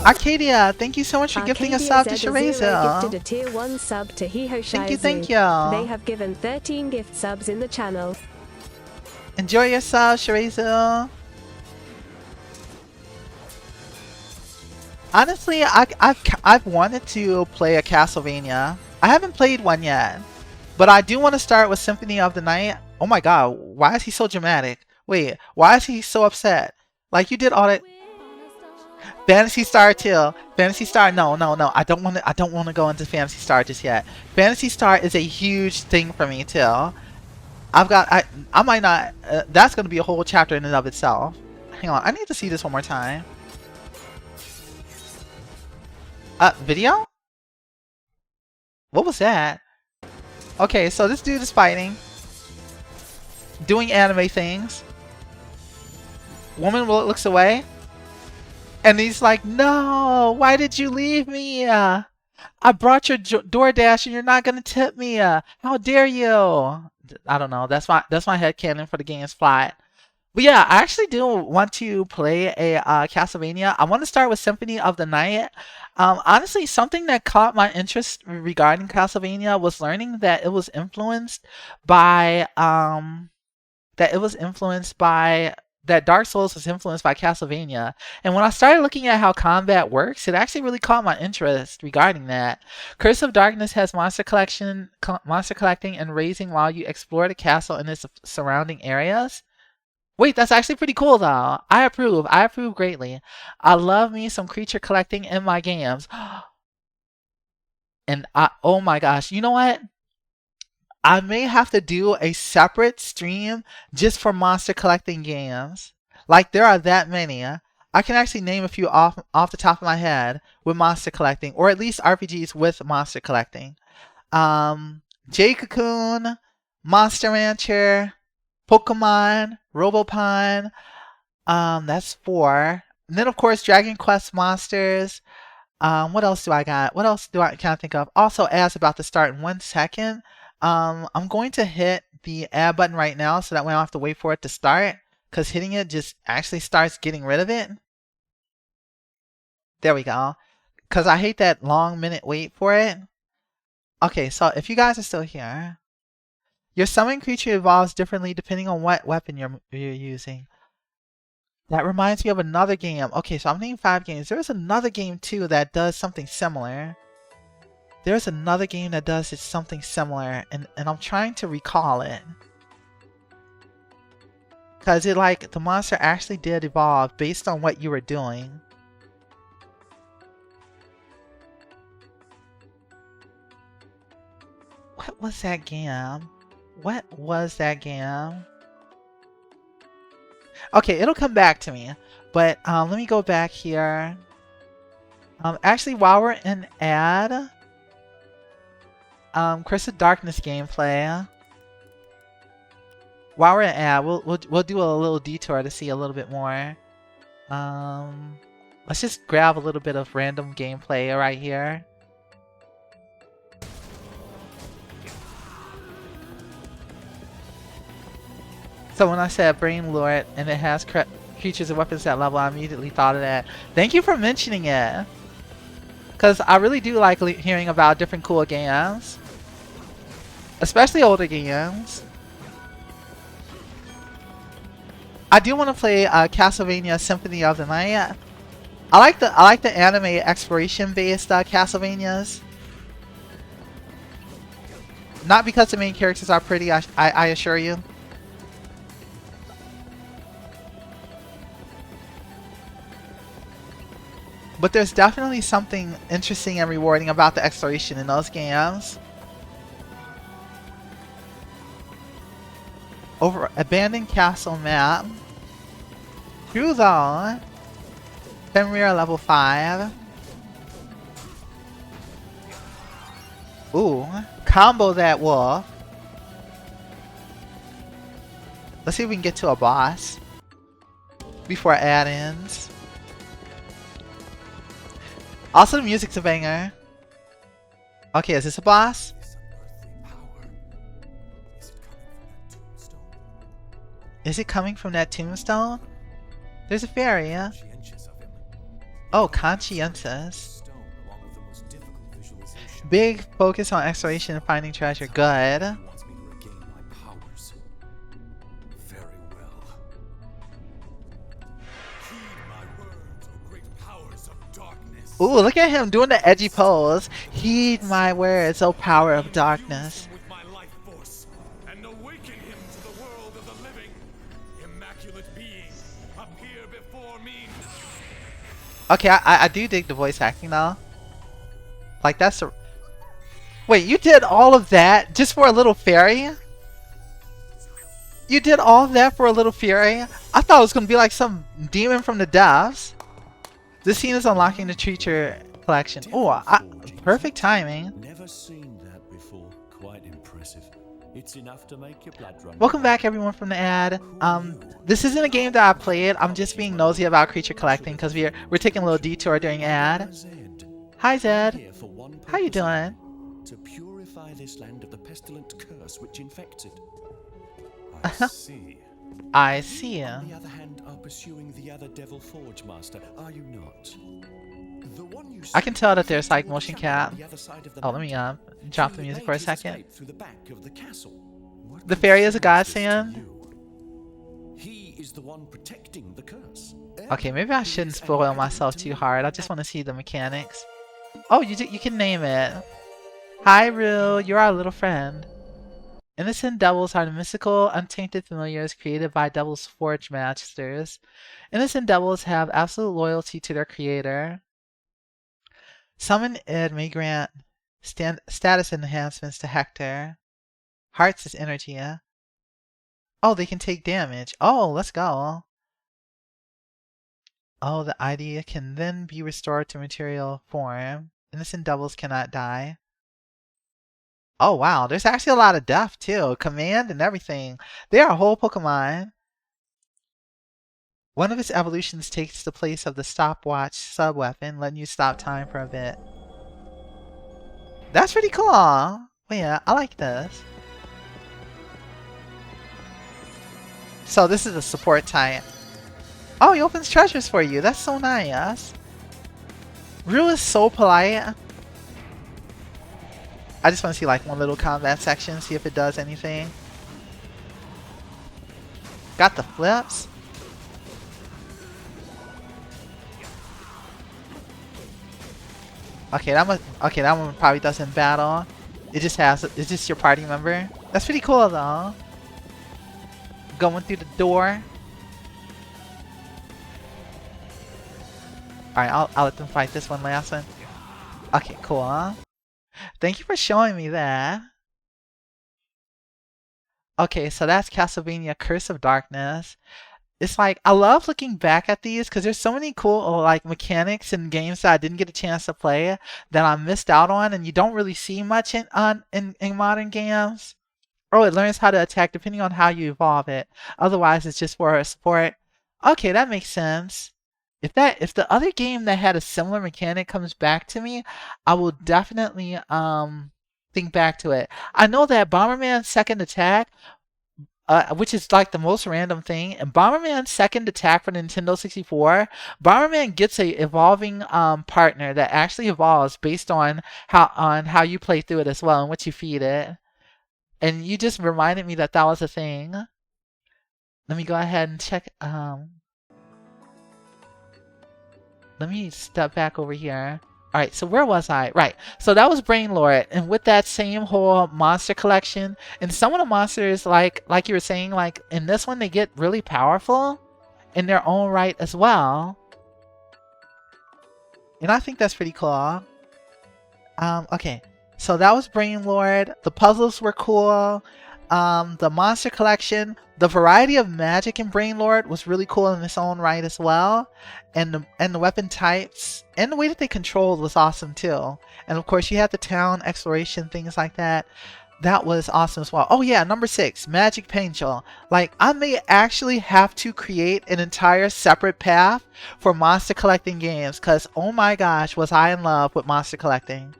Arcadia, thank you so much for gifting a sub to Shirazo. Gifted a tier 1 sub to Hiho Shaizu. Thank you. They have given 13 gift subs in the channel. Enjoy your sub, Shirazo. Honestly, I've wanted to play a Castlevania. I haven't played one yet, but I do want to start with Symphony of the Night. Oh my god, why is he so dramatic? Wait, why is he so upset? Like, you did all that. Phantasy Star 2. Phantasy Star, no. I don't want to go into Phantasy Star just yet. Phantasy Star is a huge thing for me too. I might not. That's going to be a whole chapter in and of itself. Hang on, I need to see this one more time. Video? What was that? Okay, so this dude is fighting, doing anime things. Woman looks away. And he's like, no, why did you leave me? I brought your DoorDash and you're not going to tip me. How dare you? I don't know. That's my headcanon for the game's plot. But yeah, I actually do want to play a Castlevania. I want to start with Symphony of the Night. Honestly, something that caught my interest regarding Castlevania was learning that it was influenced by that Dark Souls was influenced by Castlevania. And when I started looking at how combat works, it actually really caught my interest regarding that. Curse of Darkness has monster collecting and raising while you explore the castle and its surrounding areas. Wait, that's actually pretty cool though. I approve greatly. I love me some creature collecting in my games. And oh my gosh, you know what? I may have to do a separate stream just for monster collecting games. Like, there are that many. I can actually name a few off the top of my head with monster collecting, or at least RPGs with monster collecting. J-Cocoon, Monster Rancher, Pokemon, Robopon. That's 4. And then of course Dragon Quest Monsters. What else do I got? What else can I think of? Also, ads about to start in 1 second. I'm going to hit the add button right now so that way I don't have to wait for it to start, because hitting it just actually starts getting rid of it. There we go. Because I hate that long minute wait for it. Okay, so if you guys are still here, your summon creature evolves differently depending on what weapon you're using. That reminds me of another game. Okay, so I'm naming 5 games. There's another game too that does something similar. There's another game that does something similar, and I'm trying to recall it. Because the monster actually did evolve based on what you were doing. What was that game? What was that game? Okay, it'll come back to me. But let me go back here. Actually, while we're in ad, Curse of Darkness gameplay. while we're at, we'll do a little detour to see a little bit more. Let's just grab a little bit of random gameplay right here. So when I said brain lure and it has creatures and weapons that level, I immediately thought of that. Thank you for mentioning it, because I really do like hearing about different cool games, especially older games. I do want to play Castlevania Symphony of the Night. I like the anime exploration based Castlevanias. Not because the main characters are pretty, I assure you. But there's definitely something interesting and rewarding about the exploration in those games. Over abandoned castle map. Cruise on. Fenrir level 5. Ooh, combo that wolf. Let's see if we can get to a boss before ad ends. Also, the music's a banger. Okay, is this a boss? Is it coming from that tombstone? There's a fairy, yeah? Oh, conscientious. Big focus on exploration and finding treasure. Good. Ooh, look at him doing the edgy pose. Heed my words, O power of darkness. Okay, I do dig the voice acting now. Like, that's a... Wait, you did all of that just for a little fairy? You did all of that for a little fairy? I thought it was going to be like some demon from the depths. This scene is unlocking the creature collection. Oh, perfect timing. Never seen that before. Quite impressive. It's enough to make your blood run. Welcome back, everyone, from the ad. This isn't a game that I played. I'm just being nosy about creature collecting because we're taking a little detour during ad. Hi, Zed. How you doing? To purify this land of the pestilent curse which infects it. I see. I see you. On the other hand, are pursuing the other Devil Forge Master, are you not? The one you I can tell that there's like motion cap. the other side of the Oh, let me drop the music for a second. through the back of the castle. What The fairy is a concerns this to godsend. you? He is the one protecting the curse. Okay, maybe I shouldn't spoil myself too hard. I just want to see the mechanics. Oh, you can name it. Hi, Rue. You're our little friend. Innocent devils are the mystical, untainted familiars created by Devil's Forge Masters. Innocent devils have absolute loyalty to their creator. Summon Id may grant status enhancements to Hector. Hearts is energy, yeah? Oh, they can take damage. Oh, let's go. Oh, the idea can then be restored to material form. Innocent devils cannot die. Oh wow, there's actually a lot of depth too. Command and everything. They are a whole Pokemon. One of its evolutions takes the place of the stopwatch sub-weapon, letting you stop time for a bit. That's pretty cool. Well, yeah, I like this. So this is a support type. Oh, he opens treasures for you. That's so nice. Rue is so polite. I just want to see like one little combat section, see if it does anything. Got the flips. Okay, that one probably doesn't battle. It's just your party member. That's pretty cool though. Going through the door. Alright, I'll let them fight this one last one. Okay, cool, huh? Thank you for showing me that. Okay, so that's Castlevania Curse of Darkness. It's like, I love looking back at these because there's so many cool like mechanics in games that I didn't get a chance to play that I missed out on, and you don't really see much in modern games. Oh, it learns how to attack depending on how you evolve it. Otherwise, it's just for support. Okay, that makes sense. If the other game that had a similar mechanic comes back to me, I will definitely think back to it. I know that Bomberman's second attack, which is like the most random thing, and Bomberman's second attack for Nintendo 64, Bomberman gets a evolving partner that actually evolves based on how you play through it as well and what you feed it. And you just reminded me that that was a thing. Let me go ahead and check. Let me step back over here. Alright, so where was I? Right, so that was Brain Lord, and with that same whole monster collection, and some of the monsters, like you were saying, like in this one, they get really powerful in their own right as well. And I think that's pretty cool. Okay, so that was Brain Lord. The puzzles were cool. The monster collection, the variety of magic in Brain Lord was really cool in its own right as well, and the weapon types and the way that they controlled was awesome too. And of course, you had the town exploration, things like that. That was awesome as well. Oh yeah, number 6, Magic Pencil. Like, I may actually have to create an entire separate path for monster collecting games, because oh my gosh, was I in love with monster collecting.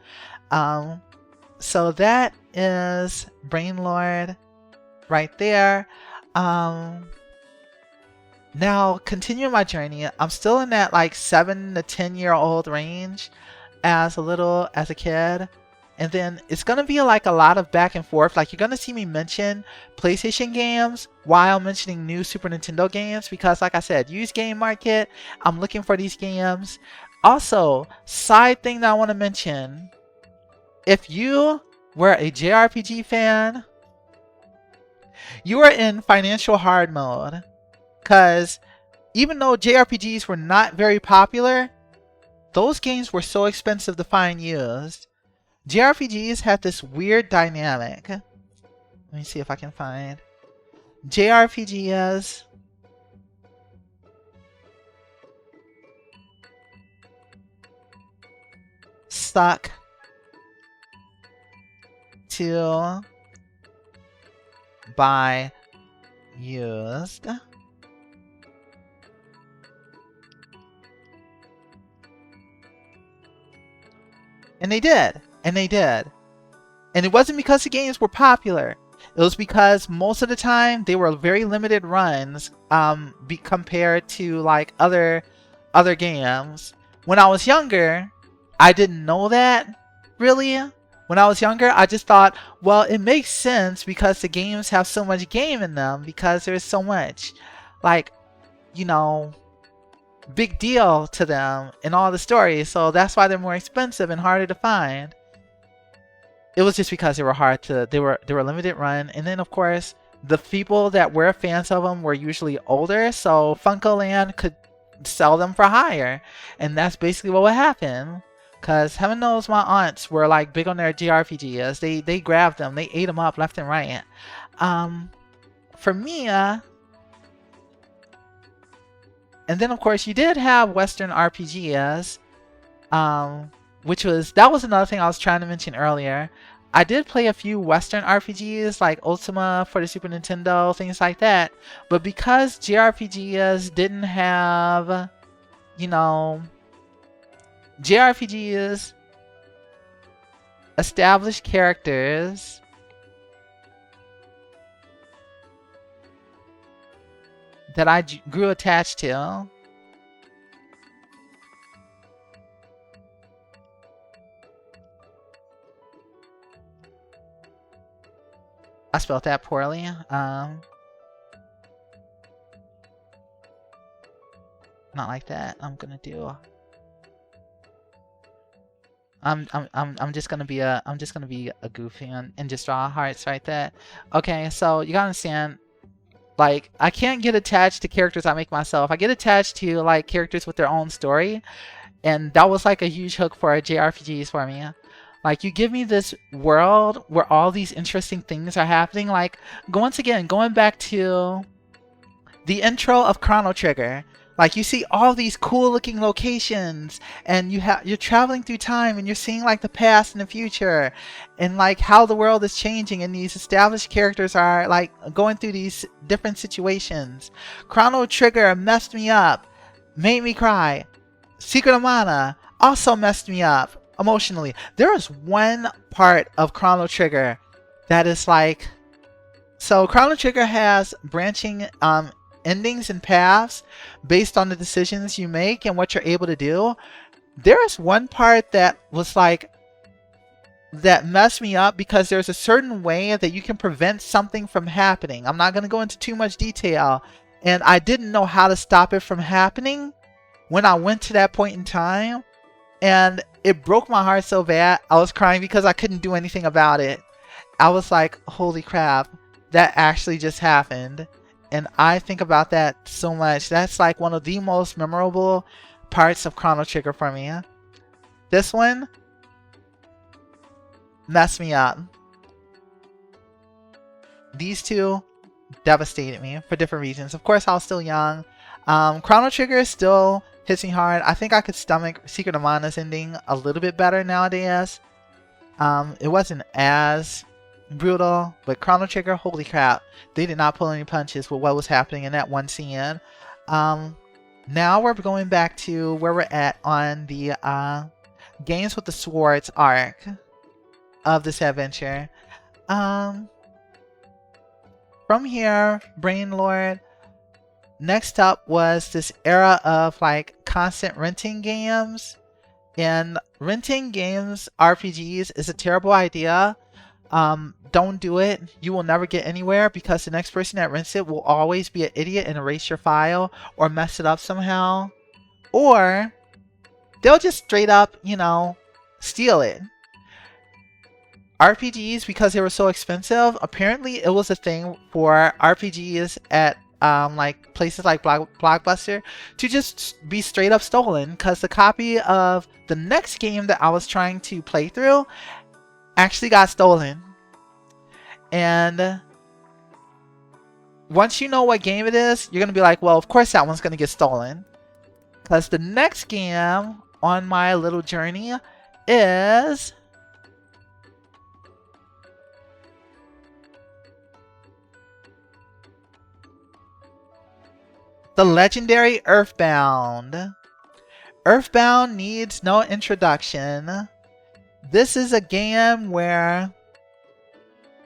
So that is Brain Lord right there. Now, continuing my journey, I'm still in that like 7 to 10-year-old range as a kid. And then it's going to be like a lot of back and forth. Like, you're going to see me mention PlayStation games while mentioning new Super Nintendo games. Because like I said, used game market, I'm looking for these games. Also, side thing that I want to mention. If you were a JRPG fan, you are in financial hard mode. Because even though JRPGs were not very popular, those games were so expensive to find used. JRPGs had this weird dynamic. Let me see if I can find. JRPGs stuck to buy used. And they did. And they did. And it wasn't because the games were popular. It was because most of the time they were very limited runs compared to like other games. When I was younger, I didn't know that really. When I was younger, I just thought, well, it makes sense because the games have so much game in them, because there's so much, like, you know, big deal to them in all the stories. So that's why they're more expensive and harder to find. It was just because they were limited run. And then, of course, the people that were fans of them were usually older, so Funko-Land could sell them for higher. And that's basically what would happen. Because heaven knows my aunts were like big on their JRPGs. They grabbed them. They ate them up left and right. For me, and then of course you did have Western RPGs, that was another thing I was trying to mention earlier. I did play a few Western RPGs like Ultima for the Super Nintendo, things like that. But because JRPGs didn't have, you know, JRPGs established characters that I grew attached to. I spelled that poorly. Not like that. I'm gonna do. I'm just gonna be a goofy and just draw hearts right there. Okay, so you gotta understand. Like, I can't get attached to characters I make myself. I get attached to like characters with their own story, and that was like a huge hook for JRPGs for me. Like, you give me this world where all these interesting things are happening. Like, once again, going back to the intro of Chrono Trigger. Like, you see all these cool looking locations, and you're traveling through time, and you're seeing like the past and the future, and like how the world is changing, and these established characters are like going through these different situations. Chrono Trigger messed me up, made me cry. Secret of Mana also messed me up emotionally. There is one part of Chrono Trigger that is like, so Chrono Trigger has branching endings and paths based on the decisions you make and what you're able to do. There is one part that was like, that messed me up because there's a certain way that you can prevent something from happening. I'm not going to go into too much detail, and I didn't know how to stop it from happening when I went to that point in time, and it broke my heart so bad. I was crying because I couldn't do anything about it. I was like, holy crap, that actually just happened. And I think about that so much. That's like one of the most memorable parts of Chrono Trigger for me. This one messed me up. These two devastated me for different reasons. Of course, I was still young. Chrono Trigger still hits me hard. I think I could stomach Secret of Mana's ending a little bit better nowadays. It wasn't as brutal, but Chrono Trigger, holy crap, they did not pull any punches with what was happening in that one scene. Now we're going back to where we're at on the Games with the Swords arc of this adventure. From here, Brain Lord, next up was this era of like constant renting games, and renting games RPGs is a terrible idea. Don't do it. You will never get anywhere because the next person that rents it will always be an idiot and erase your file or mess it up somehow, or they'll just straight up, you know, steal it. RPGs, because they were so expensive, apparently it was a thing for RPGs at like places like Blockbuster to just be straight up stolen, because the copy of the next game that I was trying to play through actually got stolen. And once you know what game it is, you're gonna be like, well, of course that one's gonna get stolen, because the next game on my little journey is the legendary Earthbound. Earthbound needs no introduction. This is a game where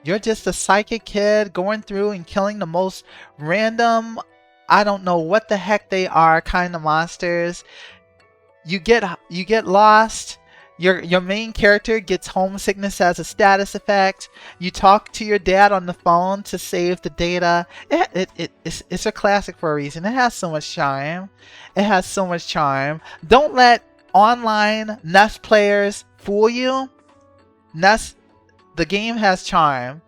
you're just a psychic kid going through and killing the most random, I don't know what the heck they are, kind of monsters. You get lost. Your main character gets homesickness as a status effect. You talk to your dad on the phone to save the data. It's a classic for a reason. It has so much charm. It has so much charm. Don't let online NES players fool you. NES, the game has charm.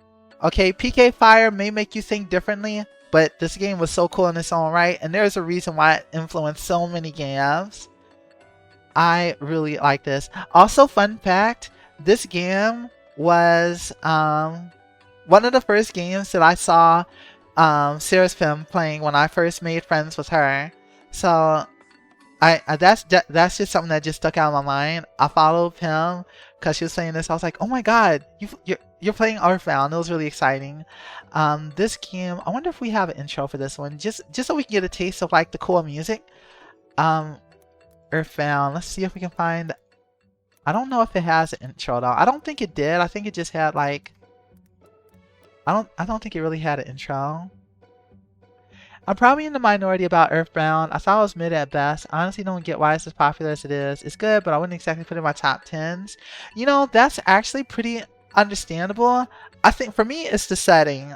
Okay, PK Fire may make you think differently, but this game was so cool in its own right, and there's a reason why it influenced so many games. I really like this. Also, fun fact, this game was one of the first games that I saw Sarah's Pim playing when I first made friends with her. So that's just something that just stuck out of my mind. I followed Pim because she was saying this. I was like, oh my god, you're playing Earthbound. It was really exciting. This game, I wonder if we have an intro for this one, just so we can get a taste of like the cool music. Earthbound. Let's see if we can find. I don't know if it has an intro though. I don't think it did. I think it just had like. I don't think it really had an intro. I'm probably in the minority about Earthbound. I thought it was mid at best. I honestly don't get why it's as popular as it is. It's good, but I wouldn't exactly put it in my top 10s. You know, that's actually pretty understandable. I think for me, it's the setting.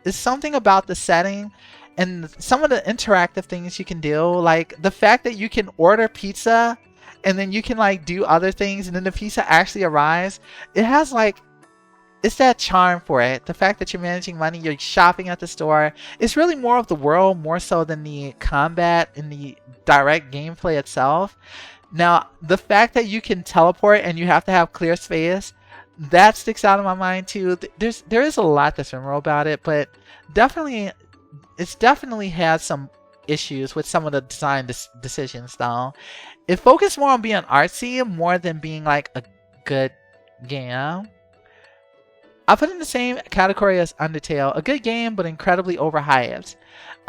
It's something about the setting and some of the interactive things you can do, like the fact that you can order pizza and then you can like do other things and then the pizza actually arrives. It has like, it's that charm for it. The fact that you're managing money, you're shopping at the store. It's really more of the world, more so than the combat and the direct gameplay itself. Now, the fact that you can teleport and you have to have clear space, that sticks out of my mind too. There is a lot that's memorable about it, but definitely, it's definitely has some issues with some of the design decisions though. It focused more on being artsy more than being like a good game. I put it in the same category as Undertale. A good game, but incredibly overhyped.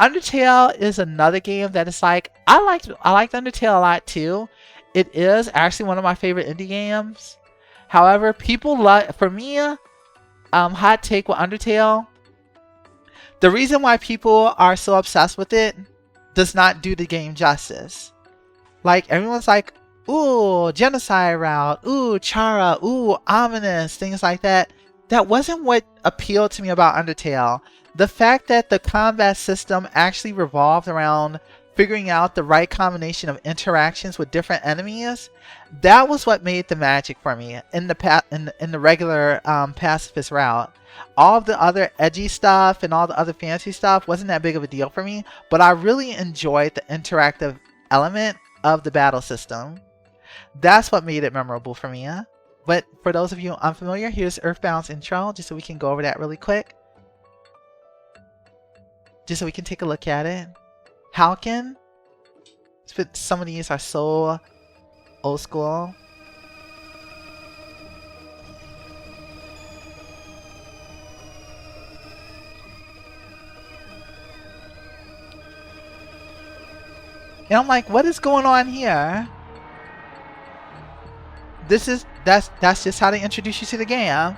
Undertale is another game that is like, I liked Undertale a lot too. It is actually one of my favorite indie games. However, people love, for me, hot take with Undertale, the reason why people are so obsessed with it does not do the game justice. Like, everyone's like, ooh, genocide route, ooh, Chara, ooh, ominous, things like that. That wasn't what appealed to me about Undertale. The fact that the combat system actually revolved around figuring out the right combination of interactions with different enemies, that was what made the magic for me in the regular pacifist route. All of the other edgy stuff and all the other fancy stuff wasn't that big of a deal for me, but I really enjoyed the interactive element of the battle system. That's what made it memorable for me. But for those of you unfamiliar, here's Earthbound's intro, just so we can go over that really quick. Just so we can take a look at it. Halkin. Some of these are so old school. And I'm like, what is going on here? That's just how they introduce you to the game.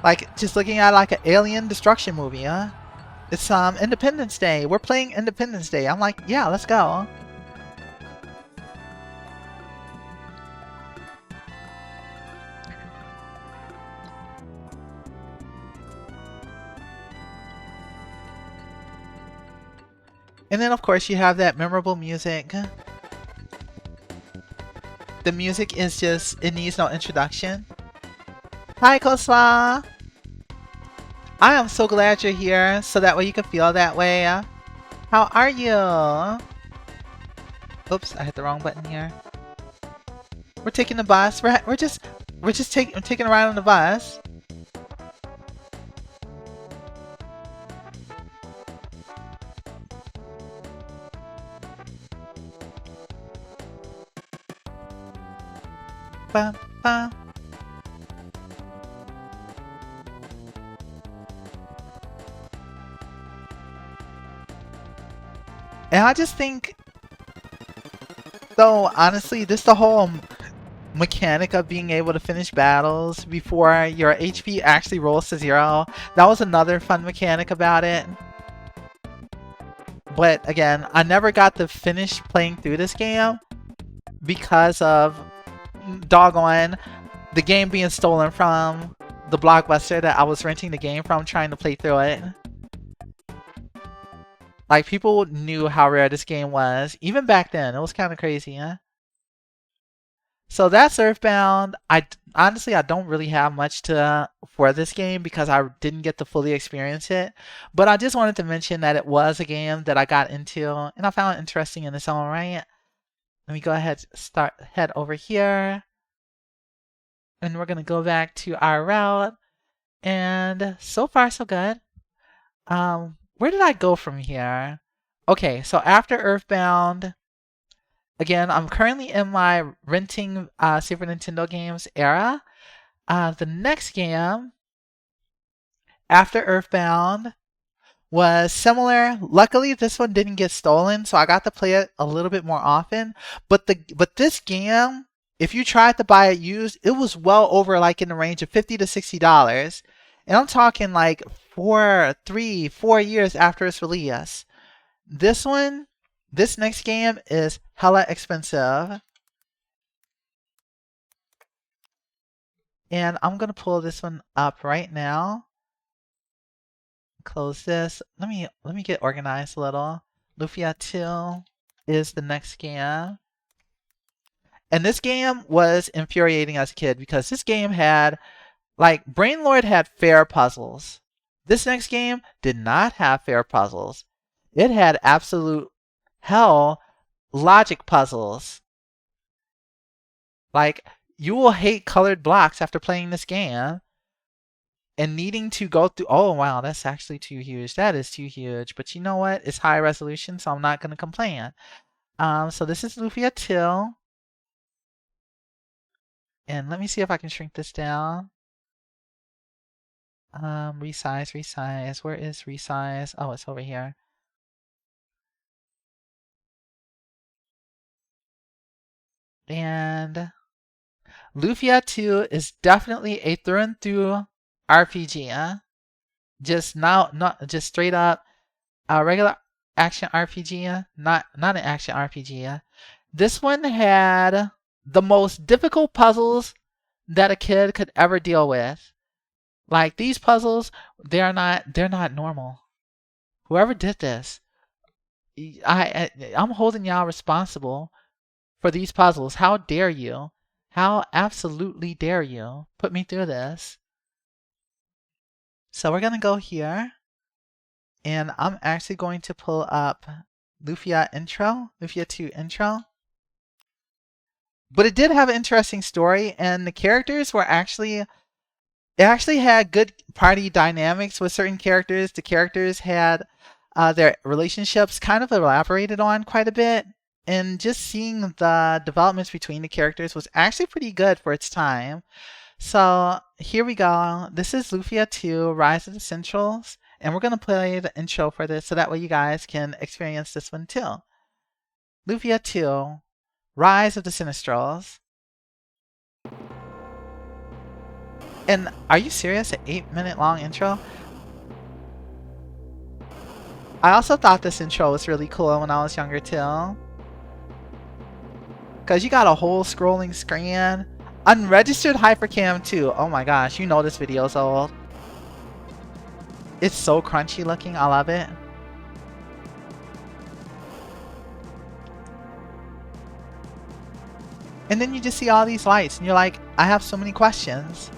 Like, just looking at like an alien destruction movie, huh? It's Independence Day. We're playing Independence Day. I'm like, yeah, let's go. And then of course you have that memorable music. The music is just, it needs no introduction. Hi Kosla! I am so glad you're here, so that way you can feel that way. How are you? Oops, I hit the wrong button here. We're taking the bus. We're just taking a ride on the bus. Ba, ba. And I just think, though, honestly, this the whole mechanic of being able to finish battles before your HP actually rolls to 0. That was another fun mechanic about it. But again, I never got to finish playing through this game because of doggone the game being stolen from the Blockbuster that I was renting the game from, trying to play through it. Like, people knew how rare this game was. Even back then, it was kind of crazy, huh? So that's Earthbound. Honestly, I don't really have much for this game because I didn't get to fully experience it. But I just wanted to mention that it was a game that I got into and I found it interesting in its own right. Let me go ahead, head over here. And we're going to go back to our route. And so far, so good. Where did I go from here? Okay, so after Earthbound, again, I'm currently in my renting Super Nintendo games era. The next game after Earthbound was similar. Luckily, this one didn't get stolen, so I got to play it a little bit more often. But this game, if you tried to buy it used, it was well over like in the range of $50 to $60. And I'm talking like 4 years after its release. This next game is hella expensive. And I'm gonna pull this one up right now. Close this. Let me get organized a little. Lufia 2 is the next game. And this game was infuriating as a kid because this game had, like, Brainlord had fair puzzles. This next game did not have fair puzzles. It had absolute hell logic puzzles. Like, you will hate colored blocks after playing this game. and needing to go through. Oh wow, that's actually too huge. That is too huge. But you know what? It's high resolution, so I'm not gonna complain. So this is Lufia 2. And let me see if I can shrink this down. Resize, resize. Where is resize? Oh, it's over here. And Lufia 2 is definitely a through and through RPG. Just not just straight up a regular action RPG. Not an action RPG. This one had the most difficult puzzles that a kid could ever deal with. Like these puzzles, they're not normal. Whoever did this, I'm holding y'all responsible for these puzzles. How dare you? How absolutely dare you put me through this? So we're gonna go here, and I'm actually going to pull up Lufia 2 intro. But it did have an interesting story, and the characters were actually, it actually had good party dynamics with certain characters. The characters had their relationships kind of elaborated on quite a bit, and just seeing the developments between the characters was actually pretty good for its time. So here we go. This is Lufia 2, Rise of the Centrals, and we're going to play the intro for this so that way you guys can experience this one too. Lufia 2, Rise of the Sinistrals. And are you serious? An 8-minute long intro? I also thought this intro was really cool when I was younger too. Because you got a whole scrolling screen. Unregistered Hypercam 2. Oh my gosh, you know this video's old. It's so crunchy looking. I love it. And then you just see all these lights and you're like, I have so many questions.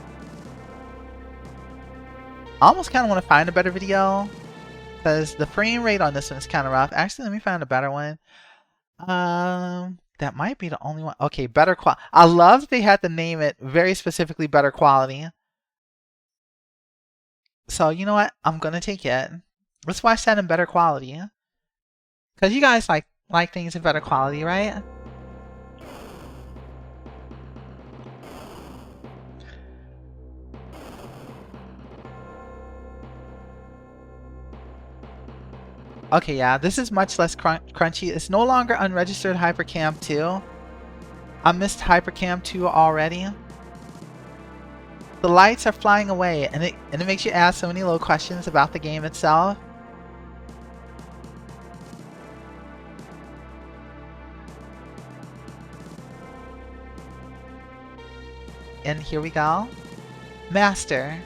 I almost kind of want to find a better video because the frame rate on this one is kind of rough. Actually, let me find a better one. That might be the only one. Okay, better quality. I love that they had to name it very specifically better quality. So you know what? I'm gonna take it. Let's watch that in better quality. Cause you guys like things in better quality, right? Okay, yeah, this is much less crunchy. It's no longer unregistered Hypercam 2. I missed Hypercam 2 already. The lights are flying away, and it makes you ask so many little questions about the game itself. And here we go. Master.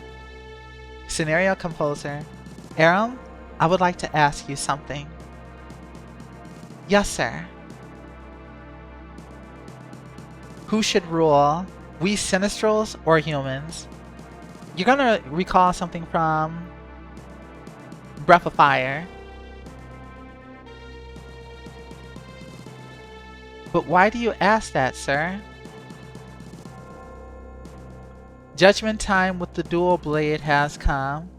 Scenario composer. Aram? I would like to ask you something. Yes, sir. Who should rule? We Sinistrals or humans? You're gonna recall something from Breath of Fire. But why do you ask that, sir? Judgment time with the dual blade has come.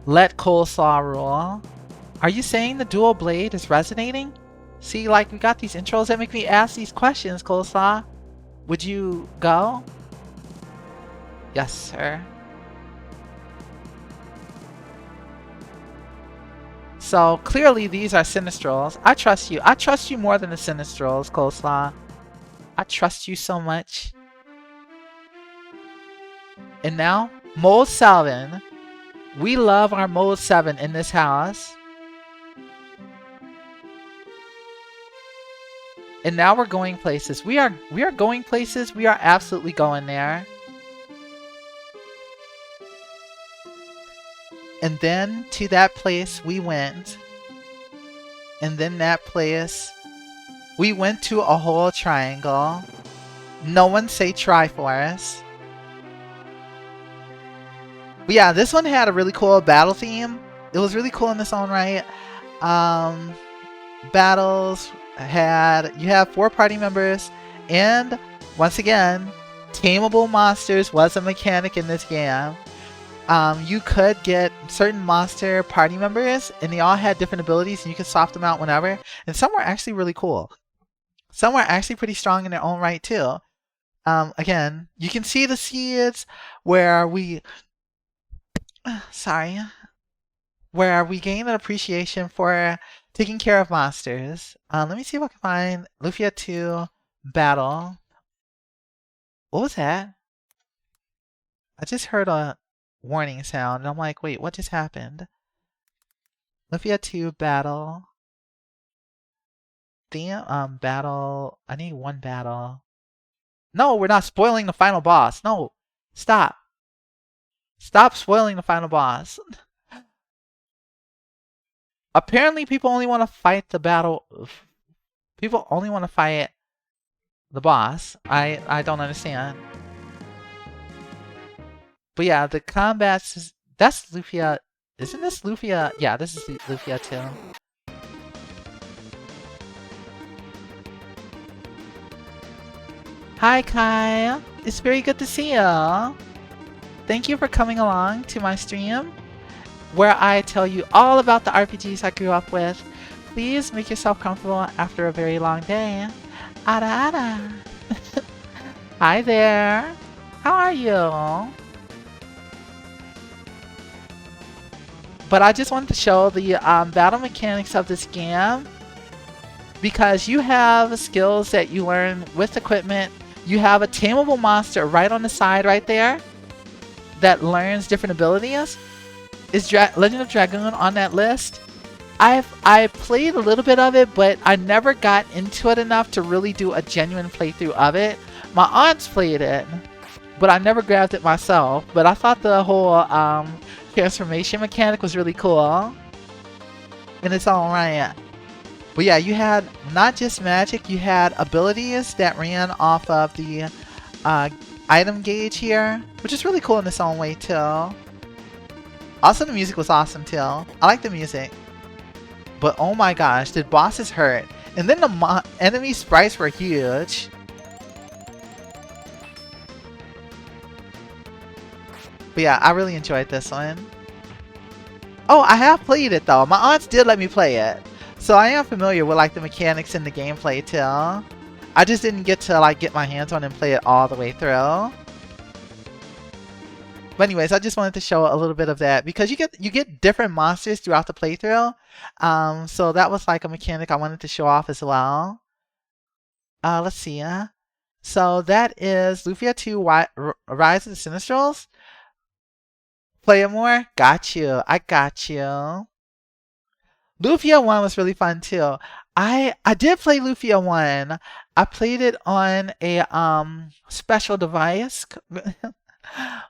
Let Coleslaw rule. Are you saying the dual blade is resonating? See, like, we got these intros that make me ask these questions, Coleslaw. Would you go? Yes, sir. So, clearly these are Sinistrals. I trust you. I trust you more than the Sinistrals, Coleslaw. I trust you so much. And now, Mode 7. We love our Mode 7 in this house. And now we're going places. We are going places. We are absolutely going there. And then to that place we went. And then that place we went to a whole triangle. No one say Triforce. But yeah, this one had a really cool battle theme. It was really cool in its own right. Battles you have 4 party members, and once again, tameable monsters was a mechanic in this game. you could get certain monster party members, and they all had different abilities, and you could swap them out whenever. And some were actually really cool. Some were actually pretty strong in their own right too. Again, you can see the seeds where we, where we gain an appreciation for taking care of monsters. Let me see if I can find Lufia 2 Battle. What was that? I just heard a warning sound, and I'm like, wait, what just happened? Lufia 2 Battle. Damn, battle. I need one battle. No, we're not spoiling the final boss. No, stop. Stop spoiling the final boss. Apparently, people only want to fight the battle. People only want to fight the boss. I don't understand. But yeah, the combats. That's Lufia. Isn't this Lufia? Yeah, this is Lufia too. Hi Kai, it's very good to see you. Thank you for coming along to my stream, where I tell you all about the RPGs I grew up with. Please make yourself comfortable after a very long day. Ada ada. Hi there. How are you? But I just wanted to show the battle mechanics of this game, because you have skills that you learn with equipment. You have a tameable monster right on the side right there that learns different abilities. Is Legend of Dragoon on that list? I played a little bit of it, but I never got into it enough to really do a genuine playthrough of it. My aunts played it, but I never grabbed it myself. But I thought the whole transformation mechanic was really cool, and it's alright. But yeah, you had not just magic, you had abilities that ran off of the item gauge here, which is really cool in its own way too. Also, the music was awesome too. I like the music. But oh my gosh, did bosses hurt. And then the enemy sprites were huge. But yeah, I really enjoyed this one. Oh, I have played it though. My aunts did let me play it. So I am familiar with like the mechanics and the gameplay too. I just didn't get to like get my hands on and play it all the way through. But anyways, I just wanted to show a little bit of that, because you get different monsters throughout the playthrough. So that was like a mechanic I wanted to show off as well. Let's see. So that is Lufia 2 Rise of the Sinistrals. Play more? Got you. I got you. Lufia 1 was really fun too. I did play Lufia 1. I played it on a special device.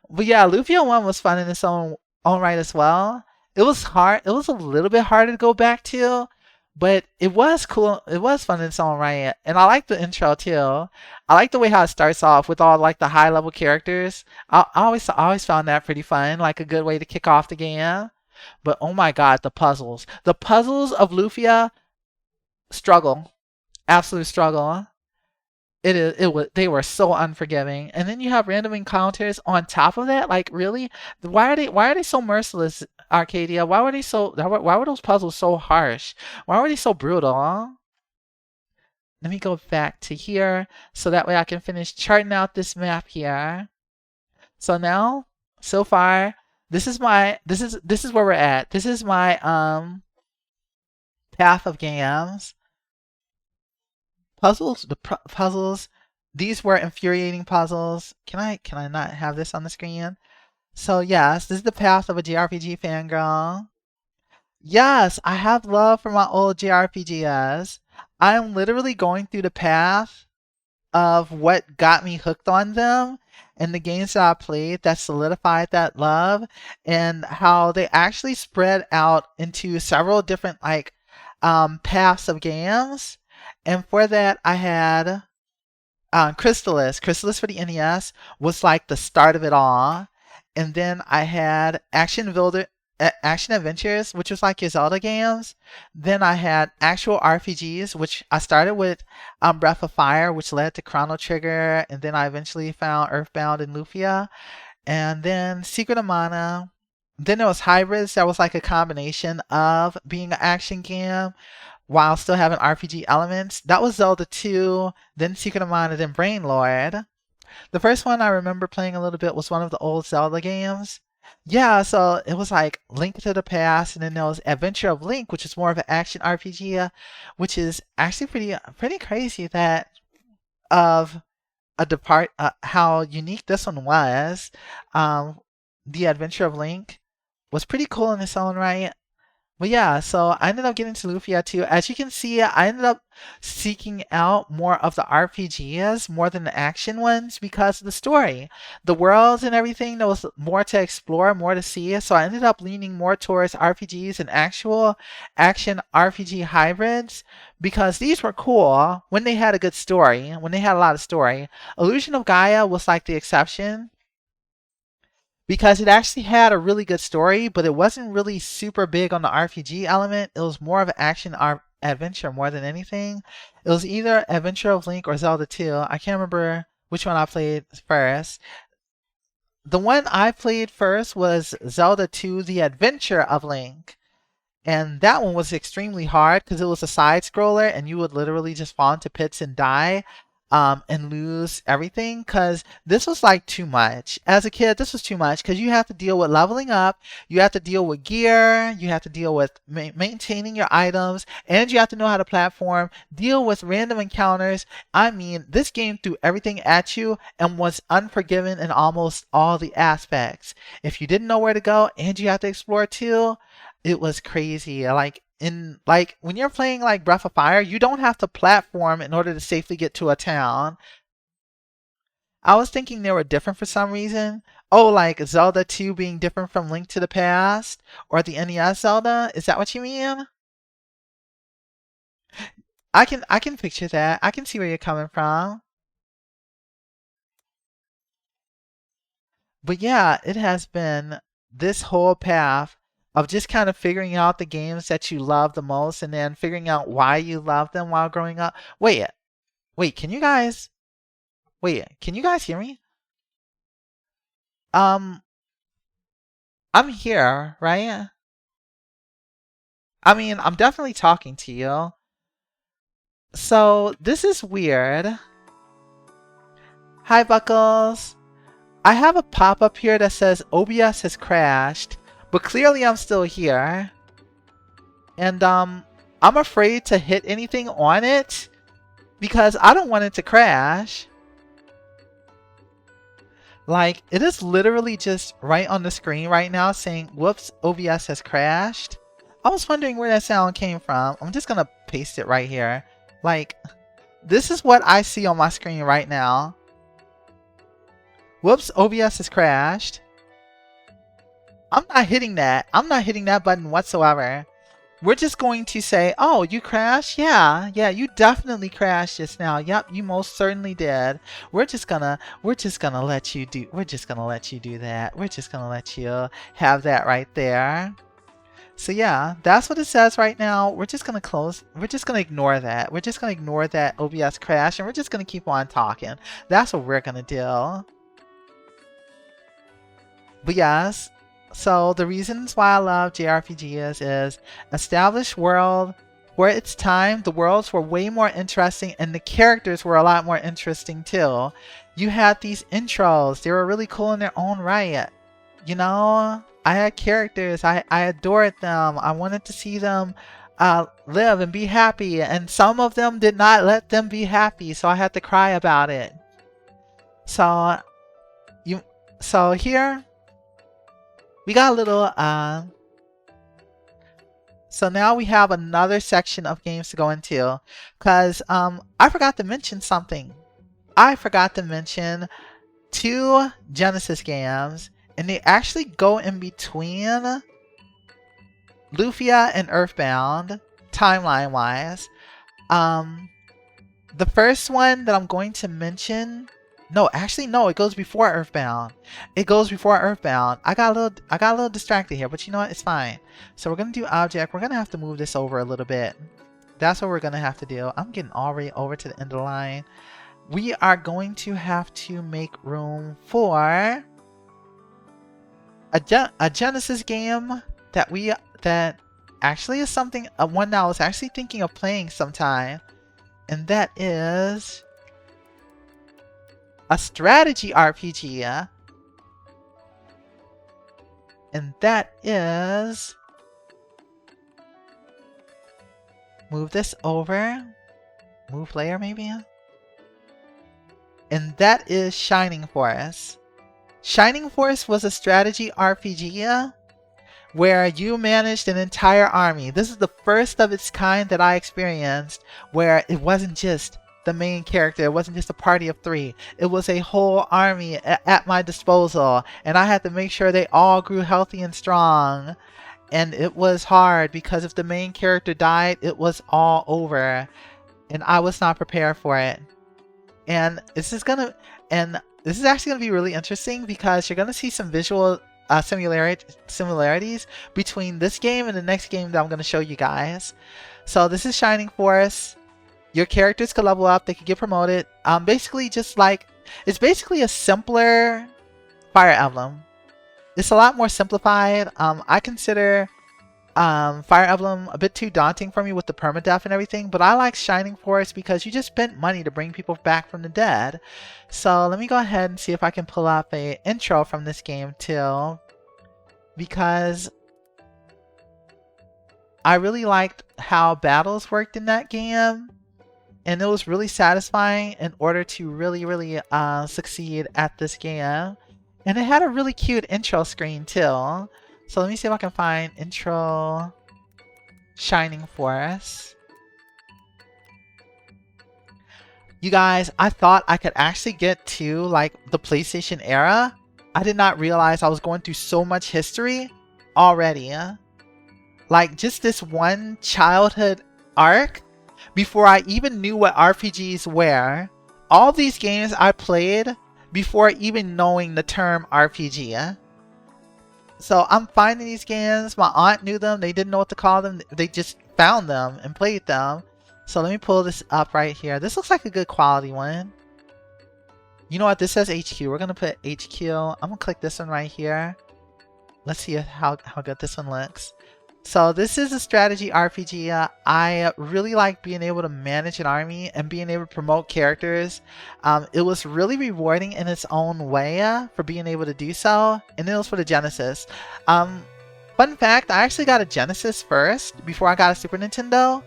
But yeah, Lufia 1 was fun in its own right as well. It was hard. It was a little bit harder to go back to, but it was cool. It was fun in its own right. And I like the intro too. I like the way how it starts off with all like the high level characters. I always found that pretty fun, like a good way to kick off the game. But oh my god, the puzzles. The puzzles of Lufia, struggle. Absolute struggle. They were so unforgiving. And then you have random encounters on top of that. Like really? Why are they so merciless, Arcadia? Why were those puzzles so harsh? Why were they so brutal? Huh? Let me go back to here so that way I can finish charting out this map here. So now, so far, this is where we're at. This is my path of games. Puzzles, puzzles. These were infuriating puzzles. Can I not have this on the screen? So yes, this is the path of a JRPG fangirl. Yes, I have love for my old JRPGs. I'm literally going through the path of what got me hooked on them, and the games that I played that solidified that love, and how they actually spread out into several different like paths of games. And for that, I had Crystalis. Crystalis for the NES was like the start of it all. And then I had Action Adventures, which was like your Zelda games. Then I had actual RPGs, which I started with Breath of Fire, which led to Chrono Trigger. And then I eventually found Earthbound and Lufia. And then Secret of Mana. Then there was Hybrids. That was like a combination of being an action game while still having RPG elements. That was Zelda 2, then Secret of Mana, then Brain Lord. The first one I remember playing a little bit was one of the old Zelda games. Yeah, so it was like Link to the Past, and then there was Adventure of Link, which is more of an action RPG, which is actually pretty crazy that of how unique this one was. The Adventure of Link was pretty cool in its own right. But yeah, so I ended up getting to Lufia too. As you can see, I ended up seeking out more of the RPGs more than the action ones because of the story. The worlds and everything, there was more to explore, more to see. So I ended up leaning more towards RPGs and actual action RPG hybrids because these were cool when they had a good story, when they had a lot of story. Illusion of Gaia was like the exception, because it actually had a really good story, but it wasn't really super big on the RPG element. It was more of an action adventure more than anything. It was either Adventure of Link or Zelda 2. I can't remember which one I played first. The one I played first was Zelda 2, The Adventure of Link. And that one was extremely hard because it was a side scroller and you would literally just fall into pits and die. And lose everything, because this was like too much. As a kid, this was too much because you have to deal with leveling up, you have to deal with gear, you have to deal with maintaining your items, and you have to know how to platform, deal with random encounters. I mean, this game threw everything at you and was unforgiving in almost all the aspects. If you didn't know where to go and you have to explore too, it was crazy. Like when you're playing like Breath of Fire, you don't have to platform in order to safely get to a town. I was thinking they were different for some reason. Oh, like Zelda 2 being different from Link to the Past or the NES Zelda? Is that what you mean? I can picture that. I can see where you're coming from. But yeah, it has been this whole path of just kind of figuring out the games that you love the most and then figuring out why you love them while growing up. Wait, can you guys hear me? I'm here, right? I mean, I'm definitely talking to you. So, this is weird. Hi, Buckles. I have a pop-up here that says OBS has crashed. But clearly I'm still here. And I'm afraid to hit anything on it because I don't want it to crash. Like, it is literally just right on the screen right now saying, whoops, OBS has crashed. I was wondering where that sound came from. I'm just gonna paste it right here. Like, this is what I see on my screen right now. Whoops, OBS has crashed. I'm not hitting that. I'm not hitting that button whatsoever. We're just going to say, oh, you crashed? Yeah, you definitely crashed just now. Yep, you most certainly did. We're just gonna let you do that. We're just gonna let you have that right there. So yeah, that's what it says right now. We're just gonna ignore that. We're just gonna ignore that OBS crash and we're just gonna keep on talking. That's what we're gonna do. But yes. So the reasons why I love JRPGs is established world. For its time, the worlds were way more interesting and the characters were a lot more interesting too. You had these intros. They were really cool in their own right. You know, I had characters. I adored them. I wanted to see them live and be happy. And some of them did not let them be happy. So I had to cry about it. So here we got a little, so now we have another section of games to go into, because I forgot to mention something. I forgot to mention 2 Genesis games, and they actually go in between Lufia and Earthbound, timeline-wise. The first one that I'm going to mention... No, actually, no. It goes before Earthbound. It goes before Earthbound. I got a little distracted here, but you know what? It's fine. So we're gonna do object. We're gonna have to move this over a little bit. That's what we're gonna have to do. I'm getting already over to the end of the line. We are going to have to make room for a Genesis game that actually is something one that I was actually thinking of playing sometime, and that is a strategy RPG, and that is, move this over, move layer maybe, and that is Shining Force. Shining Force was a strategy RPG where you managed an entire army. This is the first of its kind that I experienced, where it wasn't just the main character, it wasn't just a party of 3. It was a whole army at my disposal, and I had to make sure they all grew healthy and strong. And it was hard because if the main character died, it was all over, and I was not prepared for it. And this is actually gonna be really interesting because you're gonna see some visual similarities between this game and the next game that I'm gonna show you guys. So this is Shining Force. Your characters could level up, they could get promoted. Basically just like, it's basically a simpler Fire Emblem. It's a lot more simplified. I consider Fire Emblem a bit too daunting for me with the permadeath and everything, but I like Shining Force because you just spent money to bring people back from the dead. So let me go ahead and see if I can pull up a intro from this game too, because I really liked how battles worked in that game, and it was really satisfying in order to really succeed at this game. And it had a really cute intro screen too. So let me see if I can find intro Shining Force. You guys, I thought I could actually get to like the PlayStation era. I did not realize I was going through so much history already. Like just this one childhood arc before I even knew what RPGs were. All these games I played before even knowing the term RPG. So I'm finding these games, my aunt knew them, they didn't know what to call them, they just found them and played them. So let me pull this up right here. This looks like a good quality one. You know what, this says HQ, we're gonna put HQ. I'm gonna click this one right here. Let's see how good this one looks. So this is a strategy RPG. I really like being able to manage an army and being able to promote characters. It was really rewarding in its own way for being able to do so, and it was for the Genesis. Fun fact, I actually got a Genesis first before I got a Super Nintendo.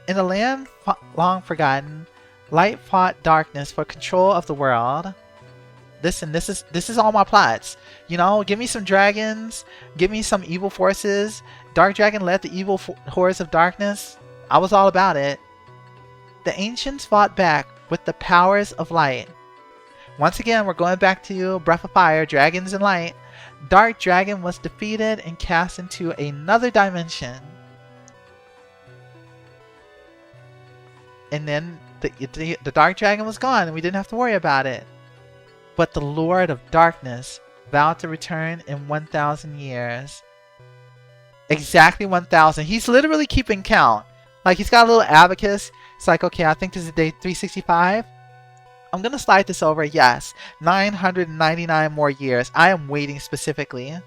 In a land long forgotten, light fought darkness for control of the world. Listen, this is all my plots. You know, give me some dragons, give me some evil forces. Dark Dragon led the evil hordes of darkness. I was all about it. The ancients fought back with the powers of light. Once again, we're going back to Breath of Fire, Dragons and Light. Dark Dragon was defeated and cast into another dimension. And then the Dark Dragon was gone and we didn't have to worry about it. But the Lord of Darkness vowed to return in 1,000 years. Exactly 1,000. He's literally keeping count. Like, he's got a little abacus. It's like, okay, I think this is day 365. I'm going to slide this over. Yes, 999 more years. I am waiting specifically.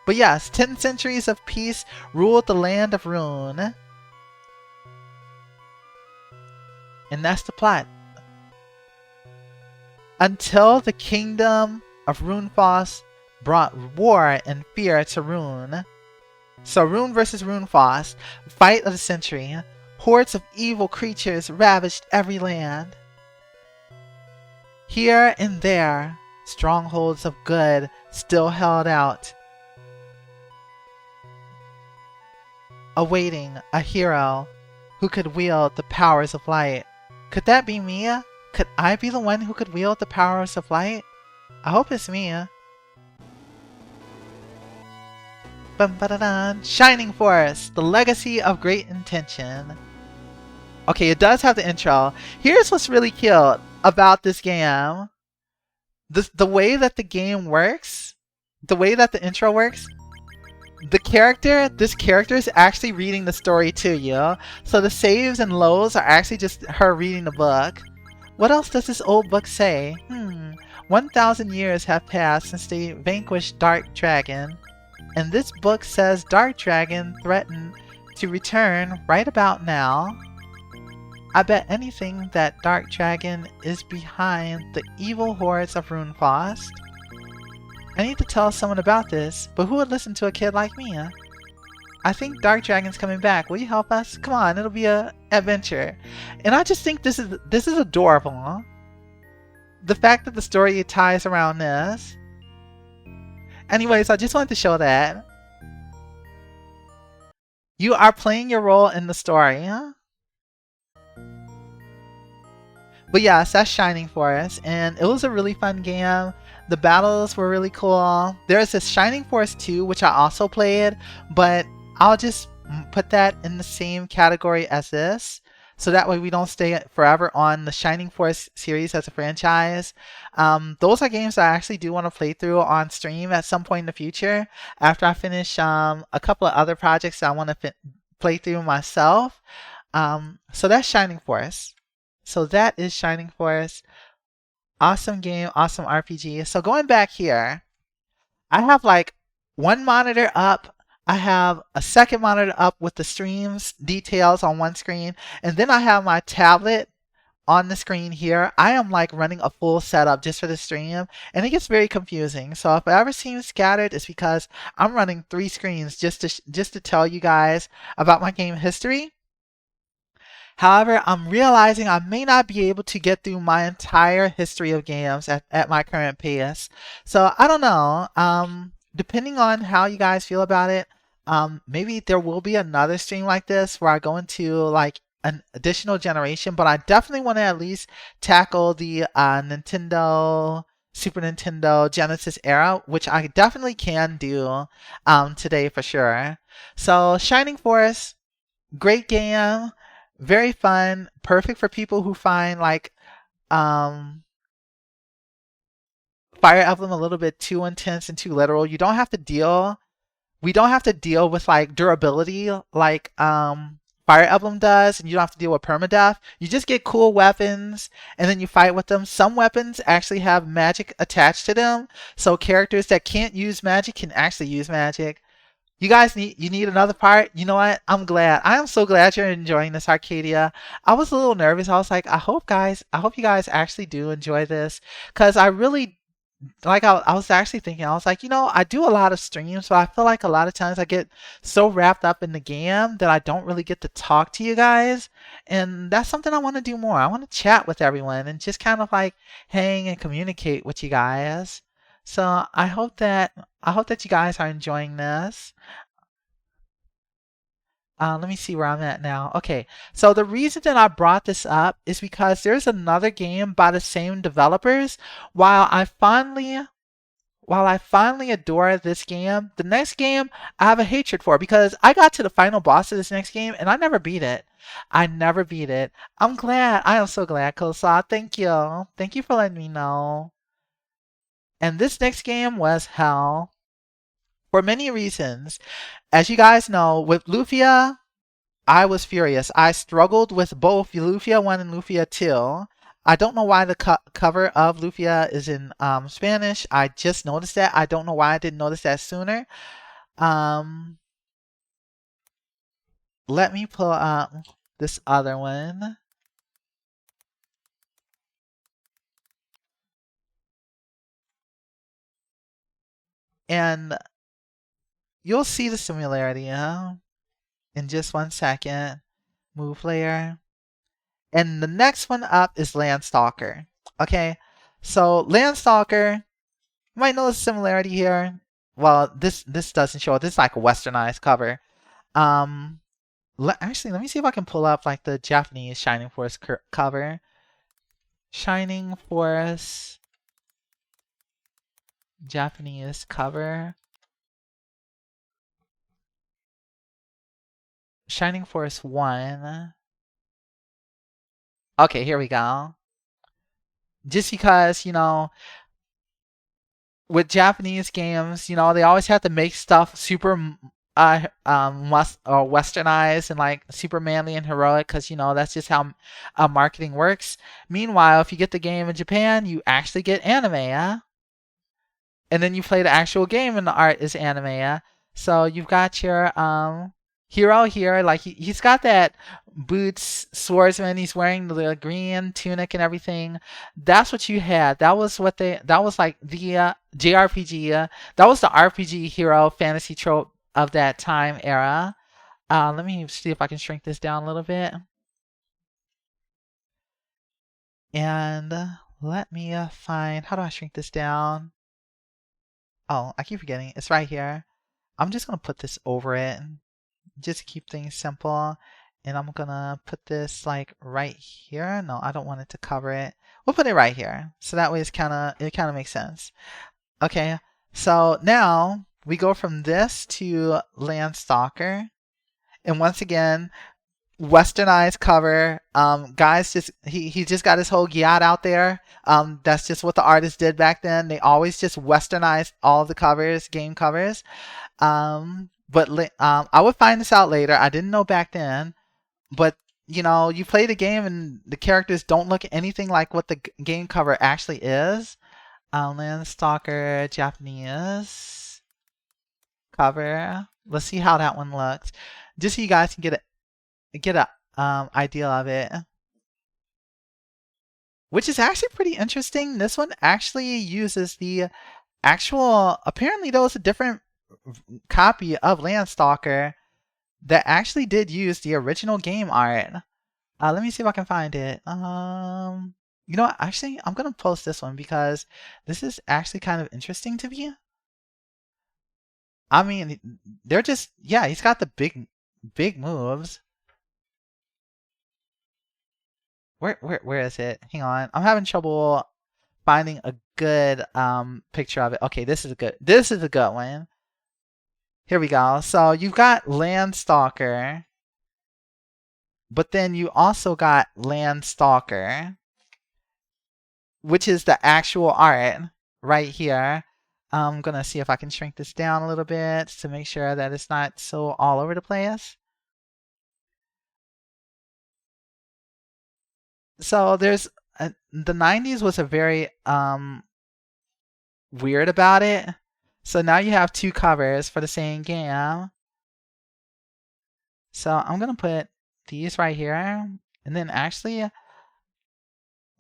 But yes, 10 centuries of peace ruled the land of Rune. And that's the plot. Until the kingdom of Runefoss brought war and fear to Rune. So Rune versus Runefoss, fight of the century. Hordes of evil creatures ravaged every land. Here and there, strongholds of good still held out, awaiting a hero who could wield the powers of light. Could that be me? Could I be the one who could wield the powers of light? I hope it's me. Shining Force, the legacy of great intention. Okay, it does have the intro. Here's what's really cute about this game. The way that the game works, the way that the intro works, this character is actually reading the story to you. So the saves and lows are actually just her reading the book. What else does this old book say? 1,000 years have passed since they vanquished Dark Dragon, and this book says Dark Dragon threatened to return right about now. I bet anything that Dark Dragon is behind the evil hordes of Runefaust. I need to tell someone about this, but who would listen to a kid like me? I think Dark Dragon's coming back. Will you help us? Come on, it'll be a adventure. And I just think this is adorable. The fact that the story ties around this. Anyways, I just wanted to show that. You are playing your role in the story, huh? But yes, that's Shining Force, and it was a really fun game. The battles were really cool. There's this Shining Force 2, which I also played, but I'll just put that in the same category as this, so that way we don't stay forever on the Shining Force series as a franchise. Those are games I actually do want to play through on stream at some point in the future, after I finish a couple of other projects that I want to play through myself. So that's Shining Force. So that is Shining Force. Awesome game, awesome RPG. So going back here, I have like one monitor up. I have a second monitor up with the streams details on one screen. And then I have my tablet on the screen here. I am like running a full setup just for the stream. And it gets very confusing. So if it ever seems scattered, it's because I'm running 3 screens just to tell you guys about my game history. However, I'm realizing I may not be able to get through my entire history of games at my current pace. So I don't know. Depending on how you guys feel about it, maybe there will be another stream like this where I go into like an additional generation. But I definitely want to at least tackle the Nintendo, Super Nintendo, Genesis era, which I definitely can do today for sure. So Shining Force, great game. Very fun, perfect for people who find like Fire Emblem a little bit too intense and too literal. We don't have to deal with like durability like Fire Emblem does, and you don't have to deal with permadeath. You just get cool weapons and then you fight with them. Some weapons actually have magic attached to them, so characters that can't use magic can actually use magic. You guys need another part? You know what? I'm glad. I am so glad you're enjoying this, Arcadia. I was a little nervous. I was like, I hope you guys actually do enjoy this. Because I really, like, I was actually thinking, I was like, you know, I do a lot of streams, but I feel like a lot of times I get so wrapped up in the game that I don't really get to talk to you guys. And that's something I want to do more. I want to chat with everyone and just kind of like hang and communicate with you guys. So I hope that you guys are enjoying this. Let me see where I'm at now. Okay, so the reason that I brought this up is because there's another game by the same developers. While I fondly adore this game, the next game I have a hatred for because I got to the final boss of this next game and I never beat it. I'm glad. I am so glad, Kosa. Thank you. Thank you for letting me know. And this next game was hell for many reasons. As you guys know, with Lufia, I was furious. I struggled with both Lufia 1 and Lufia 2. I don't know why the cover of Lufia is in Spanish. I just noticed that. I don't know why I didn't notice that sooner. Let me pull up this other one. And you'll see the similarity in just 1 second. Move layer. And the next one up is Landstalker. Okay, so Landstalker, you might notice a similarity here. Well, this doesn't show it. This is like a westernized cover. Actually, let me see if I can pull up like the Japanese Shining Force cover. Shining Force Japanese cover. Shining Force 1. Okay, here we go. Just because, you know, with Japanese games, you know, they always have to make stuff super westernized and like super manly and heroic, because you know that's just how marketing works. Meanwhile, if you get the game in Japan, you actually get anime, and then you play the actual game and the art is anime. So you've got your hero here, like he's got that boots swordsman, he's wearing the green tunic and everything. That's what you had. That was like the JRPG, that was the RPG hero fantasy trope of that time era. Let me see if I can shrink this down a little bit. And let me find, how do I shrink this down? Oh, I keep forgetting. It's right here. I'm just going to put this over it just to keep things simple. And I'm going to put this like right here. No, I don't want it to cover it. We'll put it right here. So that way it kind of makes sense. Okay, so now we go from this to Landstalker. And once again, westernized cover. Guys, he just got his whole gyat out there. That's just what the artists did back then. They always just westernized all the covers, game covers. But I would find this out later. I didn't know back then. But you know, you play the game and the characters don't look anything like what the game cover actually is. Landstalker Japanese cover. Let's see how that one looks, just so you guys can get a idea of it, which is actually pretty interesting. This one actually uses the actual, apparently there was a different copy of Landstalker that actually did use the original game art. Let me see if I can find it. You know what? Actually, I'm gonna post this one because this is actually kind of interesting to me. I mean, they're just, yeah, he's got the big moves. Where is it? Hang on. I'm having trouble finding a good picture of it. Okay, this is a good one. Here we go. So you've got Landstalker, but then you also got Landstalker, which is the actual art right here. I'm gonna see if I can shrink this down a little bit to make sure that it's not so all over the place. So there's the 90s was a very weird about it. So now you have two covers for the same game. So I'm gonna put these right here, and then actually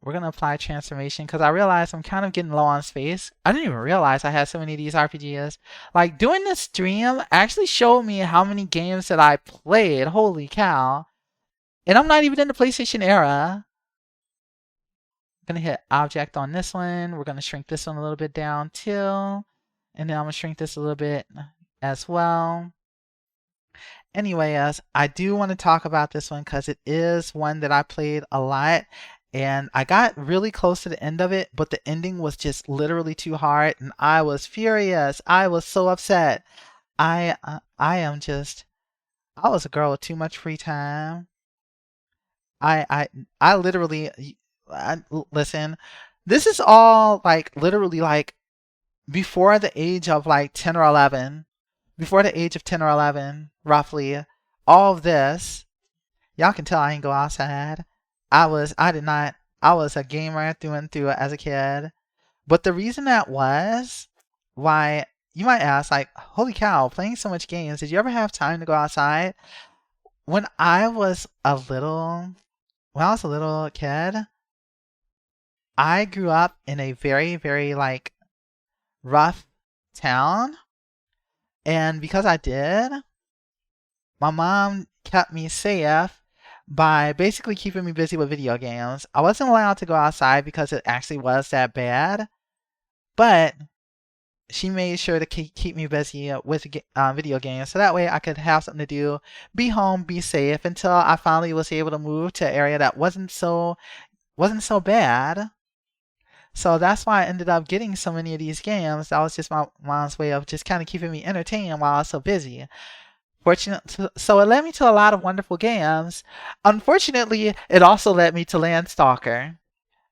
we're gonna apply transformation because I realize I'm kind of getting low on space. I didn't even realize I had so many of these RPGs. Like doing this stream actually showed me how many games that I played. Holy cow. And I'm not even in the PlayStation era. I'm gonna hit object on this one. We're gonna shrink this one a little bit down too. And then I'm gonna shrink this a little bit as well. Anyways, I do want to talk about this one because it is one that I played a lot. And I got really close to the end of it, but the ending was just literally too hard. And I was furious. I was so upset. I was a girl with too much free time. I literally, listen, this is all like literally like before the age of like 10 or 11, before the age of 10 or 11, roughly, all of this, y'all can tell I ain't go outside. I was a gamer through and through as a kid. But the reason that was, why, you might ask, like, holy cow, playing so much games, did you ever have time to go outside? When I was a little kid, I grew up in a very, very, like, rough town. And because I did, my mom kept me safe by basically keeping me busy with video games. I wasn't allowed to go outside because it actually was that bad, but she made sure to keep me busy with video games, so that way I could have something to do, be home, be safe, until I finally was able to move to an area that wasn't so bad. So that's why I ended up getting so many of these games. That was just my mom's way of just kind of keeping me entertained while I was so busy. So it led me to a lot of wonderful games. Unfortunately, it also led me to Landstalker.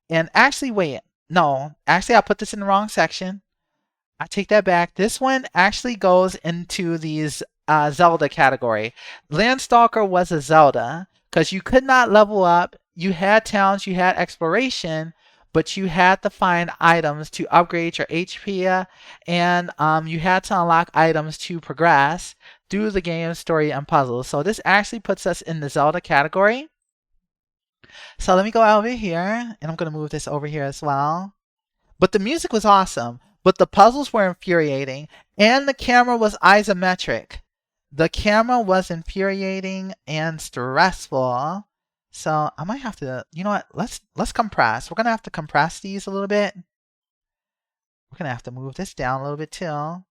And actually, I put this in the wrong section. I take that back. This one actually goes into these Zelda category. Landstalker was a Zelda because you could not level up. You had towns, you had exploration, but you had to find items to upgrade your HP, and you had to unlock items to progress through the game story and puzzles. So this actually puts us in the Zelda category. So let me go over here, and I'm going to move this over here as well. But the music was awesome, but the puzzles were infuriating, and the camera was isometric. The camera was infuriating and stressful. So I might have to, you know what, let's compress. We're going to have to compress these a little bit. We're going to have to move this down a little bit too. So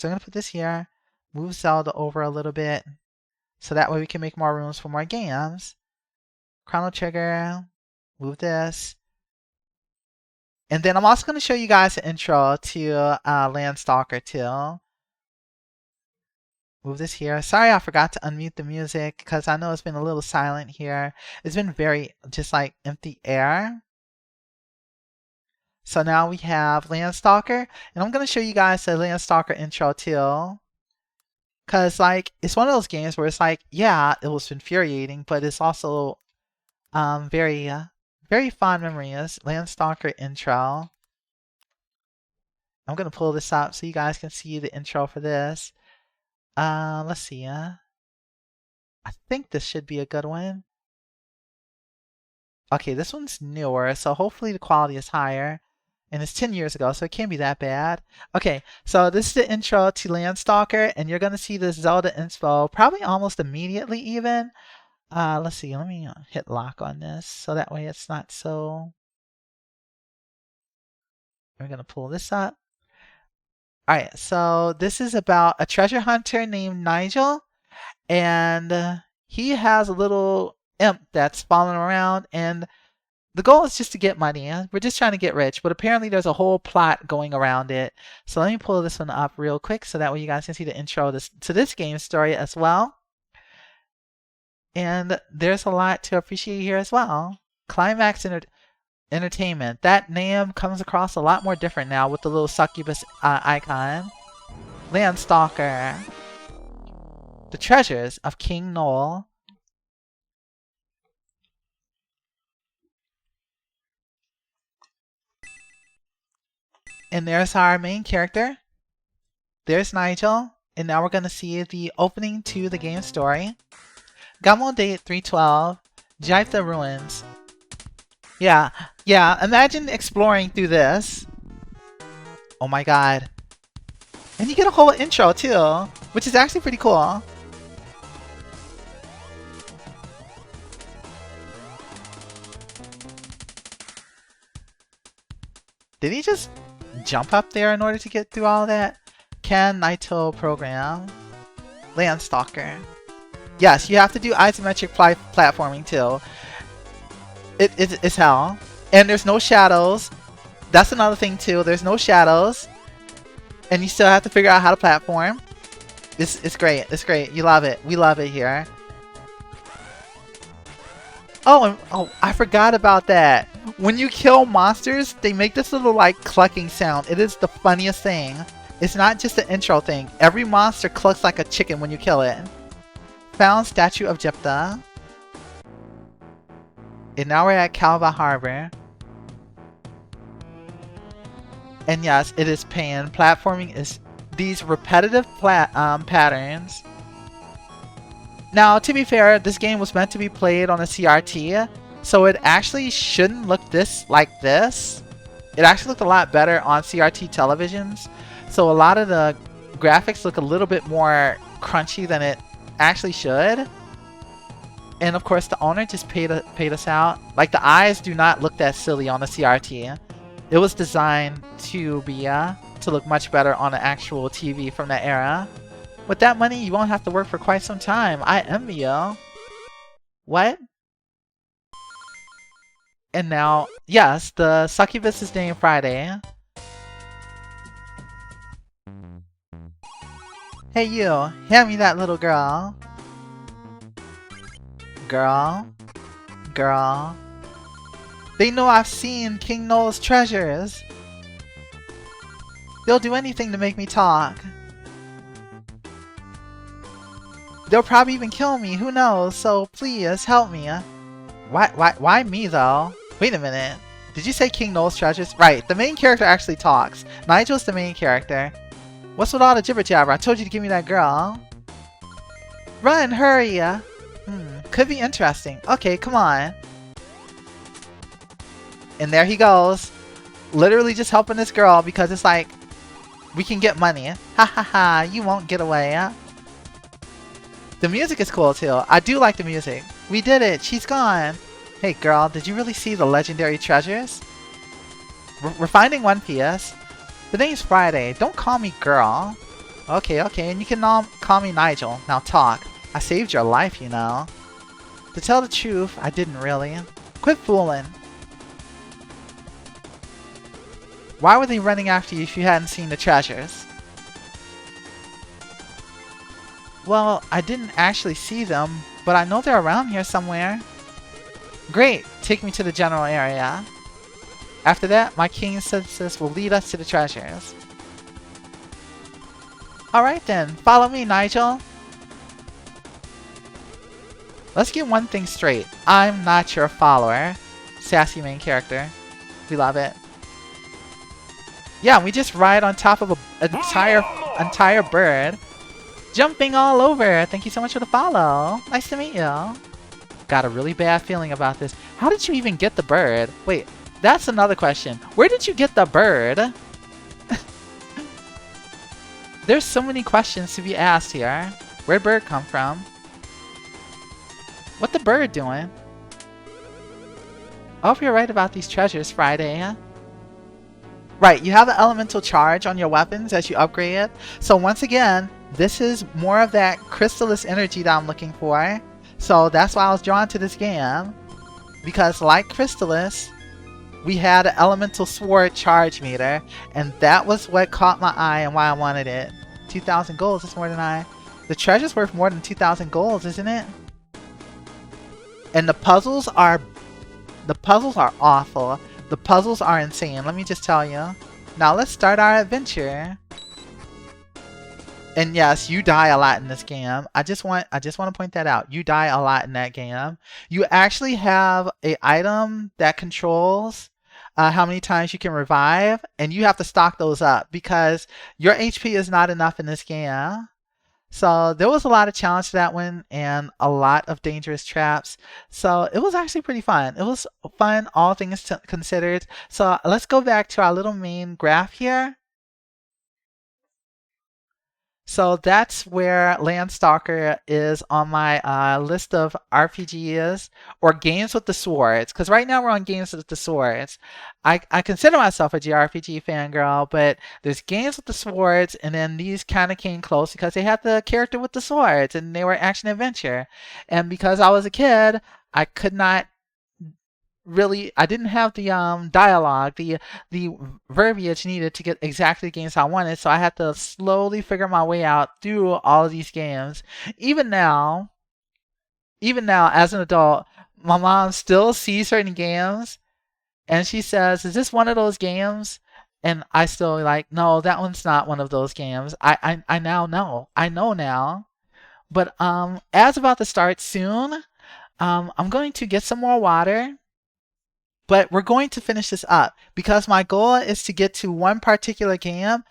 I'm going to put this here, move Zelda over a little bit, so that way we can make more rooms for more games. Chrono Trigger, move this. And then I'm also going to show you guys an intro to Landstalker too. Move this here. Sorry I forgot to unmute the music because I know it's been a little silent here. It's been very just like empty air. So now we have Landstalker, and I'm going to show you guys the Landstalker intro too. Because like it's one of those games where it's like, yeah, it was infuriating, but it's also very fond memories. Landstalker intro. I'm going to pull this up so you guys can see the intro for this. Let's see. I think this should be a good one. Okay, this one's newer, so hopefully the quality is higher. And it's 10 years ago, so it can't be that bad. Okay, so this is the intro to Landstalker, and you're going to see this Zelda inspo probably almost immediately even. Let's see, let me hit lock on this, so that way it's not so... We're going to pull this up. Alright, so this is about a treasure hunter named Nigel, and he has a little imp that's following around, and the goal is just to get money. We're just trying to get rich, but apparently there's a whole plot going around it. So let me pull this one up real quick so that way you guys can see the intro to this game story as well. And there's a lot to appreciate here as well. Climax Entertainment. That name comes across a lot more different now with the little succubus icon. Landstalker. The Treasures of King Noel. And there's our main character. There's Nigel. And now we're going to see the opening to the game story. Gamo date 312. Jive the Ruins. Yeah, imagine exploring through this. Oh my god. And you get a whole intro too, which is actually pretty cool. Did he just jump up there in order to get through all that? Can Naito program. Landstalker. Yes, you have to do isometric platforming too. It's hell. And there's no shadows. That's another thing too. There's no shadows. And you still have to figure out how to platform. It's great. It's great. You love it. We love it here. Oh, I forgot about that. When you kill monsters, they make this little like clucking sound. It is the funniest thing. It's not just the intro thing. Every monster clucks like a chicken when you kill it. Found Statue of Jepta. And now we're at Calva Harbor. And yes, it is pain. Platforming is these repetitive patterns. Now, to be fair, this game was meant to be played on a CRT, so it actually shouldn't look like this. It actually looked a lot better on CRT televisions. So a lot of the graphics look a little bit more crunchy than it actually should. And of course, the owner just paid us out. Like, the eyes do not look that silly on the CRT. It was designed to be to look much better on an actual TV from that era. With that money, you won't have to work for quite some time. I envy you. What? And now, yes, the succubus is named Friday. Hey you, hand me that little girl. Girl. They know I've seen King Noel's treasures. They'll do anything to make me talk. They'll probably even kill me. Who knows? So please help me. Why me though? Wait a minute. Did you say King Noel's treasures? Right. The main character actually talks. Nigel's the main character. What's with all the jibber jabber? I told you to give me that girl. Run, hurry. Could be interesting. Okay, come on. And there he goes. Literally just helping this girl because it's like, we can get money. Ha ha ha, you won't get away. The music is cool too. I do like the music. We did it. She's gone. Hey girl, did you really see the legendary treasures? We're finding One Piece. The name's Friday. Don't call me girl. Okay, and you can call me Nigel. Now talk. I saved your life, you know. To tell the truth, I didn't really. Quit fooling. Why were they running after you if you hadn't seen the treasures? Well, I didn't actually see them, but I know they're around here somewhere. Great, take me to the general area. After that, my king's senses will lead us to the treasures. Alright then, follow me, Nigel. Let's get one thing straight. I'm not your follower. Sassy main character. We love it. Yeah, we just ride on top of an entire bird. Jumping all over. Thank you so much for the follow. Nice to meet you. Got a really bad feeling about this. How did you even get the bird? Wait, that's another question. Where did you get the bird? There's so many questions to be asked here. Where'd bird come from? What the bird doing? I hope you're right about these treasures, Friday. Right, you have an elemental charge on your weapons as you upgrade it. So once again, this is more of that Crystalis energy that I'm looking for. So that's why I was drawn to this game. Because like Crystalis, we had an elemental sword charge meter. And that was what caught my eye and why I wanted it. 2,000 golds is more than The treasure's worth more than 2,000 golds, isn't it? And the puzzles are awful. The puzzles are insane, let me just tell you. Now let's start our adventure. And yes, you die a lot in this game. I just want to point that out. You die a lot in that game. You actually have an item that controls how many times you can revive, and you have to stock those up because your HP is not enough in this game. So there was a lot of challenge to that one and a lot of dangerous traps. So it was actually pretty fun. It was fun, all things considered. So let's go back to our little main graph here. So that's where Landstalker is on my list of RPGs or games with the swords. Because right now we're on games with the swords. I consider myself a JRPG fangirl, but there's games with the swords, and then these kind of came close because they had the character with the swords, and they were action adventure. And because I was a kid, I could not I didn't have the dialogue, the verbiage needed to get exactly the games I wanted, so I had to slowly figure my way out through all of these games. Even now as an adult, my mom still sees certain games and she says, "Is this one of those games?" And I still like, "No, that one's not one of those games." I now know. I know now. But as about to start soon, I'm going to get some more water. But we're going to finish this up because my goal is to get to one particular game,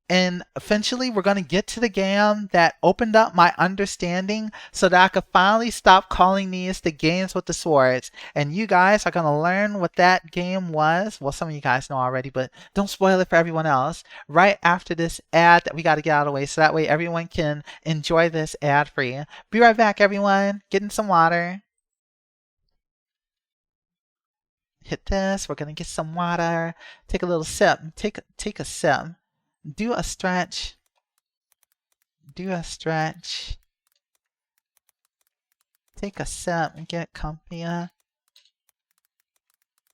and eventually we're going to get to the game that opened up my understanding so that I could finally stop calling these the games with the swords. And you guys are going to learn what that game was. Well, some of you guys know already, but don't spoil it for everyone else. Right after this ad that we got to get out of the way so that way everyone can enjoy this ad free. Be right back, everyone. Getting some water. Hit this. We're gonna get some water. Take a little sip. Take a sip. Do a stretch. Do a stretch. Take a sip and get comfy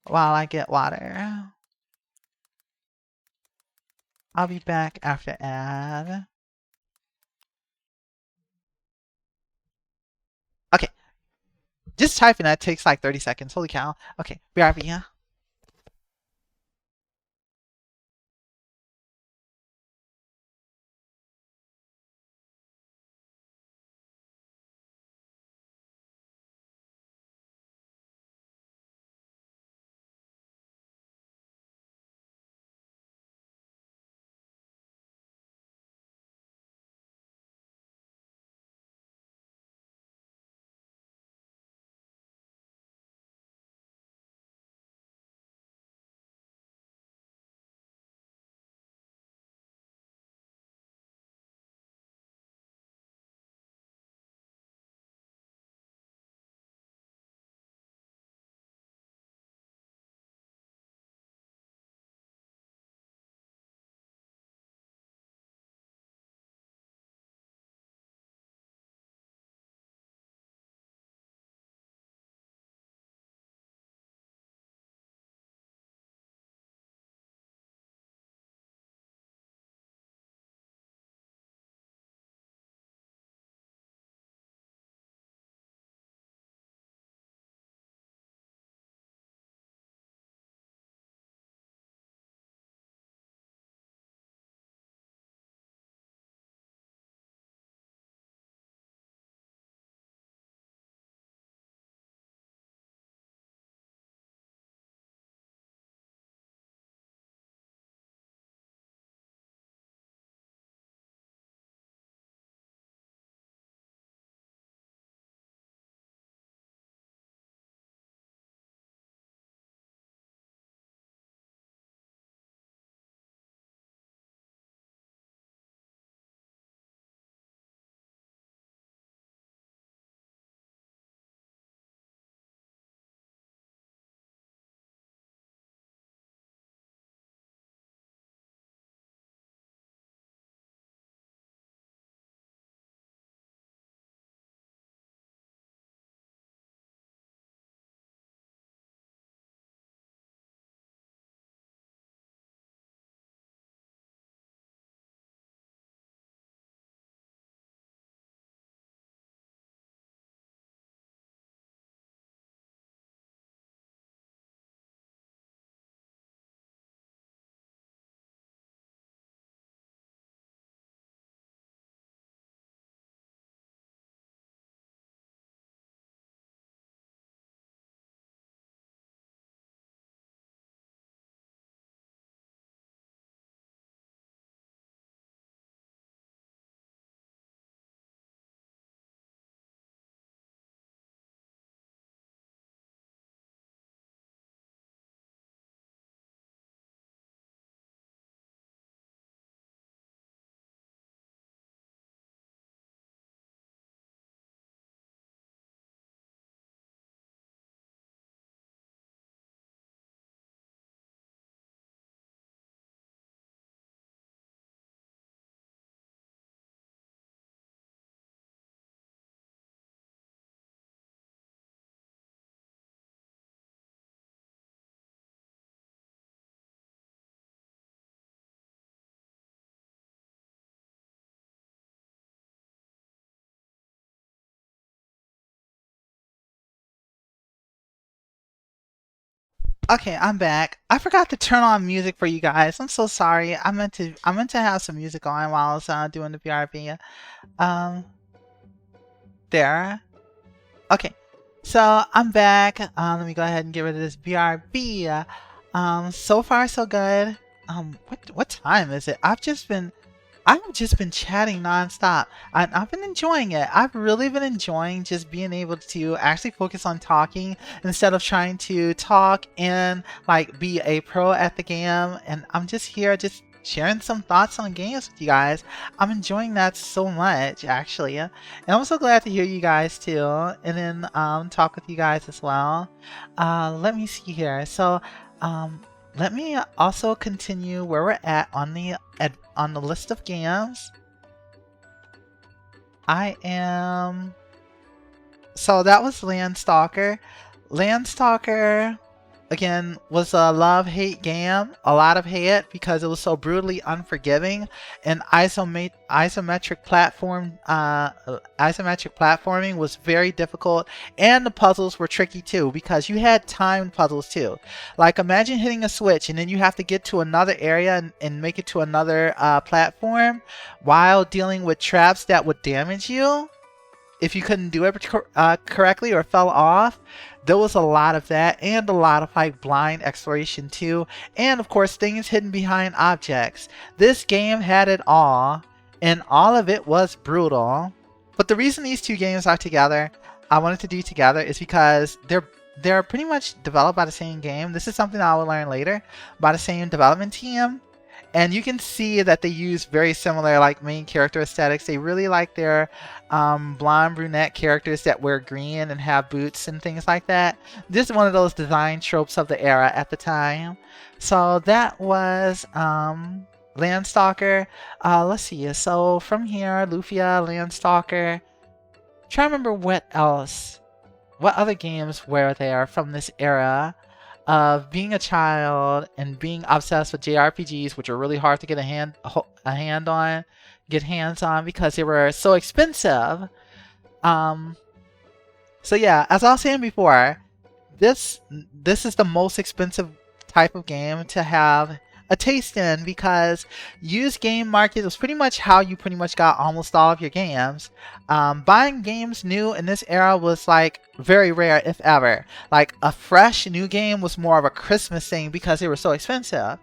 while I get water. I'll be back after ad. Okay. Just typing that takes like 30 seconds. Holy cow. Okay, BRB. Okay, I'm back. I forgot to turn on music for you guys. I'm so sorry. I meant to have some music on while I was doing the BRB. Um, there. Okay, so I'm back. Let me go ahead and get rid of this BRB. So far so good. What time is it? I've just been chatting nonstop. I've been enjoying it. I've really been enjoying just being able to actually focus on talking instead of trying to talk and like be a pro at the game. And I'm just here just sharing some thoughts on games with you guys. I'm enjoying that so much actually. And I'm so glad to hear you guys too. And then talk with you guys as well. Let me see here. So let me also continue where we're at on the list of games. So that was Landstalker. Landstalker, again, was a love-hate game. A lot of hate because it was so brutally unforgiving, and isometric platforming was very difficult, and the puzzles were tricky too because you had timed puzzles too. Like imagine hitting a switch and then you have to get to another area and make it to another platform while dealing with traps that would damage you if you couldn't do it correctly or fell off. There was a lot of that, and a lot of like blind exploration too, and of course things hidden behind objects. This game had it all, and all of it was brutal. But the reason these two games are together, I wanted to do together, is because they're pretty much developed by the same game. This is something I will learn later, by the same development team. And you can see that they use very similar like main character aesthetics. They really like their blonde brunette characters that wear green and have boots and things like that. This is one of those design tropes of the era at the time. So that was Landstalker. Let's see. So from here, Lufia, Landstalker. Try to remember what else. What other games were there from this era of being a child and being obsessed with JRPGs, which are really hard to get get hands on because they were so expensive. So yeah, as I was saying before, this is the most expensive type of game to have a taste in because used game market was pretty much how you pretty much got almost all of your games. Buying games new in this era was like very rare, if ever. Like a fresh new game was more of a Christmas thing because they were so expensive.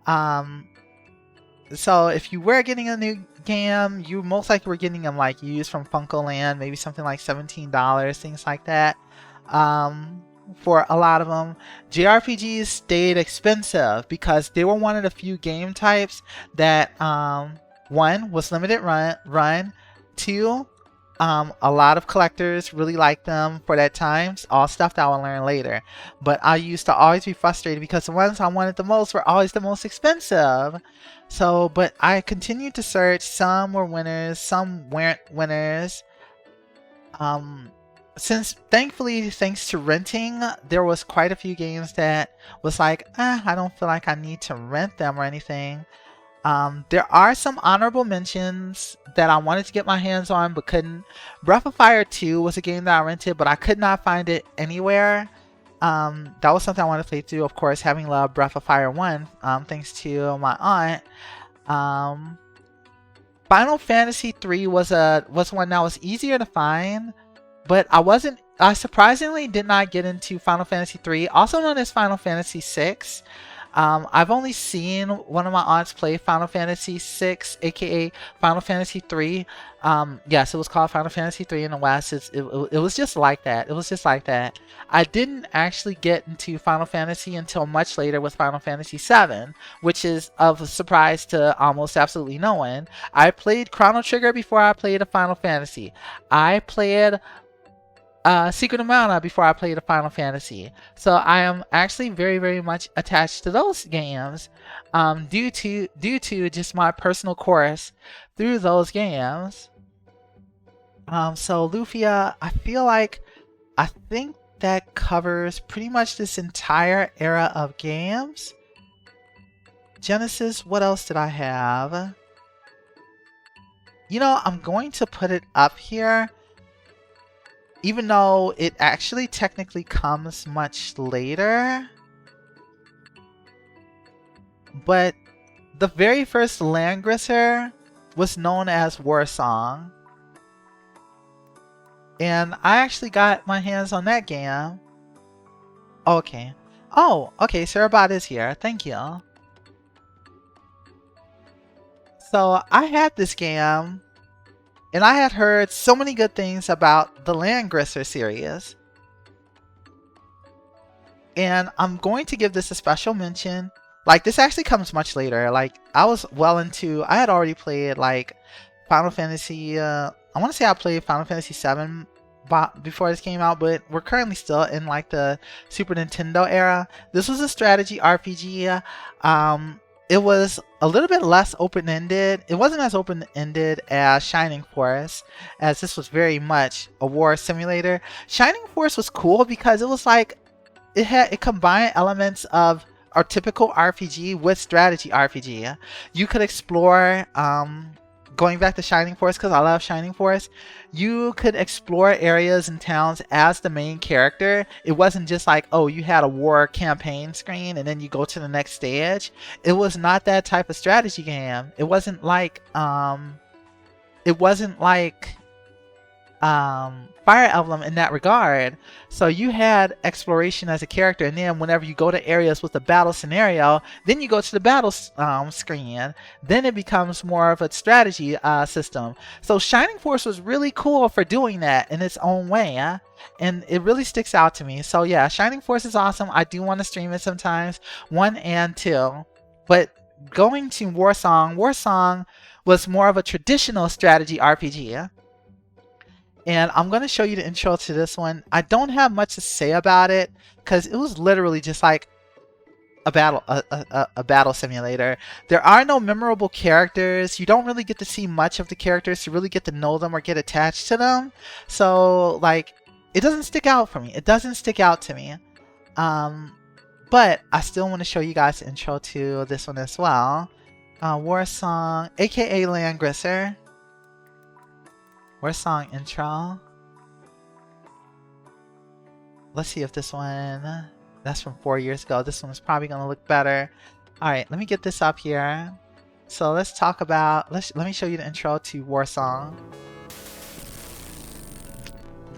So if you were getting a new game, you most likely were getting them like used from FuncoLand, maybe something like $17, things like that. For a lot of them, JRPGs stayed expensive because they were one of the few game types that one was limited run, two, a lot of collectors really liked them for that time. All stuff that I will learn later. But I used to always be frustrated because the ones I wanted the most were always the most expensive. So, but I continued to search. Some were winners, some weren't winners. Since thankfully, thanks to renting, there was quite a few games that was like, I don't feel like I need to rent them or anything. There are some honorable mentions that I wanted to get my hands on but couldn't. Breath of Fire 2 was a game that I rented, but I could not find it anywhere. That was something I wanted to play through, of course, having loved Breath of Fire 1, thanks to my aunt. Final Fantasy 3 was one that was easier to find. But I surprisingly did not get into Final Fantasy 3, also known as Final Fantasy 6. I've only seen one of my aunts play Final Fantasy 6, aka Final Fantasy 3. Yes, it was called Final Fantasy 3 in the West. It was just like that. It was just like that. I didn't actually get into Final Fantasy until much later with Final Fantasy 7, which is of a surprise to almost absolutely no one. I played Chrono Trigger before I played a Final Fantasy. I played Secret of Mana before I played a Final Fantasy. So I am actually very, very much attached to those games due to just my personal course through those games. So Lufia, I think that covers pretty much this entire era of games. Genesis, what else did I have? You know, I'm going to put it up here, even though it actually technically comes much later. but the very first Landgrisser was known as Warsong. And I actually got my hands on that game. Okay. Oh, okay, Sarabot is here. Thank you. So I had this game, and I had heard so many good things about the Landgrisser series. And I'm going to give this a special mention. Like, this actually comes much later. Like, I had already played, like, Final Fantasy, I want to say I played Final Fantasy 7 before this came out, but we're currently still in, like, the Super Nintendo era. This was a strategy RPG. It was a little bit less open-ended. It wasn't as open-ended as Shining Force, as this was very much a war simulator. Shining Force was cool because it was like, it combined elements of our typical RPG with strategy RPG. You could explore, going back to Shining Force, because I love Shining Force, you could explore areas and towns as the main character. It wasn't just like, oh, you had a war campaign screen and then you go to the next stage. It was not that type of strategy game. It wasn't like Fire Emblem in that regard. So you had exploration as a character, and then whenever you go to areas with the battle scenario, then you go to the battle screen. Then it becomes more of a strategy system. So Shining Force was really cool for doing that in its own way, and it really sticks out to me. So yeah, Shining Force is awesome. I do want to stream it sometimes, 1 and 2. But going to Warsong was more of a traditional strategy RPG. And I'm going to show you the intro to this one. I don't have much to say about it because it was literally just like a battle simulator. There are no memorable characters. You don't really get to see much of the characters to really get to know them or get attached to them. So like, it doesn't stick out for me. It doesn't stick out to me. But I still want to show you guys the intro to this one as well. Warsong, aka Landgrisser. Warsong intro. Let's see if this one, that's from 4 years ago. This one is probably going to look better. Alright, let me get this up here. So let's talk about, let me show you the intro to Warsong.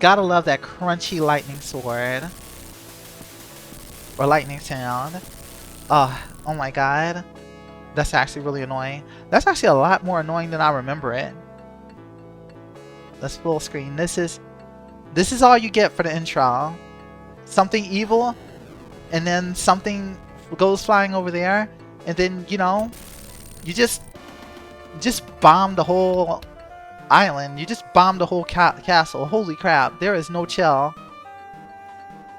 Gotta love that crunchy lightning sword. Or lightning sound. Oh my god. That's actually really annoying. That's actually a lot more annoying than I remember it. Let's full screen. This is all you get for the intro. Something evil, and then something goes flying over there, and then, you know, you just bomb the whole island. You just bomb the whole castle. Holy crap, there is no chill.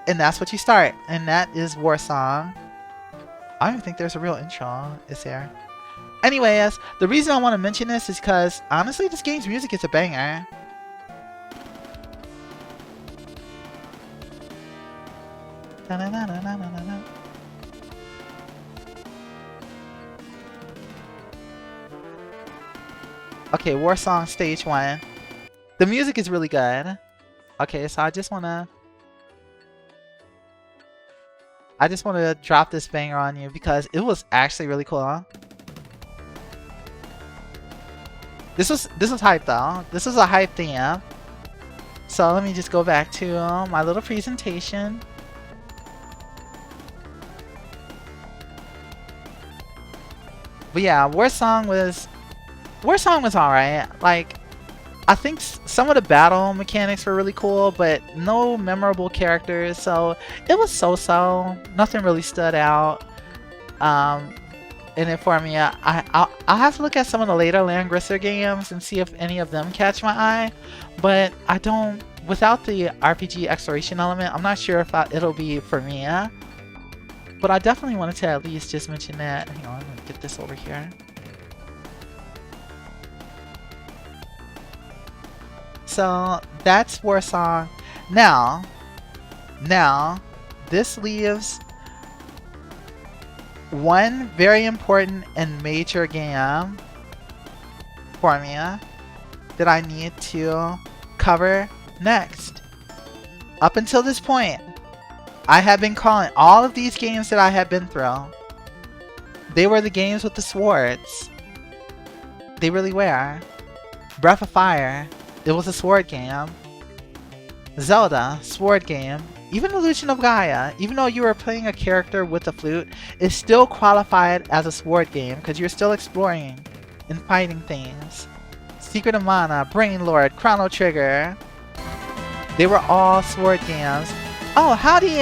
And that's what you start, and that is Warsong. I don't even think there's a real intro, is there? Anyways, the reason I want to mention this is because, honestly, this game's music is a banger. Okay, Warsong Stage 1. The music is really good. Okay, so I just wanna drop this banger on you because it was actually really cool, huh? This was hype though. This was a hype theme. So let me just go back to my little presentation. But yeah, Warsong was alright. Like, I think some of the battle mechanics were really cool, but no memorable characters, so it was so-so. Nothing really stood out in it for me. I'll have to look at some of the later Landgrisser games and see if any of them catch my eye, but I don't, without the RPG exploration element, I'm not sure if it'll be for me. But I definitely wanted to at least just mention that. Hang on, let me get this over here. So that's Warsong. Now, this leaves one very important and major game for me that I need to cover next. Up until this point, I have been calling all of these games that I have been through. They were the games with the swords. They really were. Breath of Fire, it was a sword game. Zelda, sword game. Even Illusion of Gaia, even though you were playing a character with a flute, is still qualified as a sword game because you're still exploring and fighting things. Secret of Mana, Brain Lord, Chrono Trigger. They were all sword games. Oh, howdy!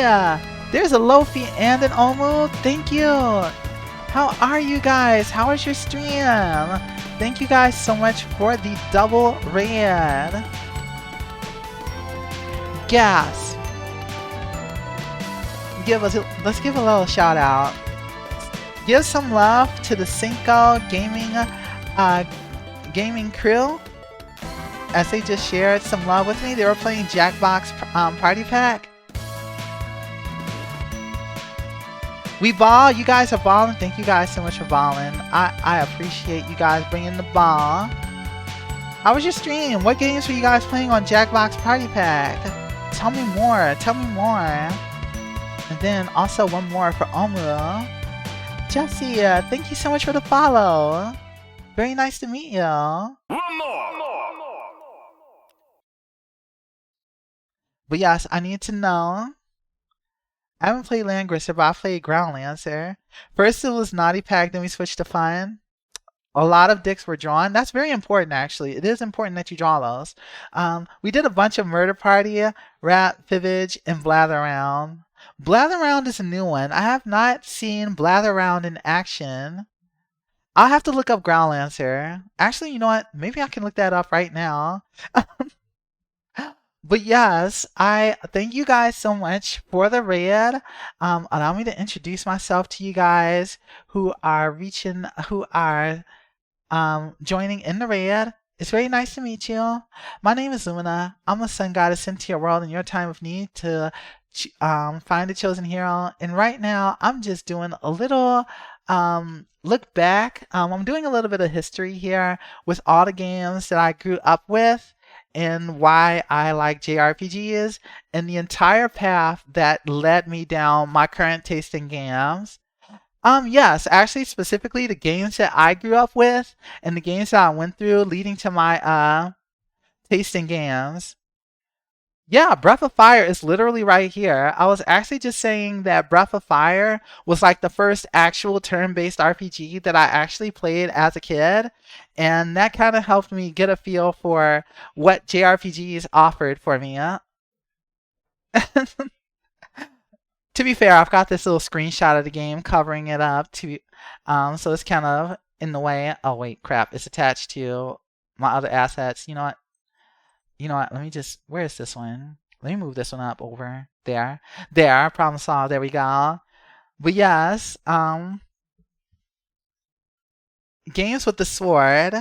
There's a Lufia and an Omu. Thank you. How are you guys? How was your stream? Thank you guys so much for the double raid. Gas. Let's give a little shout out. Give some love to the Cinco gaming crew, as they just shared some love with me. They were playing Jackbox Party Pack. We ball. You guys are balling. Thank you guys so much for balling. I appreciate you guys bringing the ball. How was your stream? What games were you guys playing on Jackbox Party Pack? Tell me more. Tell me more. And then also one more for Omu. Jesse, thank you so much for the follow. Very nice to meet you. One more. But yes, I need to know. I haven't played Landgrister, but I played Ground Lancer. First it was Naughty Pack, then we switched to Fun. A lot of dicks were drawn. That's very important, actually. It is important that you draw those. We did a bunch of Murder Party, Rap, Fibbage, and Blather Around. Blather Around is a new one. I have not seen Blather Around in action. I'll have to look up Ground Lancer. Actually, you know what? Maybe I can look that up right now. But yes, I thank you guys so much for the raid. Allow me to introduce myself to you guys who are joining in the raid. It's very nice to meet you. My name is Lumina. I'm a sun goddess sent to your world in your time of need to find a chosen hero. And right now, I'm just doing a little look back. I'm doing a little bit of history here with all the games that I grew up with and why I like JRPGs and the entire path that led me down my current taste in games. Yes, actually specifically the games that I grew up with and the games that I went through leading to my taste in games. Yeah, Breath of Fire is literally right here. I was actually just saying that Breath of Fire was like the first actual turn-based RPG that I actually played as a kid. And that kind of helped me get a feel for what JRPGs offered for me. To be fair, I've got this little screenshot of the game covering it up. So it's kind of in the way. Oh, wait, crap. It's attached to my other assets. You know what? Let me just, where is this one? Let me move this one up over there. There, problem solved. There we go. But yes, games with the sword.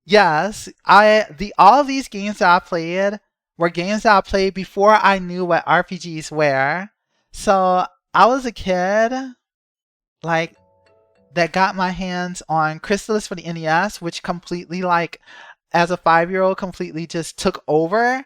Yes, all of these games that I played were games that I played before I knew what RPGs were. So I was a kid, like, that got my hands on Crystalis for the NES, which completely, like, as a 5-year-old, completely just took over.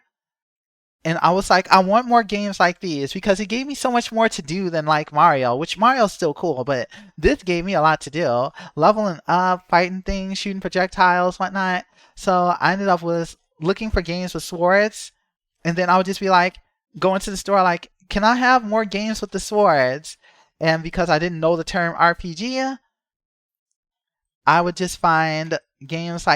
And I was like, I want more games like these because it gave me so much more to do than like Mario, which Mario's still cool, but this gave me a lot to do. Leveling up, fighting things, shooting projectiles, whatnot. So I ended up with looking for games with swords. And then I would just be like, going to the store like, can I have more games with the swords? And because I didn't know the term RPG, I would just find games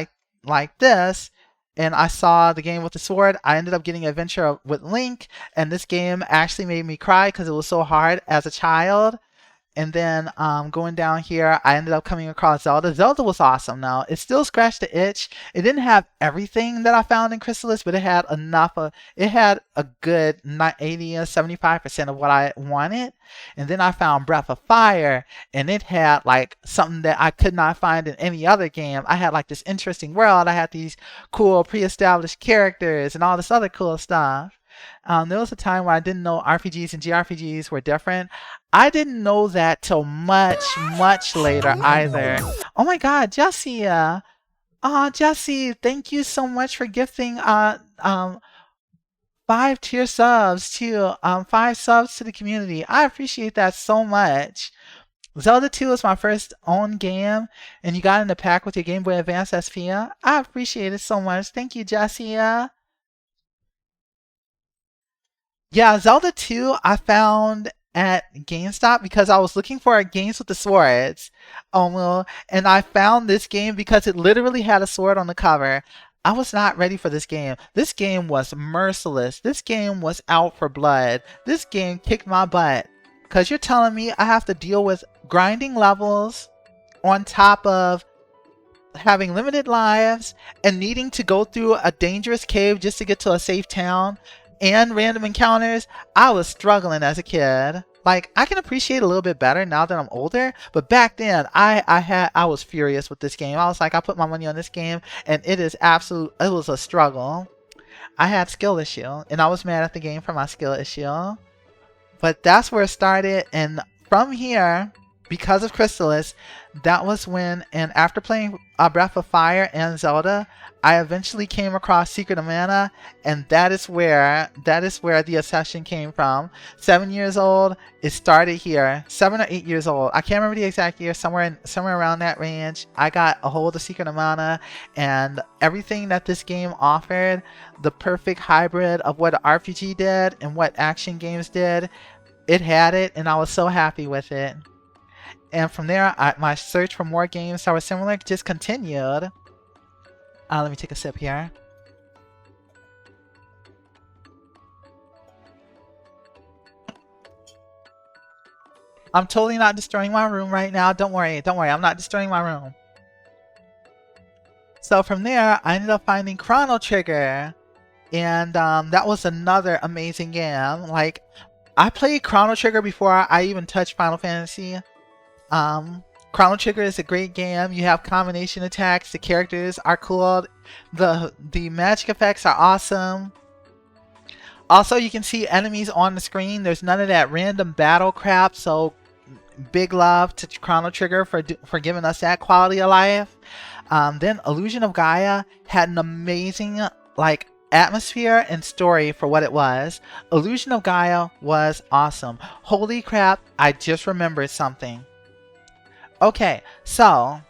like this, and I saw the game with the sword. I ended up getting Adventure with Link, and this game actually made me cry because it was so hard as a child. And then going down here, I ended up coming across Zelda. Zelda was awesome though. It still scratched the itch. It didn't have everything that I found in Crystalis, but it had enough of, it had a good 80 or 75% of what I wanted. And then I found Breath of Fire, and it had like something that I could not find in any other game. I had like this interesting world. I had these cool pre-established characters and all this other cool stuff. There was a time where I didn't know RPGs and JRPGs were different. I didn't know that till much, much later either. Oh my god, Jesse! Jesse, thank you so much for gifting 5 tier subs to 5 subs to the community. I appreciate that so much. Zelda 2 is my first own game, and you got in the pack with your Game Boy Advance SP. I appreciate it so much. Thank you, Jessia. Yeah, Zelda 2 I found at GameStop because I was looking for games with the swords. Well, and I found this game because it literally had a sword on the cover. I was not ready for this game. This game was merciless. This game was out for blood. This game kicked my butt. Because you're telling me I have to deal with grinding levels on top of having limited lives and needing to go through a dangerous cave just to get to a safe town and random encounters. I was struggling as a kid. Like, I can appreciate it a little bit better now that I'm older, but back then I was furious with this game. I was like, I put my money on this game and it was a struggle. I had skill issue and I was mad at the game for my skill issue. But that's where it started, and from here, because of Crystalis, that was when, and after playing Breath of Fire and Zelda, I eventually came across Secret of Mana, and that is where the obsession came from. 7 years old, it started here. 7 or 8 years old, I can't remember the exact year. Somewhere around that range, I got a hold of Secret of Mana, and everything that this game offered, the perfect hybrid of what an RPG did and what action games did. It had it, and I was so happy with it. And from there, my search for more games that were similar just continued. Let me take a sip here. I'm totally not destroying my room right now. Don't worry, I'm not destroying my room. So from there, I ended up finding Chrono Trigger. And that was another amazing game. Like, I played Chrono Trigger before I even touched Final Fantasy. Chrono Trigger is a great game. You have combination attacks. The characters are cool. The magic effects are awesome. Also, you can see enemies on the screen. There's none of that random battle crap. So, big love to Chrono Trigger for giving us that quality of life. Then Illusion of Gaia had an amazing, like, atmosphere and story for what it was. Illusion of Gaia was awesome. Holy crap, I just remembered something. Okay, so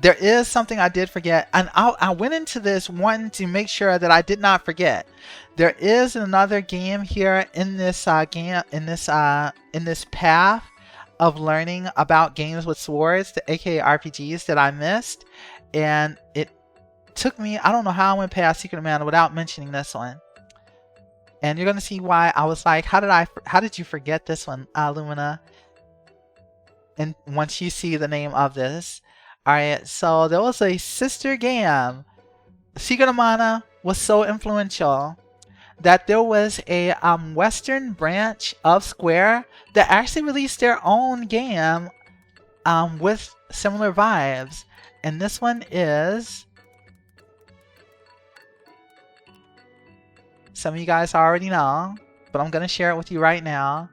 there is something I did forget, and I went into this wanting to make sure that I did not forget. There is another game here in this in this path of learning about games with swords, aka RPGs, that I missed, and it took me, I don't know how I went past Secret of Mana without mentioning this one. And you're gonna see why I was like, how did you forget this one, Lumina? And once you see the name of this. Alright, so there was a sister game. Secret of Mana was so influential that there was a Western branch of Square that actually released their own game with similar vibes. And this one is... Some of you guys already know, but I'm going to share it with you right now.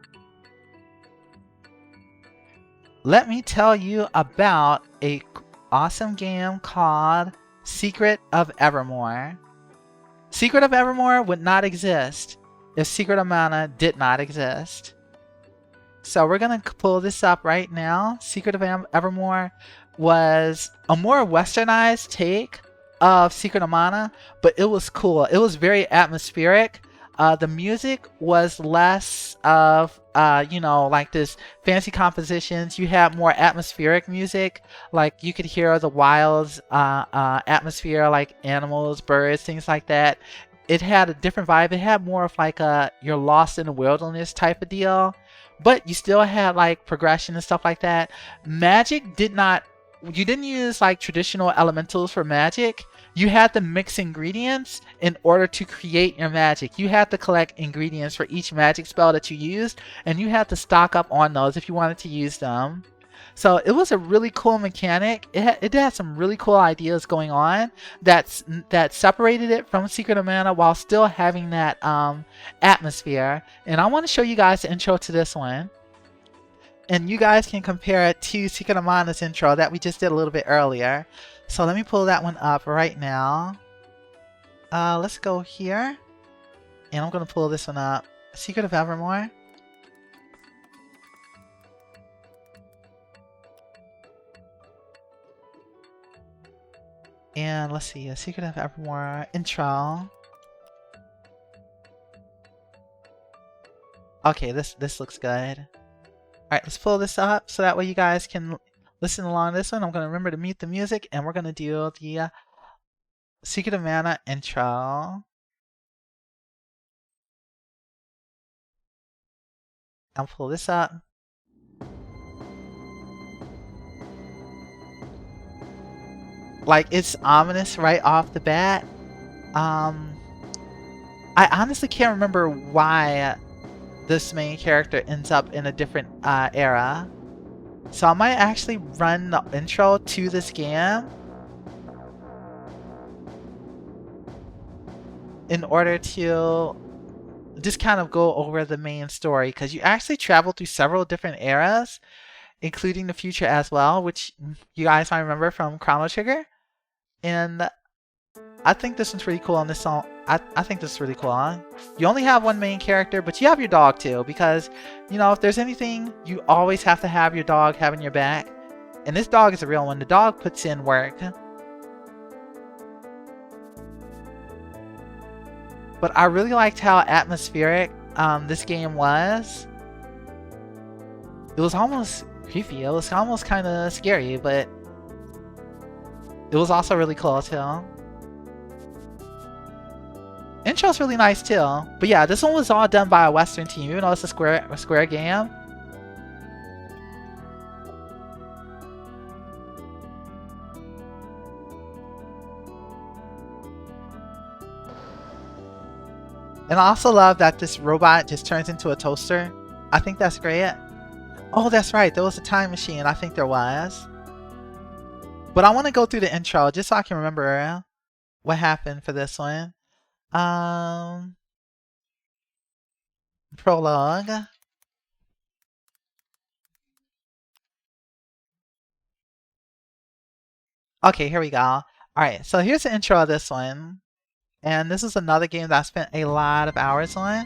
Let me tell you about an awesome game called Secret of Evermore. Secret of Evermore would not exist if Secret of Mana did not exist. So we're going to pull this up right now. Secret of Evermore was a more westernized take of Secret of Mana, but it was cool. It was very atmospheric. The music was less of, you know, like this fancy compositions. You had more atmospheric music. Like you could hear the wilds, atmosphere, like animals, birds, things like that. It had a different vibe. It had more of like a you're lost in the wilderness type of deal. But you still had like progression and stuff like that. Magic did not, you didn't use like traditional elementals for magic. You had to mix ingredients in order to create your magic. You had to collect ingredients for each magic spell that you used, and you had to stock up on those if you wanted to use them. So it was a really cool mechanic. It had some really cool ideas going on that separated it from Secret of Mana while still having that atmosphere. And I want to show you guys the intro to this one. And you guys can compare it to Secret of Mana's intro that we just did a little bit earlier. So let me pull that one up right now. Let's go here. And I'm going to pull this one up. Secret of Evermore. And let's see, a Secret of Evermore intro. Okay, this looks good. Alright, let's pull this up so that way you guys can listen along this one. I'm going to remember to mute the music, and we're going to do the Secret of Mana intro. I'll pull this up. Like, it's ominous right off the bat. I honestly can't remember why this main character ends up in a different era. So I might actually run the intro to this game in order to just kind of go over the main story, because you actually travel through several different eras, including the future as well, which you guys might remember from Chrono Trigger. And I think this one's pretty cool on this song. I think this is really cool, huh? You only have one main character, but you have your dog too, because, you know, if there's anything, you always have to have your dog having your back. And this dog is a real one. The dog puts in work. But I really liked how atmospheric this game was. It was almost creepy. It was almost kind of scary, but it was also really cool too. Intro's really nice too. But yeah, this one was all done by a Western team, even though it's a Square game. And I also love that this robot just turns into a toaster. I think that's great. Oh, that's right. There was a time machine. I think there was. But I want to go through the intro just so I can remember what happened for this one. Prologue. Okay, here we go. Alright, so here's the intro of this one. And this is another game that I spent a lot of hours on.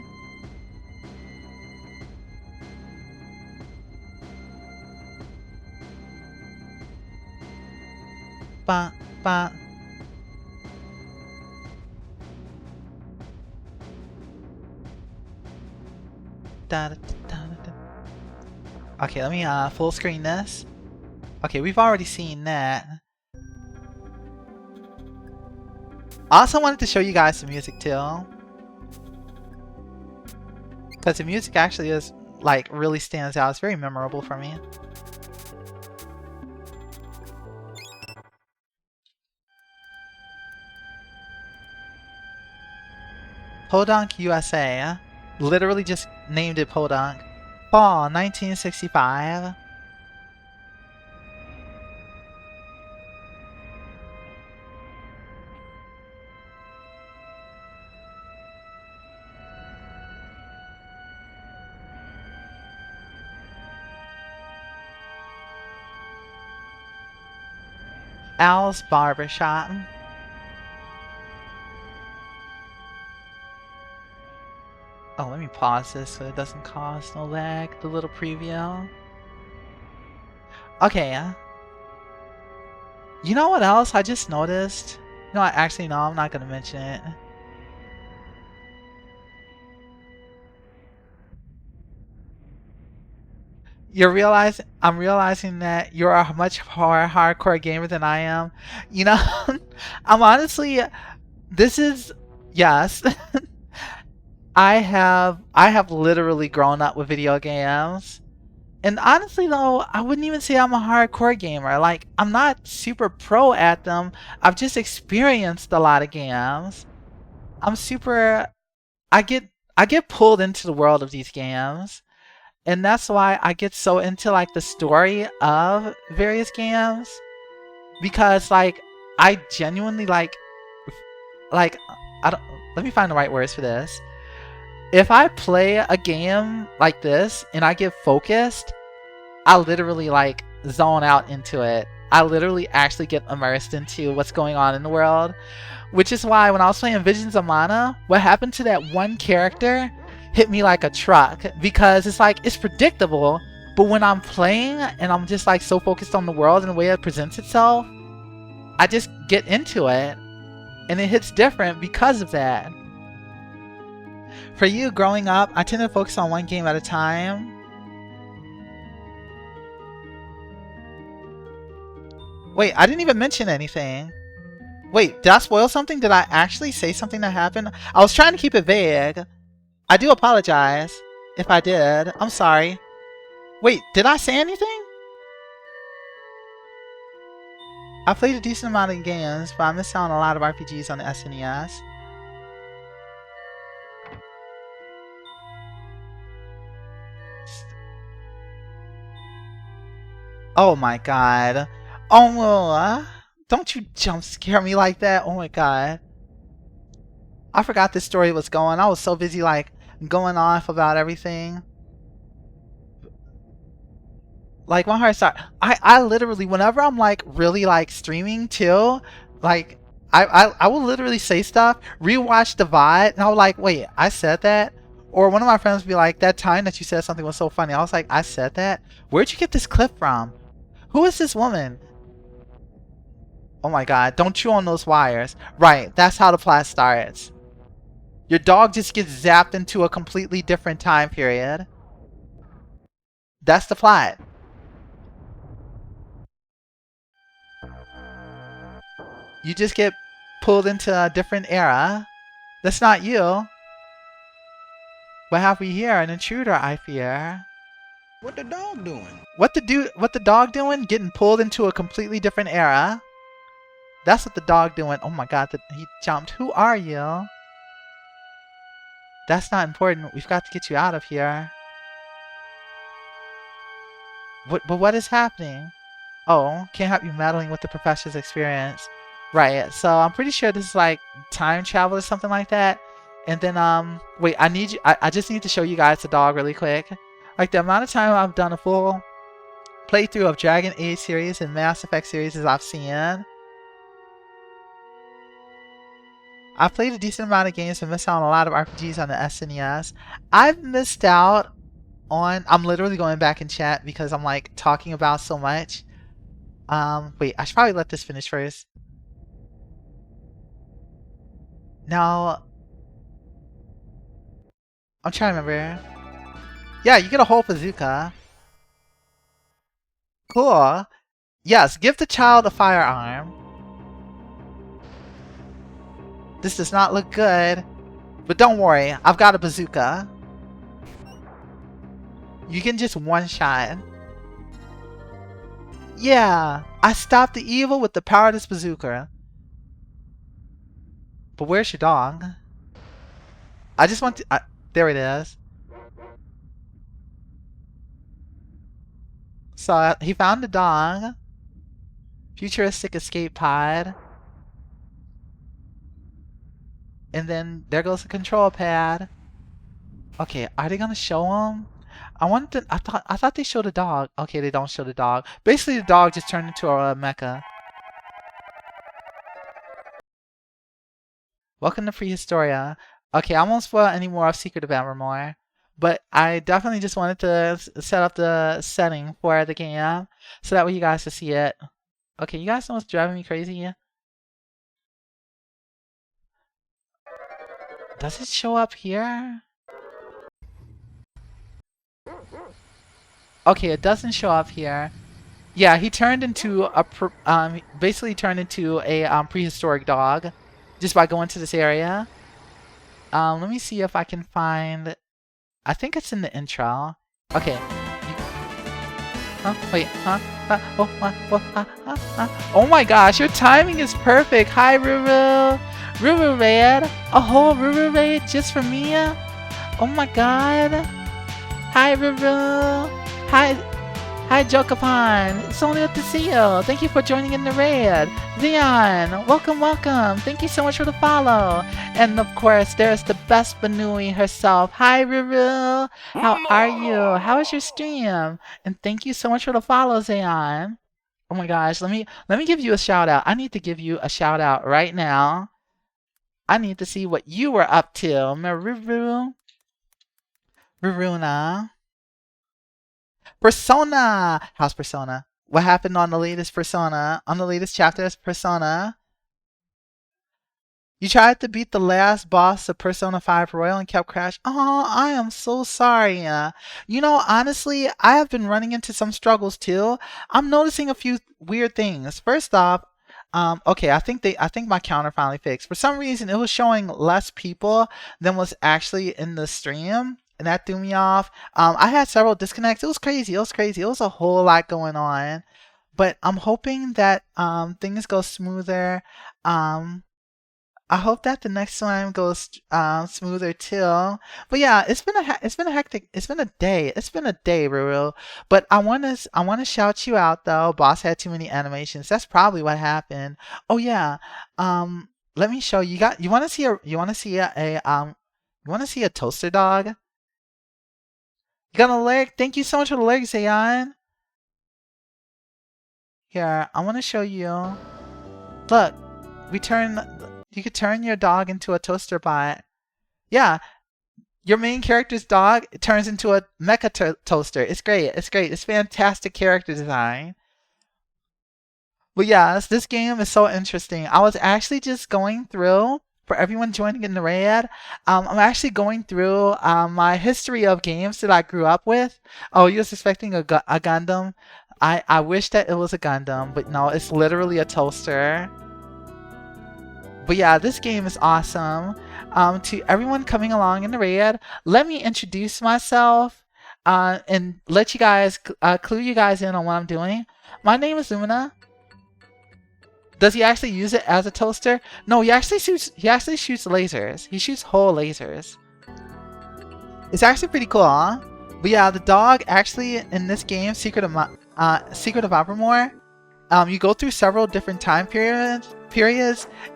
Ba, ba. Da, da, da, da. Okay, let me full screen this. Okay, we've already seen that. I also wanted to show you guys the music too, because the music actually is like really stands out. It's very memorable for me. Podunk USA. Literally just named it Podunk. Fall 1965. Al's Barbershop. Oh, let me pause this so it doesn't cause no lag. The little preview. Okay. You know what else I just noticed? No, actually, no, I'm not gonna mention it. I'm realizing that you're a much more hardcore gamer than I am. You know, I'm honestly, yes. I have literally grown up with video games. And honestly though, I wouldn't even say I'm a hardcore gamer. Like, I'm not super pro at them. I've just experienced a lot of games. I get pulled into the world of these games. And that's why I get so into like the story of various games, because like I genuinely like I don't, let me find the right words for this. If I play a game like this and I get focused, I literally like zone out into it. I literally actually get immersed into what's going on in the world, which is why when I was playing Visions of Mana, what happened to that one character hit me like a truck, because it's like, it's predictable, but when I'm playing and I'm just like so focused on the world and the way it presents itself, I just get into it. And it hits different because of that. For you, growing up, I tend to focus on one game at a time. Wait, I didn't even mention anything. Wait, did I spoil something? Did I actually say something that happened? I was trying to keep it vague. I do apologize if I did. I'm sorry. Wait, did I say anything? I played a decent amount of games, but I missed out on a lot of RPGs on the SNES. Oh my god. Oh, don't you jump scare me like that. Oh my god. I forgot this story was going. I was so busy like going off about everything. Like my heart started. I literally, whenever I'm like really like streaming too, like I will literally say stuff, rewatch the VOD, and I was like, wait, I said that? Or one of my friends would be like, that time that you said something was so funny. I was like, I said that? Where'd you get this clip from? Who is this woman? Oh my god, don't chew on those wires. Right, that's how the plot starts. Your dog just gets zapped into a completely different time period. That's the plot. You just get pulled into a different era. That's not you. What have we here? An intruder, I fear. What the dog doing? What the dog doing? Getting pulled into a completely different era. That's what the dog doing. Oh my god, he jumped. Who are you? That's not important. We've got to get you out of here. But what is happening? Oh, can't have you meddling with the professor's experience. Right, so I'm pretty sure this is like time travel or something like that. And then, wait, I just need to show you guys the dog really quick. Like, the amount of time I've done a full playthrough of Dragon Age series and Mass Effect series as I've seen. I've played a decent amount of games and missed out on a lot of RPGs on the SNES. I've missed out on... I'm literally going back in chat because I'm, like, talking about so much. Wait, I should probably let this finish first. Now... I'm trying to remember. Yeah, you get a whole bazooka. Cool. Yes, give the child a firearm. This does not look good. But don't worry, I've got a bazooka. You can just one shot. Yeah, I stopped the evil with the power of this bazooka. But where's your dog? I just want to... there it is. So he found the dog. Futuristic escape pod. And then there goes the control pad. Okay, are they gonna show him? I thought they showed the dog. Okay, they don't show the dog. Basically, the dog just turned into a mecha. Welcome to Prehistoria. Okay, I won't spoil any more of Secret of Evermore. But I definitely just wanted to set up the setting for the game so that way you guys can see it. Okay, you guys know what's driving me crazy? Does it show up here? Okay, it doesn't show up here. Yeah, he turned into a basically turned into a prehistoric dog just by going to this area. Let me see if I can find. I think it's in the intro. Okay. Huh? Wait. Huh? Oh my gosh, your timing is perfect. Hi, Ruru. Ruru Raid. A whole Ruru Raid just for me. Oh my god. Hi, Ruru. Hi, Jokapon. It's so good to see you. Thank you for joining in the raid. Leon, welcome. Thank you so much for the follow. And of course, there's the best Banui herself. Hi, Ruru. How are you? How is your stream? And thank you so much for the follow, Zayon. Oh my gosh, let me give you a shout out. I need to give you a shout out right now. I need to see what you were up to. Ruru. Ruruna. Persona! How's Persona? what happened on the latest Persona, on the latest chapter of Persona. You tried to beat the last boss of Persona 5 Royal and kept crashing. Oh, I am so sorry. You know, honestly, I have been running into some struggles too. I'm noticing a few weird things. First off, okay, I think my counter finally fixed. For some reason, it was showing less people than was actually in the stream, and that threw me off. I had several disconnects. It was crazy. It was crazy. It was a whole lot going on, but I'm hoping that things go smoother. I hope that the next time goes smoother too. But yeah, it's been a hectic. It's been a day. It's been a day, Ruru. But I wanna shout you out though. Boss had too many animations. That's probably what happened. Oh yeah. Let me show you. You wanna see a toaster dog? You got a leg? Thank you so much for the leg, Zayon. Here, I wanna show you. Look, you could turn your dog into a toaster bot. Yeah, your main character's dog turns into a mecha toaster. It's great. It's great. It's fantastic character design. But yeah, this game is so interesting. I was actually just going through, for everyone joining in the raid, I'm actually going through my history of games that I grew up with. Oh, you was expecting a Gundam? I wish that it was a Gundam, but no, it's literally a toaster. But yeah, this game is awesome. To everyone coming along in the raid, let me introduce myself and let you guys clue you guys in on what I'm doing. My name is Lumina. Does he actually use it as a toaster? No, he actually shoots lasers. He shoots whole lasers. It's actually pretty cool, huh? But yeah, the dog actually in this game, Secret of Evermore, you go through several different time periods,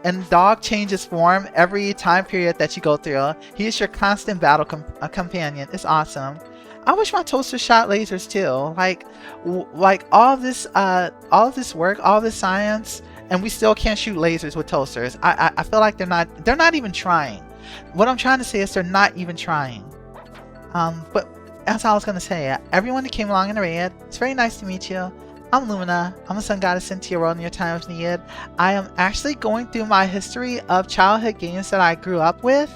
and the dog changes form every time period that you go through. He is your constant battle companion. It's awesome. I wish my toaster shot lasers too. Like all of this work, all of this science, and we still can't shoot lasers with toasters. I feel like they're not even trying. What I'm trying to say is they're not even trying. But as I was gonna say, everyone that came along in the raid, it's very nice to meet you. I'm Lumina. I'm a sun goddess sent to your world in your time of need. I am actually going through my history of childhood games that I grew up with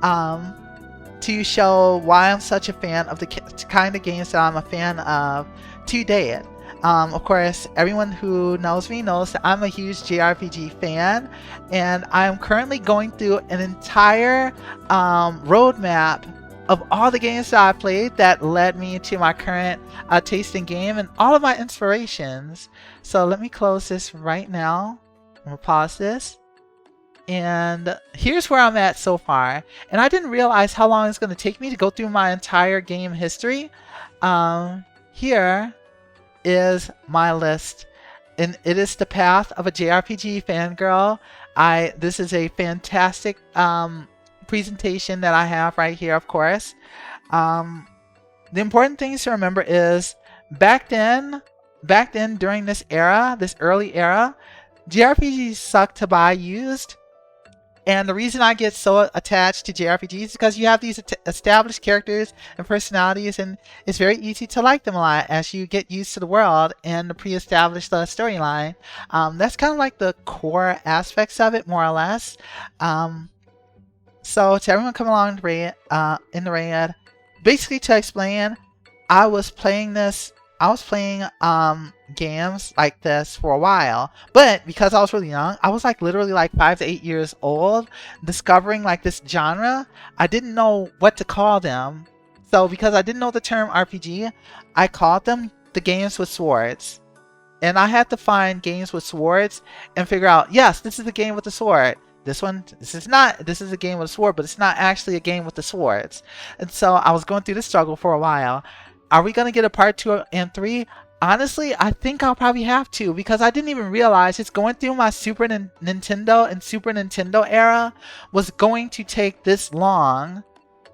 to show why I'm such a fan of the kind of games that I'm a fan of today. Of course, everyone who knows me knows that I'm a huge JRPG fan, and I am currently going through an entire roadmap of all the games that I played that led me to my current taste in game and all of my inspirations. So let me close this right now. I'm gonna pause this. And here's where I'm at so far. And I didn't realize how long it's gonna take me to go through my entire game history. Here is my list. And it is the path of a JRPG fangirl. This is a fantastic presentation that I have right here, of course. The important things to remember is back then during this era, this early era, JRPGs sucked to buy used. And the reason I get so attached to JRPGs is because you have these established characters and personalities, and it's very easy to like them a lot as you get used to the world and the pre-established storyline. That's kind of like the core aspects of it, more or less. So to everyone coming along in the raid, basically to explain, I was playing games like this for a while, but because I was really young, I was like literally like 5 to 8 years old, discovering like this genre. I didn't know what to call them, so because I didn't know the term RPG, I called them the games with swords. And I had to find games with swords and figure out, yes, this is the game with the sword. This is a game with a sword, but it's not actually a game with the swords. And so I was going through this struggle for a while. Are we going to get a part 2 and 3? Honestly, I think I'll probably have to, because I didn't even realize it's going through my Super Nintendo and Super Nintendo era was going to take this long.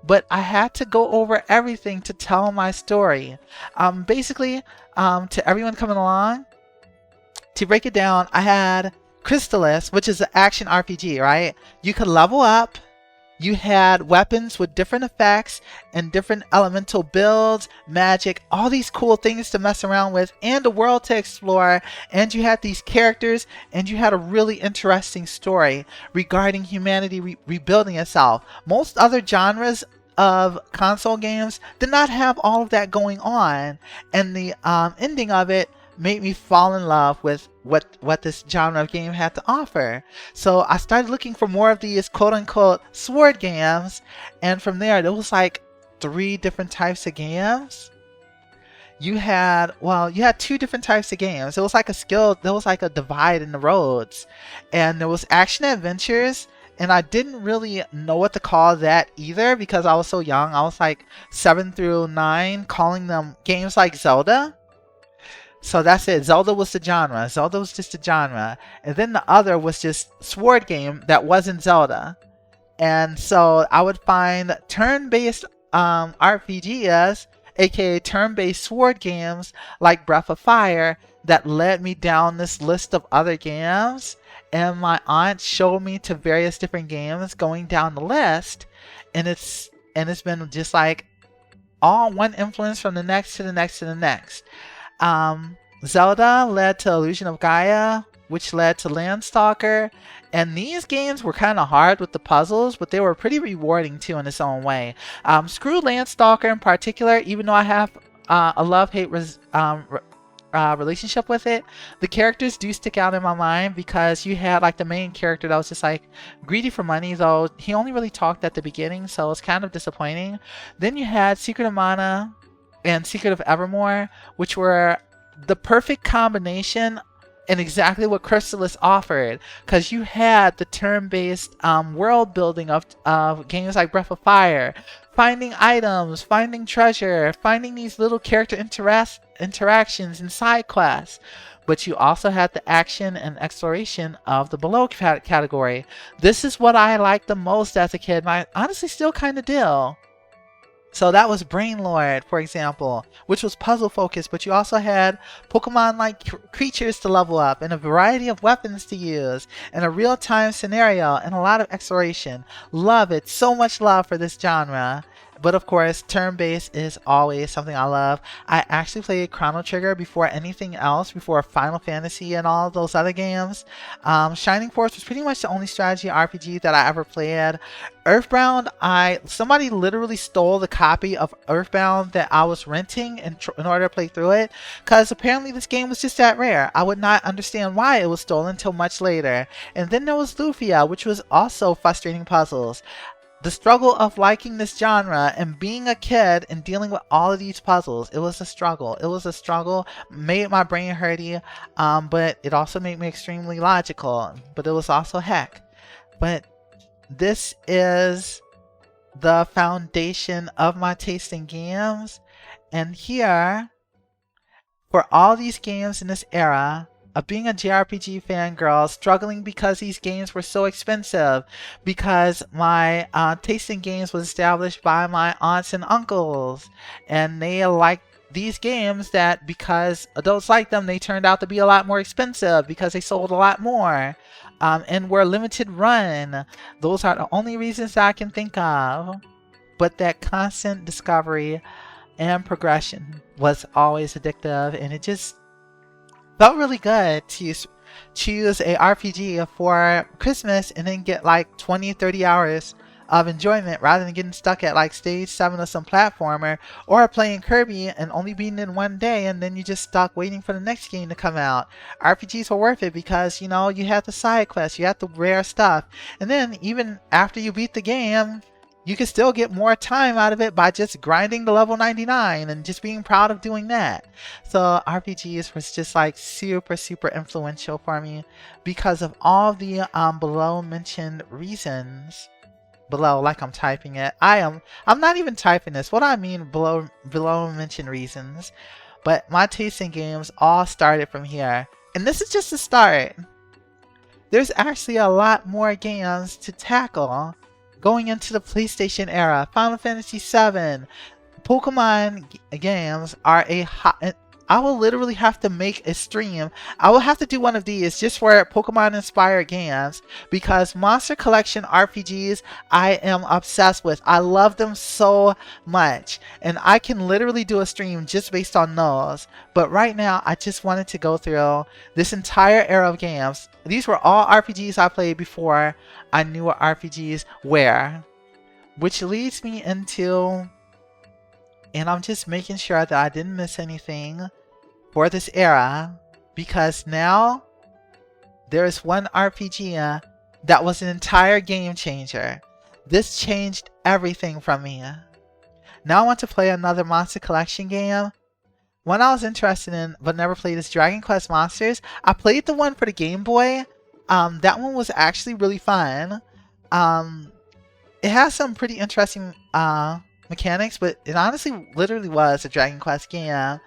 But I had to go over everything to tell my story. Basically, to everyone coming along, to break it down, I had Crystalis, which is an action RPG, right? You could level up You had weapons with different effects and different elemental builds, magic, all these cool things to mess around with, and a world to explore. And you had these characters, and you had a really interesting story regarding humanity rebuilding itself. Most other genres of console games did not have all of that going on, and the ending of it made me fall in love with what this genre of game had to offer. So I started looking for more of these quote-unquote sword games, and from there was like 3 different types of games. You had two different types of games. It was like there was like a divide in the roads, and there was action adventures, and I didn't really know what to call that either because I was so young. I was like 7 through 9, calling them games like Zelda. So that's it. Zelda was the genre. Zelda was just a genre. And then the other was just sword game that wasn't Zelda. And so I would find turn-based RPGs, aka turn-based sword games like Breath of Fire, that led me down this list of other games. And my aunt showed me to various different games going down the list. And it's been just like all one influence from the next to the next to the next. Zelda led to Illusion of Gaia, which led to Landstalker, and these games were kind of hard with the puzzles, but they were pretty rewarding too in its own way. Screw Landstalker in particular, even though I have a love-hate relationship with it, the characters do stick out in my mind because you had like the main character that was just like greedy for money, though he only really talked at the beginning, so it's kind of disappointing. Then you had Secret of Mana and Secret of Evermore, which were the perfect combination and exactly what Crystalis offered, because you had the turn-based world building of games like Breath of Fire, finding items, finding treasure, finding these little character interactions and side quests. But you also had the action and exploration of the below category. This is what I liked the most as a kid, and I honestly still kind of do. So that was Brain Lord, for example, which was puzzle focused, but you also had Pokemon-like creatures to level up and a variety of weapons to use and a real-time scenario and a lot of exploration. Love it. So much love for this genre. But of course, turn-based is always something I love. I actually played Chrono Trigger before anything else, before Final Fantasy and all those other games. Shining Force was pretty much the only strategy RPG that I ever played. Earthbound, somebody literally stole the copy of Earthbound that I was renting in order to play through it, because apparently this game was just that rare. I would not understand why it was stolen until much later. And then there was Lufia, which was also frustrating puzzles. The struggle of liking this genre and being a kid and dealing with all of these puzzles, it was a struggle. It was a struggle, made my brain hurty, but it also made me extremely logical, but it was also heck. But this is the foundation of my taste in games, and here, for all these games in this era, of being a JRPG fangirl, struggling because these games were so expensive, because my taste in games was established by my aunts and uncles, and they liked these games that because adults liked them, they turned out to be a lot more expensive because they sold a lot more, and were limited run. Those are the only reasons that I can think of. But that constant discovery and progression was always addictive, and it just felt really good to choose a RPG for Christmas and then get like 20-30 hours of enjoyment rather than getting stuck at like stage 7 of some platformer, or playing Kirby and only beating it in one day and then you just stuck waiting for the next game to come out. RPGs were worth it because, you know, you had the side quests, you had the rare stuff, and then even after you beat the game, you can still get more time out of it by just grinding to level 99 and just being proud of doing that. So RPGs was just like super influential for me because of all the below mentioned reasons. Below, like I'm typing it. I'm not even typing this. What I mean below mentioned reasons. But my taste in games all started from here. And this is just the start. There's actually a lot more games to tackle going into the PlayStation era. Final Fantasy VII, Pokemon games are I will literally have to make a stream. I will have to do one of these just for Pokemon inspired games, because Monster Collection RPGs I am obsessed with. I love them so much, and I can literally do a stream just based on those. But right now I just wanted to go through this entire era of games. These were all RPGs I played before I knew what RPGs were, which leads me into, and I'm just making sure that I didn't miss anything for this era, because now there is one RPG that was an entire game changer. This changed everything from me. Now I want to play another Monster Collection game. One I was interested in but never played is Dragon Quest Monsters. I played the one for the Game Boy. That one was actually really fun. It has some pretty interesting mechanics, but it honestly literally was a Dragon Quest game.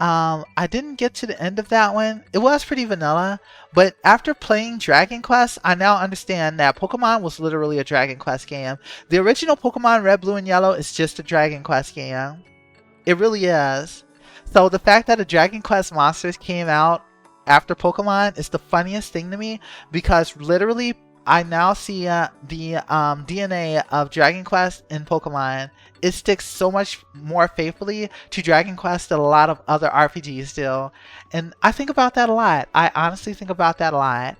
I didn't get to the end of that one. It was pretty vanilla, but after playing Dragon Quest, I now understand that Pokemon was literally a Dragon Quest game. The original Pokemon Red, Blue, and Yellow is just a Dragon Quest game. It really is. So the fact that a Dragon Quest Monsters came out after Pokemon is the funniest thing to me, because literally I now see the DNA of Dragon Quest in Pokemon. It sticks so much more faithfully to Dragon Quest than a lot of other RPGs do. And I think about that a lot. I honestly think about that a lot.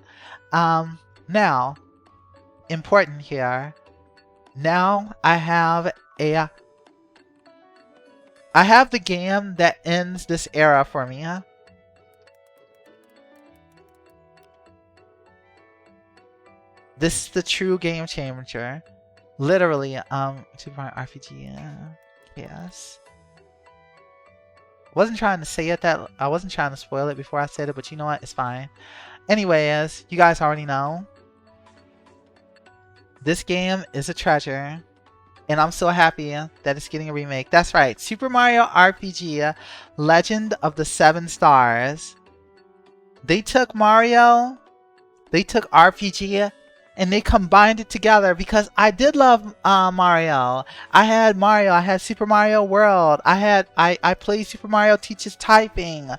Now, important here. Now I have the game that ends this era for me. This is the true game changer. Literally, Super Mario RPG, yes. Wasn't trying to say it that, I wasn't trying to spoil it before I said it, but you know what, it's fine. Anyways, you guys already know. This game is a treasure, and I'm so happy that it's getting a remake. That's right, Super Mario RPG, Legend of the Seven Stars. They took Mario, they took RPG, and they combined it together, because I did love Mario. I had Super Mario World. I played Super Mario Teaches Typing.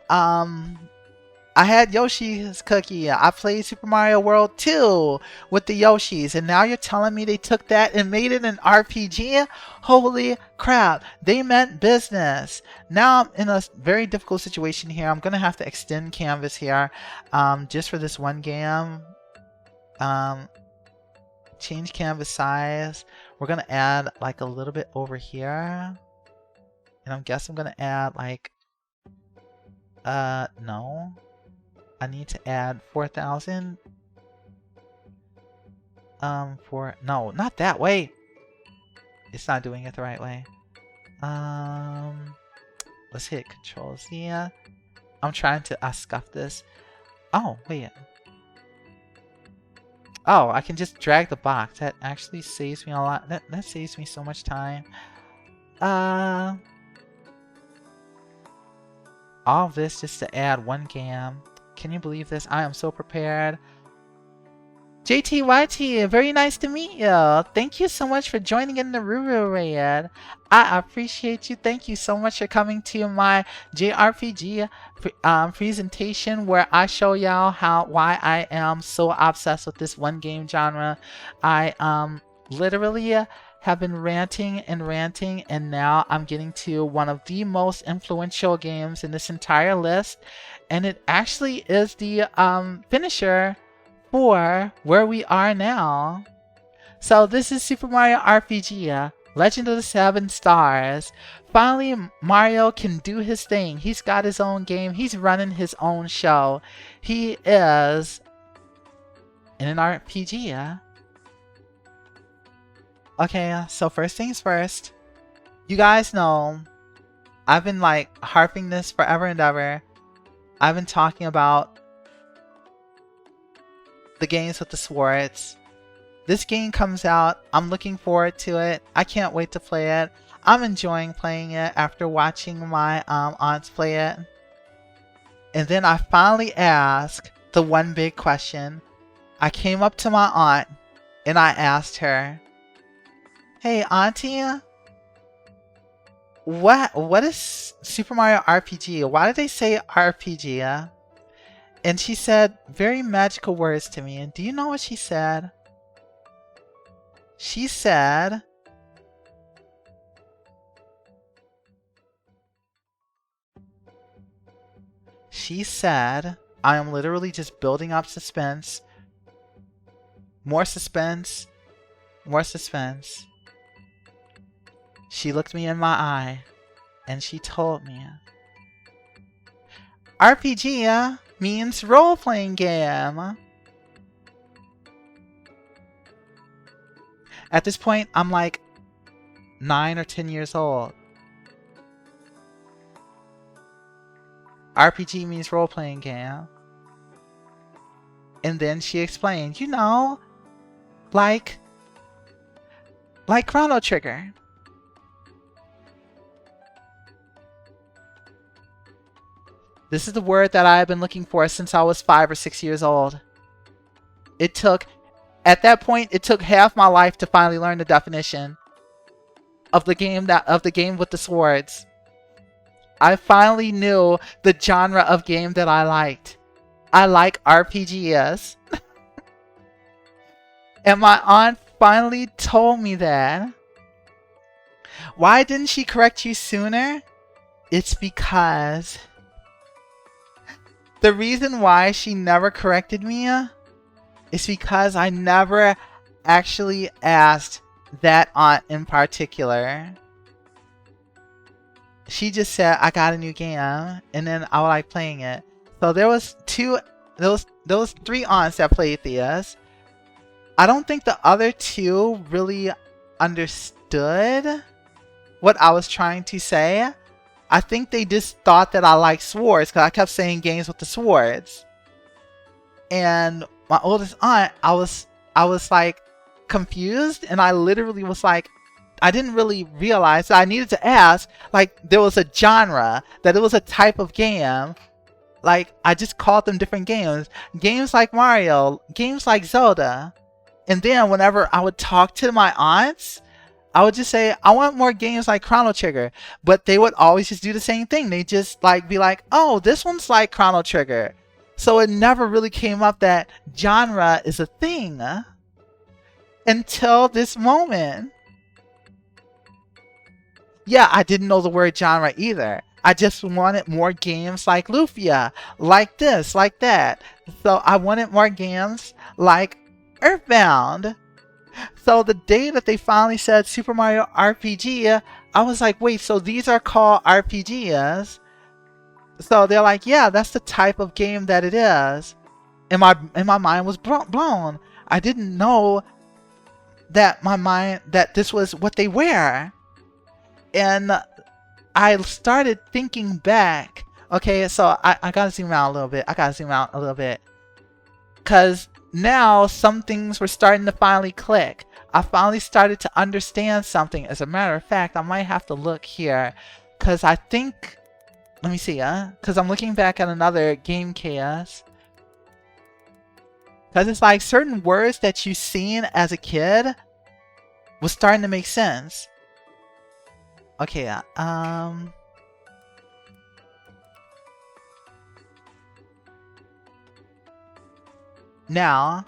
I had Yoshi's Cookie. I played Super Mario World 2 with the Yoshis. And now you're telling me they took that and made it an RPG? Holy crap. They meant business. Now I'm in a very difficult situation here. I'm going to have to extend canvas here just for this one game. Change canvas size. We're going to add like a little bit over here. And I guess I'm going to add like... no. I need to add 4,000. No, not that way. It's not doing it the right way. Let's hit Control Z. I'm trying to scuff this. Oh, wait. Oh, I can just drag the box. That actually saves me a lot. That saves me so much time. All of this just to add one game. Can you believe this? I am so prepared. JTYT, very nice to meet you. Thank you so much for joining in the Ruru Raid. I appreciate you. Thank you so much for coming to my JRPG presentation, where I show y'all why I am so obsessed with this one game genre. I literally have been ranting, and now I'm getting to one of the most influential games in this entire list, and it actually is the finisher for where we are now. So this is Super Mario RPG, Legend of the Seven Stars. Finally, Mario can do his thing. He's got his own game. He's running his own show. He is in an RPG. Okay, so first things first. You guys know I've been like harping this forever and ever. I've been talking about the games with the swords. This game comes out. I'm looking forward to it. I can't wait to play it. I'm enjoying playing it after watching my aunts play it. And then I finally asked the one big question. I came up to my aunt and I asked her, "Hey, Auntie, what is Super Mario RPG? Why did they say RPG? And she said very magical words to me. And do you know what she said? She said, I am literally just building up suspense. More suspense. More suspense. She looked me in my eye and she told me, RPG means role-playing game. At this point, I'm like 9 or 10 years old. RPG means role-playing game. And then she explained, you know, like Chrono Trigger. This is the word that I've been looking for since I was 5 or 6 years old. At that point, it took half my life to finally learn the definition of the game with the swords. I finally knew the genre of game that I liked. I like RPGs. And my aunt finally told me that. Why didn't she correct you sooner? It's because the reason why she never corrected me is because I never actually asked that aunt in particular. She just said, I got a new game, and then I would like playing it. So there was those 3 aunts that played this. I don't think the other 2 really understood what I was trying to say. I think they just thought that I liked swords because I kept saying games with the swords. And my oldest aunt, I was like confused, and I literally was like, I didn't really realize that I needed to ask, like, there was a genre, that it was a type of game. Like, I just called them different games. Games like Mario, games like Zelda. And then whenever I would talk to my aunts, I would just say, I want more games like Chrono Trigger. But they would always just do the same thing. They just like be like, oh, this one's like Chrono Trigger. So it never really came up that genre is a thing until this moment. Yeah, I didn't know the word genre either. I just wanted more games like Lufia, like this, like that. So I wanted more games like Earthbound. So the day that they finally said Super Mario RPG, I was like, wait, so these are called RPGs? So they're like, yeah, that's the type of game that it is. And my mind was blown. I didn't know that that this was what they were. And I started thinking back. Okay, so I gotta zoom out a little bit. Because now some things were starting to finally click. I finally started to understand something. As a matter of fact, I might have to look here. Because I think... Let me see, because I'm looking back at another Game Chaos. Because it's like certain words that you've seen as a kid was starting to make sense. Okay, Now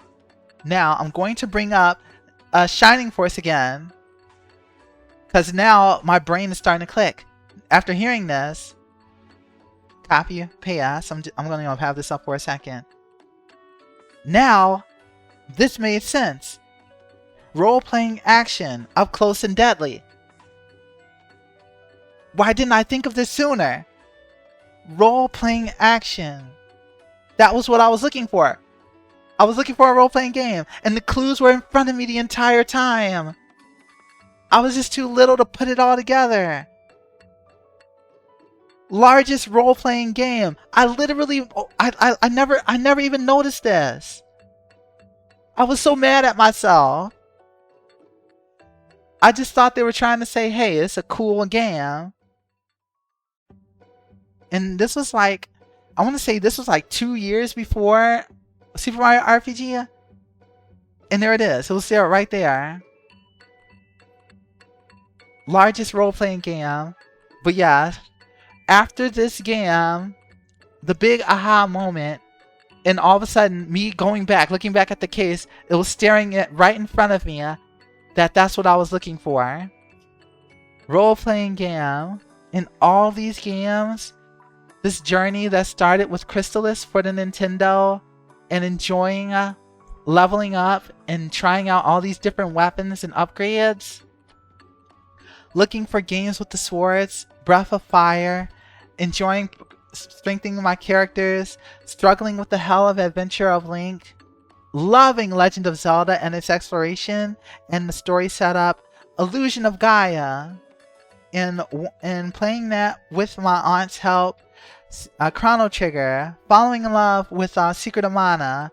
I'm going to bring up Shining Force again. Because now my brain is starting to click. After hearing this, copy, paste, I'm going to have this up for a second. Now, this made sense. Role-playing action, up close and deadly. Why didn't I think of this sooner? Role-playing action. That was what I was looking for. I was looking for a role-playing game, and the clues were in front of me the entire time. I was just too little to put it all together. Largest role-playing game. I literally, I never even noticed this. I was so mad at myself. I just thought they were trying to say, hey, it's a cool game. And this was like, I want to say this was like 2 years before Super Mario RPG. And there it is. It was there right there. Largest role-playing game. But yeah, after this game, the big aha moment, and all of a sudden me going back, looking back at the case, it was staring it right in front of me, that's what I was looking for. Role-playing game. In all these games, this journey that started with Crystalis for the Nintendo, and enjoying leveling up and trying out all these different weapons and upgrades, looking for games with the swords, Breath of Fire, enjoying strengthening my characters, struggling with the hell of adventure of Link, loving Legend of Zelda and its exploration and the story setup, Illusion of Gaia, and playing that with my aunt's help, Chrono Trigger, falling in love with Secret of Mana,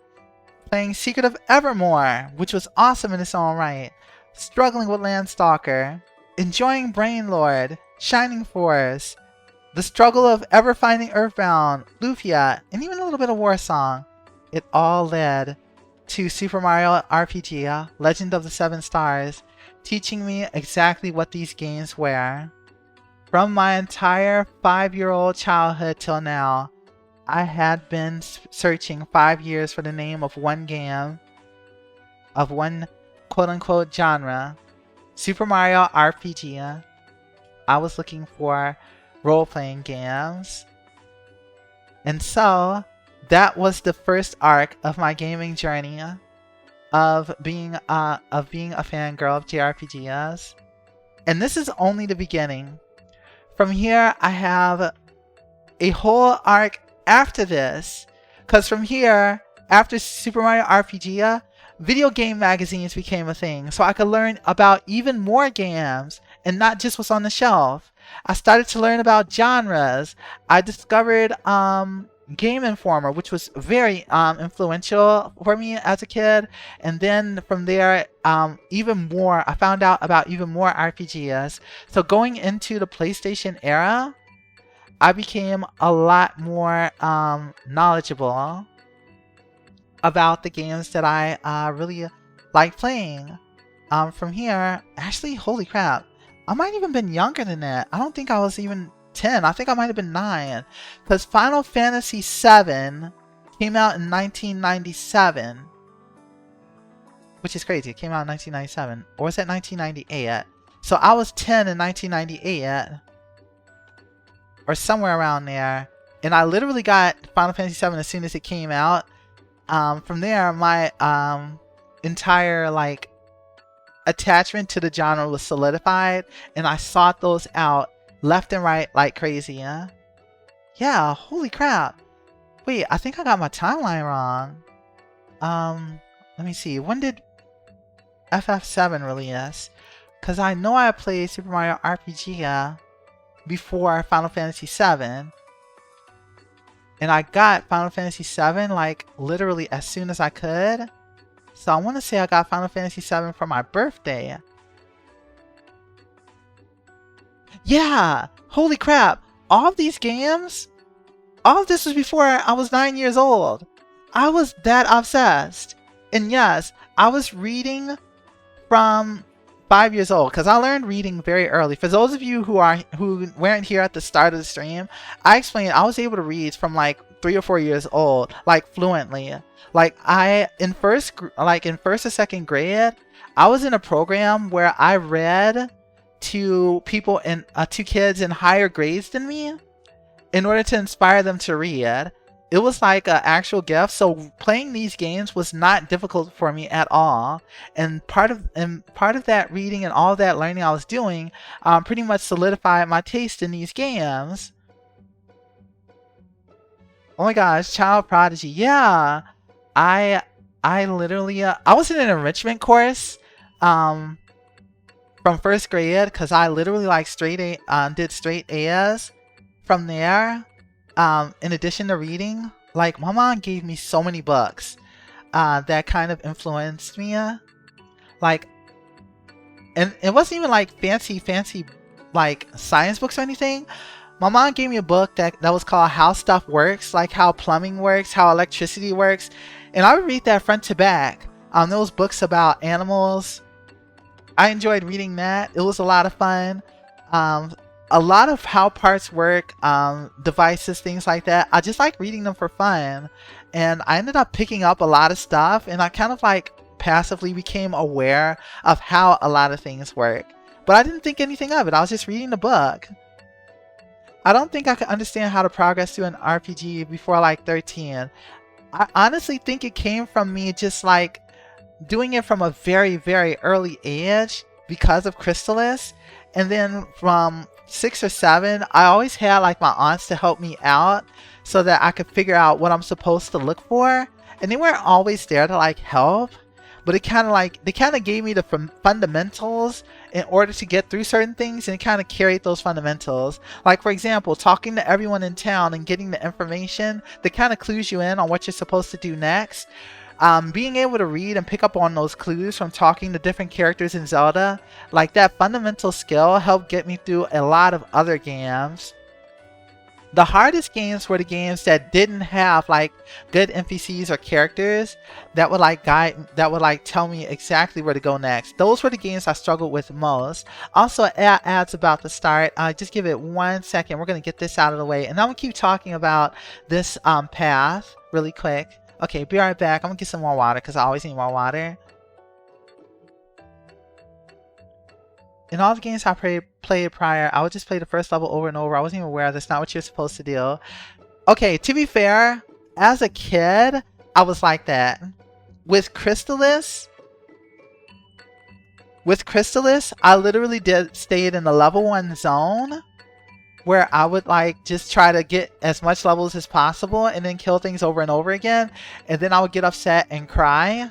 playing Secret of Evermore, which was awesome in its own right, struggling with Landstalker, enjoying Brainlord, Shining Force, the struggle of ever finding Earthbound, Lufia, and even a little bit of Warsong. It all led to Super Mario RPG, Legend of the Seven Stars, teaching me exactly what these games were. From my entire 5-year-old childhood till now, I had been searching 5 years for the name of one game, of one quote-unquote genre, Super Mario RPG. I was looking for role-playing games. And so, that was the first arc of my gaming journey of being a fangirl of JRPGs. And this is only the beginning. From here, I have a whole arc after this. Because from here, after Super Mario RPG, video game magazines became a thing. So I could learn about even more games and not just what's on the shelf. I started to learn about genres. I discovered Game Informer, which was very influential for me as a kid. And then from there, even more, I found out about even more RPGs. So going into the PlayStation era, I became a lot more knowledgeable about the games that I really like playing. From here, actually, holy crap, I might even been younger than that. I don't think I was even 10. I think I might have been 9. Because Final Fantasy VII came out in 1997. Which is crazy. It came out in 1997. Or was that 1998? So I was 10 in 1998. Or somewhere around there. And I literally got Final Fantasy VII as soon as it came out. From there, my entire attachment to the genre was solidified. And I sought those out left and right like crazy, yeah, holy crap. Wait, I think I got my timeline wrong. Let me see. When did FF7 release? Because I know I played Super Mario RPG before Final Fantasy VII. And I got Final Fantasy VII literally as soon as I could. So I want to say I got Final Fantasy VII for my birthday. Yeah! Holy crap! All of these games, all of this was before I was 9 years old. I was that obsessed. And yes, I was reading from 5 years old because I learned reading very early. For those of you who weren't here at the start of the stream, I explained I was able to read from 3 or 4 years old, fluently. In first or second grade, I was in a program where I read to people to kids in higher grades than me in order to inspire them to read. It was like an actual gift. So playing these games was not difficult for me at all. And part of that reading and all that learning I was doing pretty much solidified my taste in these games. Oh my gosh, child prodigy. Yeah, I literally I was in an enrichment course from first grade because I literally did straight A's. From there, in addition to reading, my mom gave me so many books that kind of influenced me. And it wasn't even fancy science books or anything. My mom gave me a book that was called How Stuff Works, how plumbing works, how electricity works. And I would read that front to back. Those books about animals. I enjoyed reading that. It was a lot of fun. a lot of how parts work, devices, things like that, I just like reading them for fun. And I ended up picking up a lot of stuff, and I kind of like passively became aware of how a lot of things work. But I didn't think anything of it. I was just reading the book. I don't think I could understand how to progress through an RPG before like 13. I honestly think it came from me just like doing it from a very, very early age because of Crystalis. And then from 6 or 7, I always had like my aunts to help me out so that I could figure out what I'm supposed to look for. And they weren't always there to like help, but it kind of like, they kind of gave me the fundamentals in order to get through certain things, and it kind of carried those fundamentals. Like for example, talking to everyone in town and getting the information that kind of clues you in on what you're supposed to do next. Being able to read and pick up on those clues from talking to different characters in Zelda, like that fundamental skill helped get me through a lot of other games. The hardest games were the games that didn't have like good NPCs or characters that would like tell me exactly where to go next. Those were the games I struggled with most. Also, ads about to start. Just give it 1 second. We're gonna get this out of the way, and I'm gonna keep talking about this path really quick. Okay, be right back. I'm gonna get some more water because I always need more water. In all the games I played prior, I would just play the first level over and over. I wasn't even aware that's not what you're supposed to do. Okay, to be fair, as a kid, I was like that. With Crystalis, I literally stayed in the level 1 zone where I would like just try to get as much levels as possible and then kill things over and over again. And then I would get upset and cry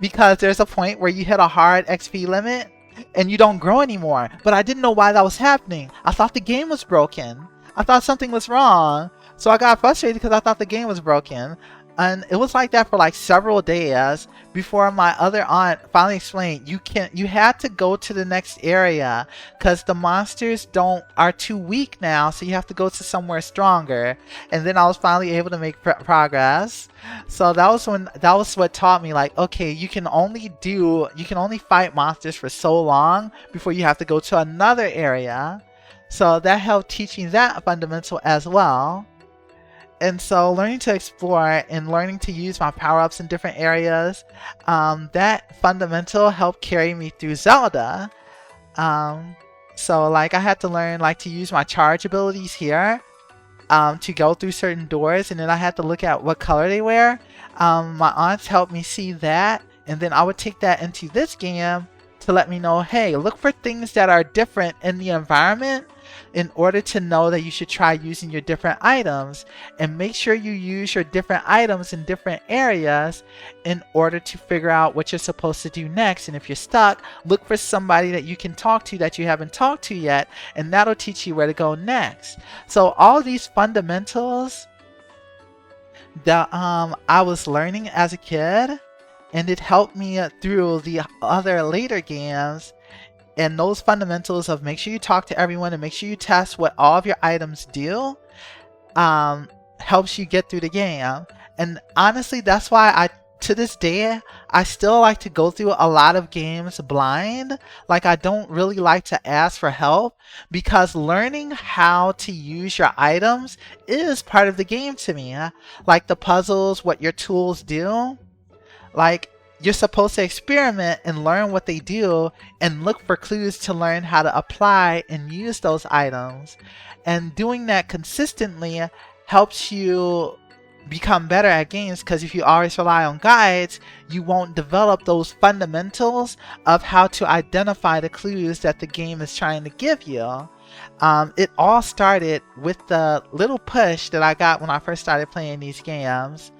because there's a point where you hit a hard XP limit and you don't grow anymore. But I didn't know why that was happening. I thought the game was broken. I thought something was wrong. So I got frustrated because I thought the game was broken. And it was like that for like several days before my other aunt finally explained you had to go to the next area because the monsters are too weak now, so you have to go to somewhere stronger. And then I was finally able to make progress. So that was what taught me like, okay, you can only fight monsters for so long before you have to go to another area. So that helped teach me that fundamental as well. And so learning to explore and learning to use my power-ups in different areas, that fundamental helped carry me through Zelda. So like I had to learn like to use my charge abilities here to go through certain doors, and then I had to look at what color they were. My aunts helped me see that, and then I would take that into this game to let me know, hey, look for things that are different in the environment in order to know that you should try using your different items, and make sure you use your different items in different areas in order to figure out what you're supposed to do next. And if you're stuck, look for somebody that you can talk to that you haven't talked to yet, and that'll teach you where to go next. So all these fundamentals that I was learning as a kid, and it helped me through the other later games. And those fundamentals of make sure you talk to everyone and make sure you test what all of your items do helps you get through the game. And honestly, that's why to this day, I still like to go through a lot of games blind. Like I don't really like to ask for help, because learning how to use your items is part of the game to me. Like the puzzles, what your tools do. Like you're supposed to experiment and learn what they do and look for clues to learn how to apply and use those items. And doing that consistently helps you become better at games, because if you always rely on guides, you won't develop those fundamentals of how to identify the clues that the game is trying to give you. It all started with the little push that I got when I first started playing these games.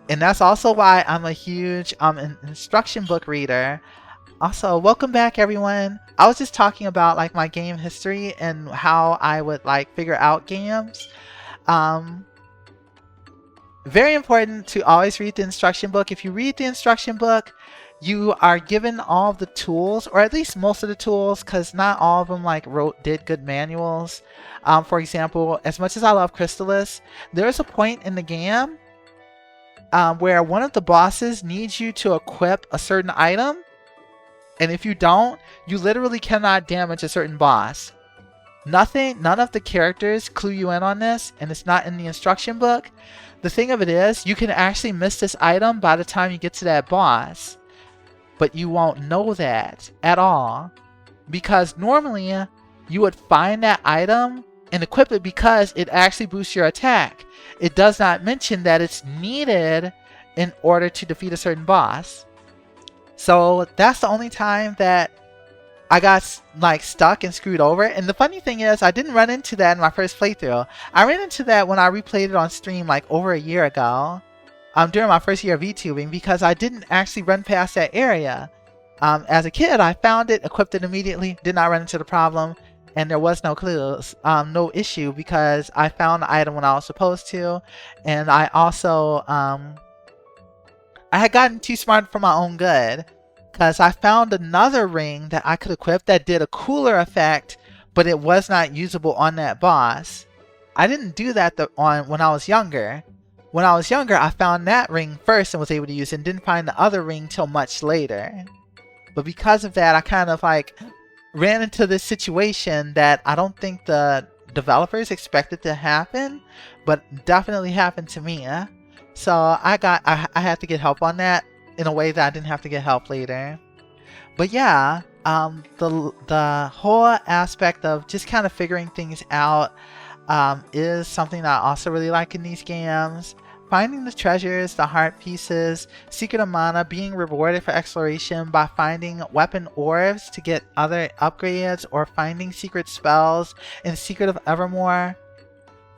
And that's also why I'm a huge instruction book reader. Also, welcome back everyone. I was just talking about like my game history and how I would like figure out games. Very important to always read the instruction book. If you read the instruction book, you are given all of the tools, or at least most of the tools, because not all of them like did good manuals. For example, as much as I love Crystalis, there's a point in the game where one of the bosses needs you to equip a certain item, And if you don't, you literally cannot damage a certain boss. None of the characters clue you in on this, and it's not in the instruction book. The thing of it is, you can actually miss this item by the time you get to that boss. But you won't know that at all. Because normally, you would find that item and equip it because it actually boosts your attack. It does not mention that it's needed in order to defeat a certain boss. So that's the only time that I got like stuck and screwed over. And the funny thing is, I didn't run into that in my first playthrough. I ran into that when I replayed it on stream like over a year ago, during my first year of VTubing, because I didn't actually run past that area. As a kid, I found it, equipped it immediately, did not run into the problem, and there was no clues, no issue, because I found the item when I was supposed to, and I also, I had gotten too smart for my own good, because I found another ring that I could equip that did a cooler effect, but it was not usable on that boss. I didn't do that when I was younger. When I was younger, I found that ring first and was able to use it, and didn't find the other ring till much later. But because of that, I kind of like ran into this situation that I don't think the developers expected to happen, but definitely happened to me. So I had to get help on that in a way that I didn't have to get help later. But yeah, the whole aspect of just kind of figuring things out is something that I also really like in these games. Finding the treasures, the heart pieces, secret of mana, being rewarded for exploration by finding weapon orbs to get other upgrades, or finding secret spells in Secret of Evermore.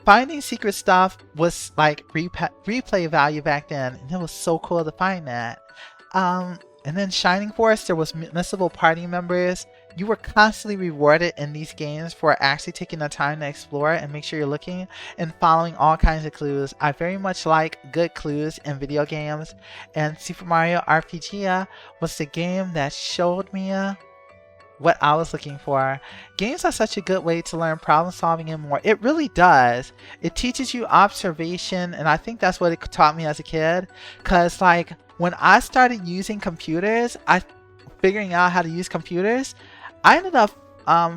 Finding secret stuff was like replay value back then, and it was so cool to find that. And then Shining Force, there was missable party members. You were constantly rewarded in these games for actually taking the time to explore and make sure you're looking and following all kinds of clues. I very much like good clues in video games, and Super Mario RPG was the game that showed me what I was looking for. Games are such a good way to learn problem solving and more. It really does. It teaches you observation, and I think that's what it taught me as a kid. Cause like when I started using computers, figuring out how to use computers, I ended up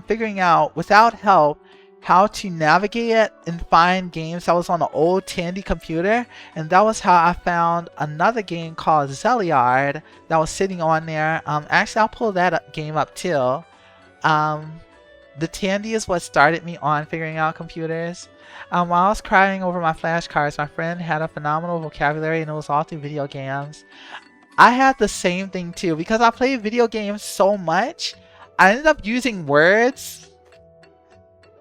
figuring out without help how to navigate it and find games that was on an old Tandy computer, and that was how I found another game called Zelda that was sitting on there. Actually, I'll pull that game up too. The Tandy is what started me on figuring out computers. While I was crying over my flashcards, my friend had a phenomenal vocabulary, and it was all through video games. I had the same thing too, because I played video games so much. I ended up using words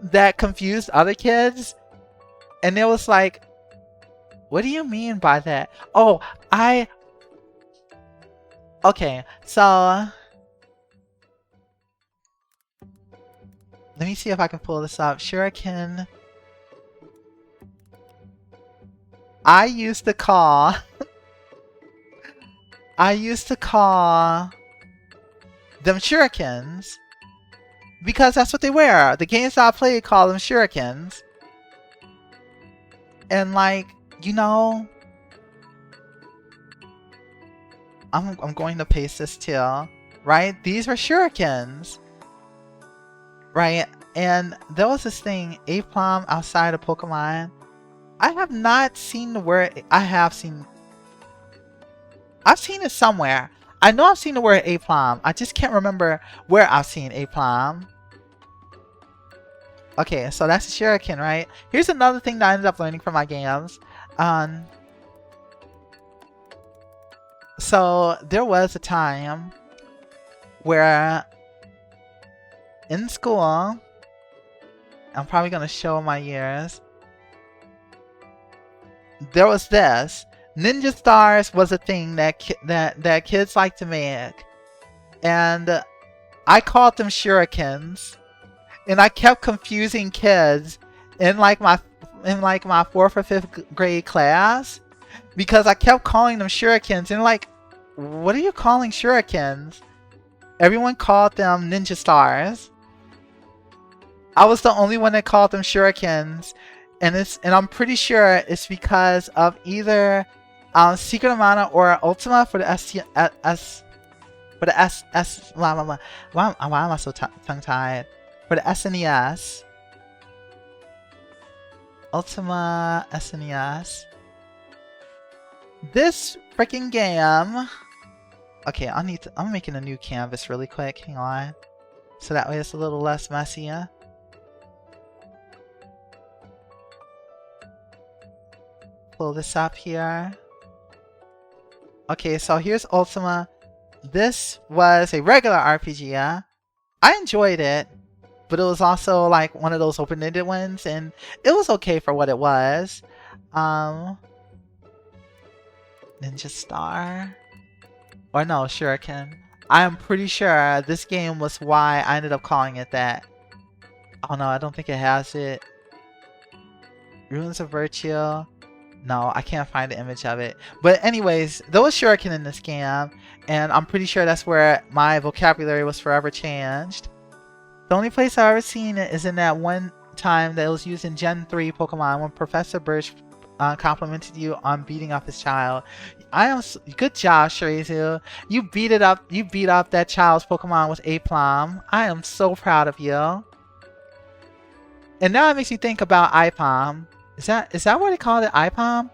that confused other kids, and it was like, what do you mean by that? Oh, okay, so let me see if I can pull this up. Shuriken. I used to call them shurikens because that's what they were. The games that I played call them shurikens. And like, you know, I'm going to paste this too, right? These were shurikens, right? And there was this thing, Aplom outside of Pokemon. I have not seen the word. I've seen it somewhere. I know I've seen the word Aplom. I just can't remember where I've seen Aplom. Okay, so that's a shuriken, right? Here's another thing that I ended up learning from my games. So there was a time where in school, I'm probably gonna show my years. There was this. Ninja stars was a thing that kids like to make, and I called them shurikens, and I kept confusing kids in like my 4th or 5th grade class because I kept calling them shurikens, and like, what are you calling shurikens? Everyone called them ninja stars. I was the only one that called them shurikens. And I'm pretty sure it's because of either Secret of Mana or Ultima for the For the why am I so tongue-tied? For the SNES, Ultima SNES. This freaking game. Okay, I'm making a new canvas really quick. Hang on, so that way it's a little less messy. Yeah? Pull this up here. Okay, so here's Ultima. This was a regular RPG. Yeah? I enjoyed it, but it was also like one of those open-ended ones, and it was okay for what it was. Ninja Star, or no, Shuriken. I am pretty sure this game was why I ended up calling it that. Oh no, I don't think it has it. Ruins of Virtue. No, I can't find the image of it. But anyways, there was Shuriken in this game, and I'm pretty sure that's where my vocabulary was forever changed. The only place I've ever seen it is in that one time that it was used in Gen 3 Pokemon when Professor Birch complimented you on beating up his child. Good job, Shrezu. You beat up that child's Pokemon with Aplom. I am so proud of you. And now it makes me think about IPOM. Is that what they call it, IPOM?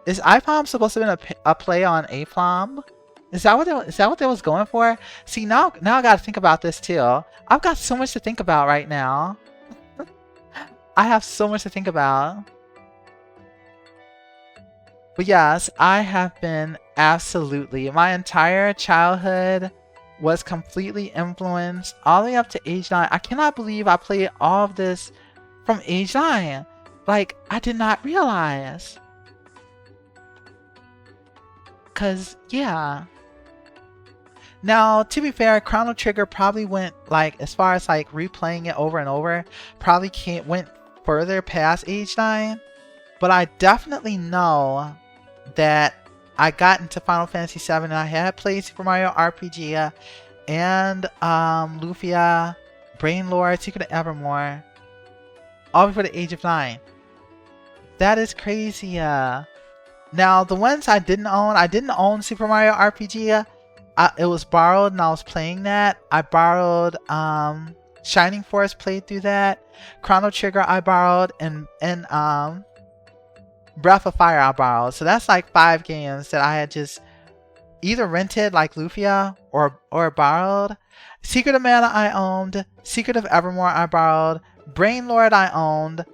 Is IPOM supposed to have been a play on Aplom? Is that what they was going for? See, now I gotta think about this too. I've got so much to think about right now. I have so much to think about. But yes, I have been absolutely, my entire childhood was completely influenced all the way up to age 9. I cannot believe I played all of this from age 9. Like, I did not realize. Cause, yeah. Now, to be fair, Chrono Trigger probably went, like, as far as, like, replaying it over and over, probably went further past age 9. But I definitely know that I got into Final Fantasy VII and I had played Super Mario RPG and Lufia, Brain Lord, Secret of Evermore, all before the age of 9. That is crazy. Now, the ones I didn't own Super Mario RPG. It was borrowed and I was playing that. I borrowed Shining Force, played through that. Chrono Trigger I borrowed, and Breath of Fire I borrowed. So that's like 5 games that I had just either rented like Lufia or borrowed. Secret of Mana I owned. Secret of Evermore I borrowed. Brain Lord I owned.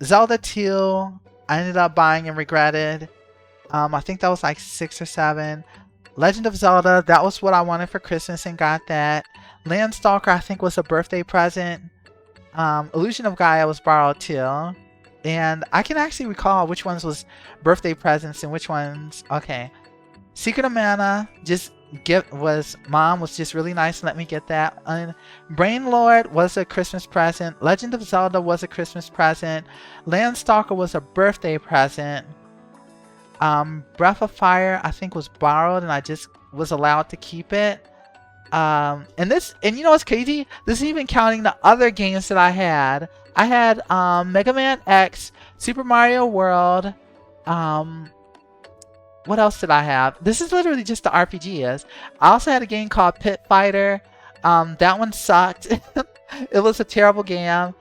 Zelda 2 I ended up buying and regretted. I think that was like 6 or 7. Legend of Zelda, that was what I wanted for Christmas and got that. Landstalker I think was a birthday present. Illusion of Gaia was borrowed too. And I can actually recall which ones was birthday presents and which ones. Okay. Secret of Mana Mom was just really nice to let me get that. And Brain Lord was a Christmas present. Legend of Zelda was a Christmas present. Landstalker was a birthday present. Breath of Fire I think was borrowed and I just was allowed to keep it. And you know what's crazy? This is even counting the other games that I had. I had Mega Man X, Super Mario World. What else did I have? This is literally just the RPGs. I also had a game called Pit Fighter. That one sucked. It was a terrible game.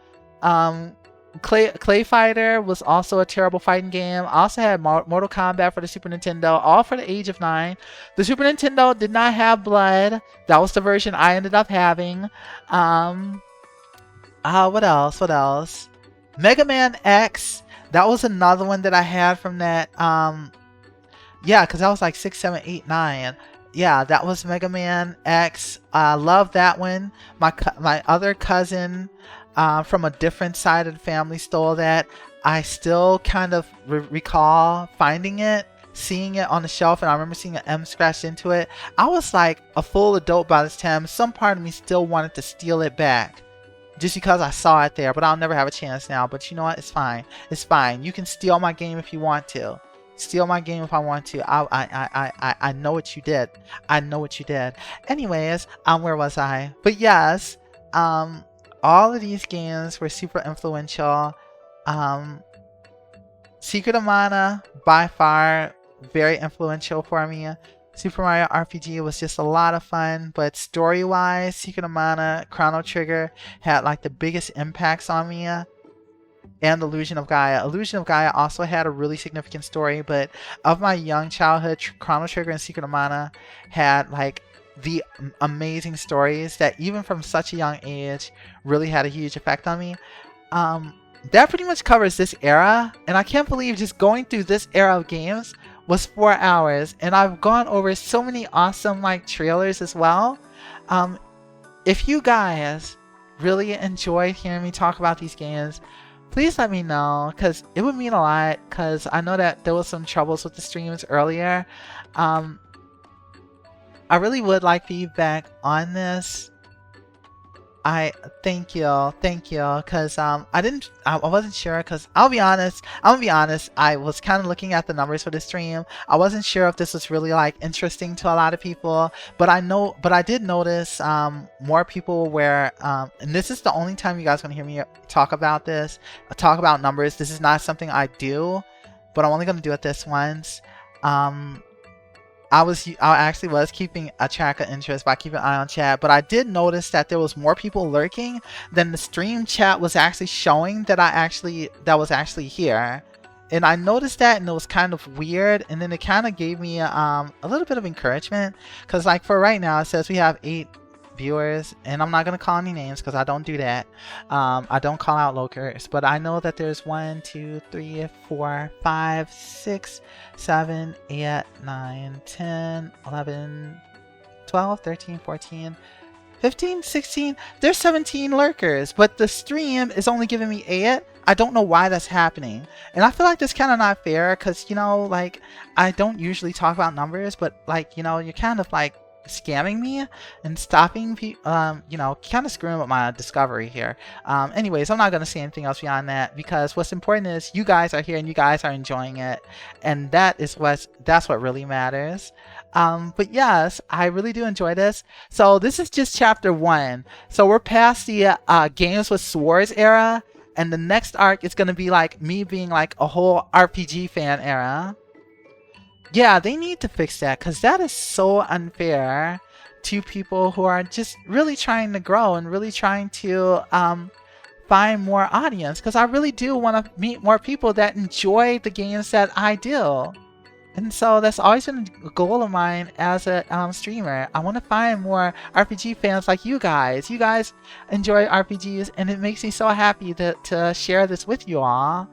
Clay Fighter was also a terrible fighting game. I also had Mortal Kombat for the Super Nintendo, all for the age of 9. The Super Nintendo did not have blood. That was the version I ended up having. What else? Mega Man X. That was another one that I had from that. Yeah, because that was like 6, 7, 8, 9. Yeah, that was Mega Man X. I love that one. My other cousin from a different side of the family stole that. I still kind of recall finding it, seeing it on the shelf, and I remember seeing an M scratched into it. I was like a full adult by this time. Some part of me still wanted to steal it back just because I saw it there, but I'll never have a chance now. But you know what? It's fine. It's fine. You can steal my game if you want to. Steal my game if I want to. I know what you did. I know what you did. Anyways, where was I? But yes, all of these games were super influential. Secret of Mana, by far, very influential for me. Super Mario RPG was just a lot of fun, but story-wise, Secret of Mana, Chrono Trigger had like the biggest impacts on me, and Illusion of Gaia. Illusion of Gaia also had a really significant story, but of my young childhood, Chrono Trigger and Secret of Mana had like the amazing stories that even from such a young age really had a huge effect on me. That pretty much covers this era, and I can't believe just going through this era of games was 4 hours, and I've gone over so many awesome like trailers as well. If you guys really enjoyed hearing me talk about these games, please let me know, because it would mean a lot, because I know that there was some troubles with the streams earlier. I really would like feedback on this. Thank you, because I wasn't sure, because I'm gonna be honest, I was kind of looking at the numbers for the stream. I wasn't sure if this was really like interesting to a lot of people, but I did notice more people were, and this is the only time you guys are gonna hear me talk about numbers. This is not something I do, but I'm only gonna do it this once. I actually was keeping a track of interest by keeping an eye on chat, but I did notice that there was more people lurking than the stream chat was actually showing that was actually here. And I noticed that, and it was kind of weird, and then it kind of gave me a little bit of encouragement, because like for right now it says we have 8 viewers, and I'm not going to call any names because I don't do that. I don't call out lurkers, but I know that there's 1, 2, 3, 4, 5, 6, 7, 8, 9, 10, 11, 12, 13, 14, 15, 16. There's 17 lurkers, but the stream is only giving me 8. I don't know why that's happening, and I feel like that's kind of not fair, because you know, like, I don't usually talk about numbers, but like, you know, you're kind of like scamming me and stopping people, you know, kind of screwing with my discovery here. Anyways, I'm not going to say anything else beyond that, because what's important is you guys are here and you guys are enjoying it, and that's what really matters. But yes, I really do enjoy this. So this is just chapter 1, so we're past the games with swords era, and the next arc is going to be like me being like a whole RPG fan era. Yeah, they need to fix that, because that is so unfair to people who are just really trying to grow and really trying to find more audience, because I really do want to meet more people that enjoy the games that I do. And so that's always been a goal of mine as a streamer. I want to find more RPG fans like you guys. You guys enjoy RPGs, and it makes me so happy to share this with you all.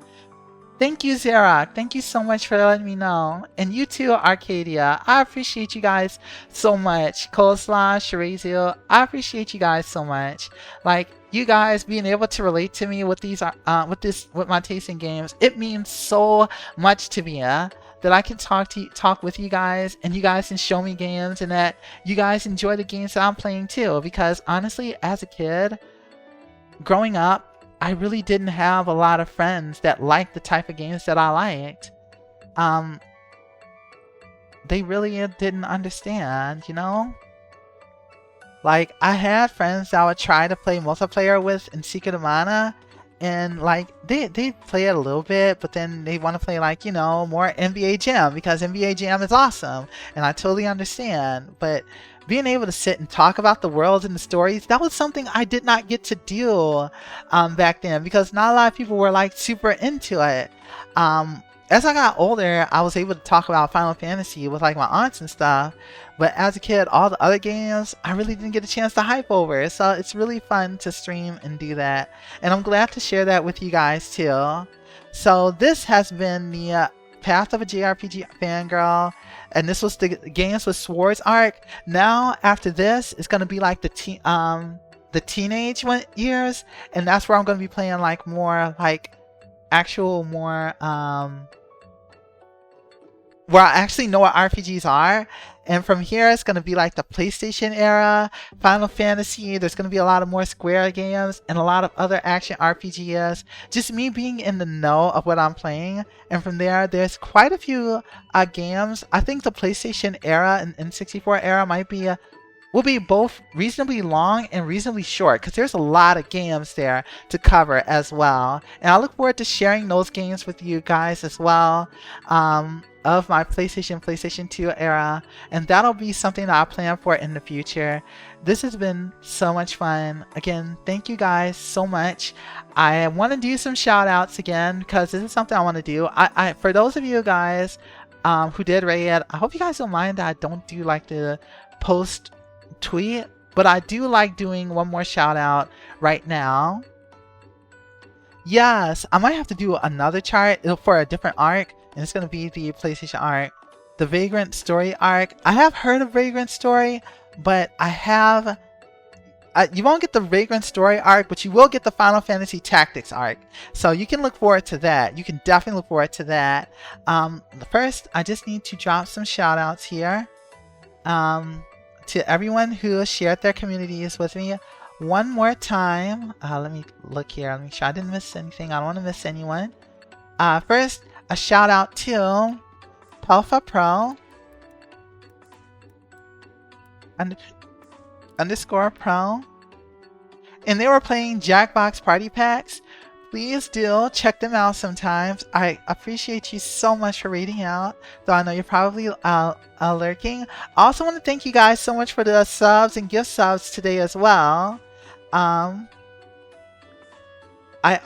Thank you, Xerox. Thank you so much for letting me know. And you too, Arcadia. I appreciate you guys so much. Coleslaw, Shirazio, I appreciate you guys so much. Like, you guys being able to relate to me with these, with my taste in games, it means so much to me, that I can talk with you guys, and you guys can show me games, and that you guys enjoy the games that I'm playing too. Because honestly, as a kid, growing up, I really didn't have a lot of friends that liked the type of games that I liked. They really didn't understand, you know? Like, I had friends that I would try to play multiplayer with in Secret of Mana, and like, they play it a little bit, but then they want to play, like, you know, more NBA Jam, because NBA Jam is awesome, and I totally understand. But being able to sit and talk about the worlds and the stories, that was something I did not get to do back then, because not a lot of people were like super into it. As I got older, I was able to talk about Final Fantasy with like my aunts and stuff, but as a kid, all the other games I really didn't get a chance to hype over. So it's really fun to stream and do that, and I'm glad to share that with you guys too. So this has been the Path of a JRPG Fangirl, and this was the Games with Swords arc. Now after this, it's gonna be like the teenage years, and that's where I'm gonna be playing like more like actual more where I actually know what RPGs are. And from here, it's going to be like the PlayStation era, Final Fantasy. There's going to be a lot of more Square games and a lot of other action RPGs. Just me being in the know of what I'm playing. And from there, there's quite a few games. I think the PlayStation era and N64 era might be will be both reasonably long and reasonably short because there's a lot of games there to cover as well. And I look forward to sharing those games with you guys as well, of my PlayStation 2 era. And that'll be something that I plan for in the future. This has been so much fun. Again, thank you guys so much. I want to do some shout outs again because this is something I want to do. For those of you guys who did raid, I hope you guys don't mind that I don't do like the post tweet, but I do like doing one more shout out right now. Yes, I might have to do another chart for a different arc, and it's going to be the PlayStation arc, the Vagrant Story arc. I have heard of Vagrant Story, but I have you won't get the Vagrant Story arc, but you will get the Final Fantasy Tactics arc, so you can look forward to that. You can definitely look forward to that. First, I just need to drop some shout outs here to everyone who shared their communities with me one more time. Let me look here. Let me make sure I didn't miss anything. I don't want to miss anyone. First, a shout out to Pelfa Pro underscore Pro, and they were playing Jackbox Party Packs. Please do check them out sometimes. I appreciate you so much for reading out, though I know you're probably lurking. I also want to thank you guys so much for the subs and gift subs today as well. I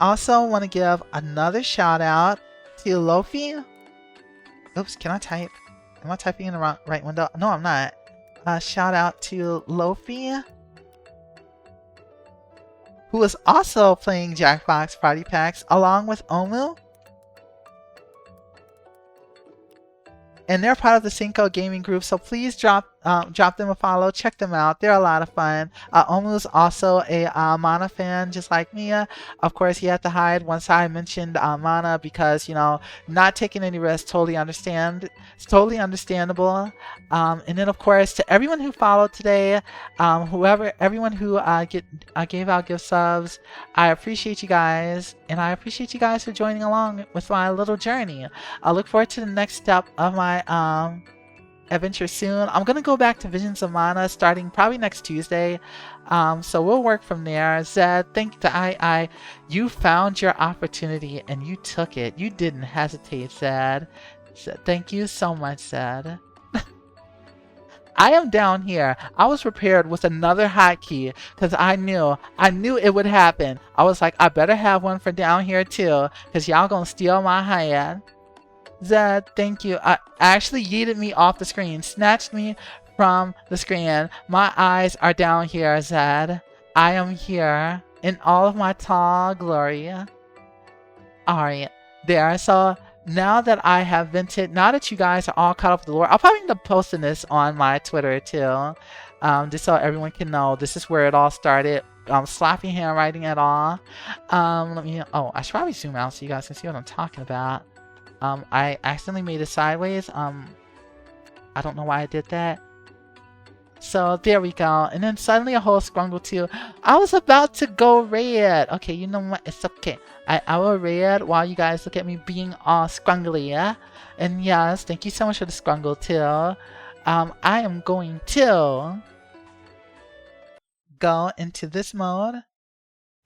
also want to give another shout out to Lufia. Oops, can I type? Am I typing in the right window? No, I'm not. Shout out to Lufia, who is also playing Jackbox Party Packs along with Omu. And they're part of the Cinco Gaming Group, so please drop them a follow, check them out. They're a lot of fun. Omu's also a Mana fan, just like me. Of course, he had to hide once I mentioned Mana because, you know, not taking any risks, totally it's totally understandable. And then, of course, to everyone who followed today, everyone who gave out gift subs, I appreciate you guys, and I appreciate you guys for joining along with my little journey. I look forward to the next step of my adventure soon. I'm gonna go back to Visions of Mana starting probably next Tuesday, so we'll work from there. Zed, you found your opportunity and you took it. You didn't hesitate, Zed. Thank you so much, Zed. I am down here. I was prepared with another hotkey because I knew it would happen. I was like, I better have one for down here too, because y'all gonna steal my hand. Zed, thank you. Actually yeeted me off the screen, snatched me from the screen. My eyes are down here, Zed. I am here in all of my tall glory. Alright, there. So now that I have vented, now that you guys are all caught up with the lore, I'll probably end up posting this on my Twitter too, just so everyone can know this is where it all started. Sloppy handwriting at all. I should probably zoom out so you guys can see what I'm talking about. I accidentally made it sideways. I don't know why I did that. So there we go. And then suddenly a whole scrungle too. I was about to go red. Okay, you know what? It's okay. I will red while you guys look at me being all scrungly, yeah? And yes, thank you so much for the scrungle too. I am going to go into this mode,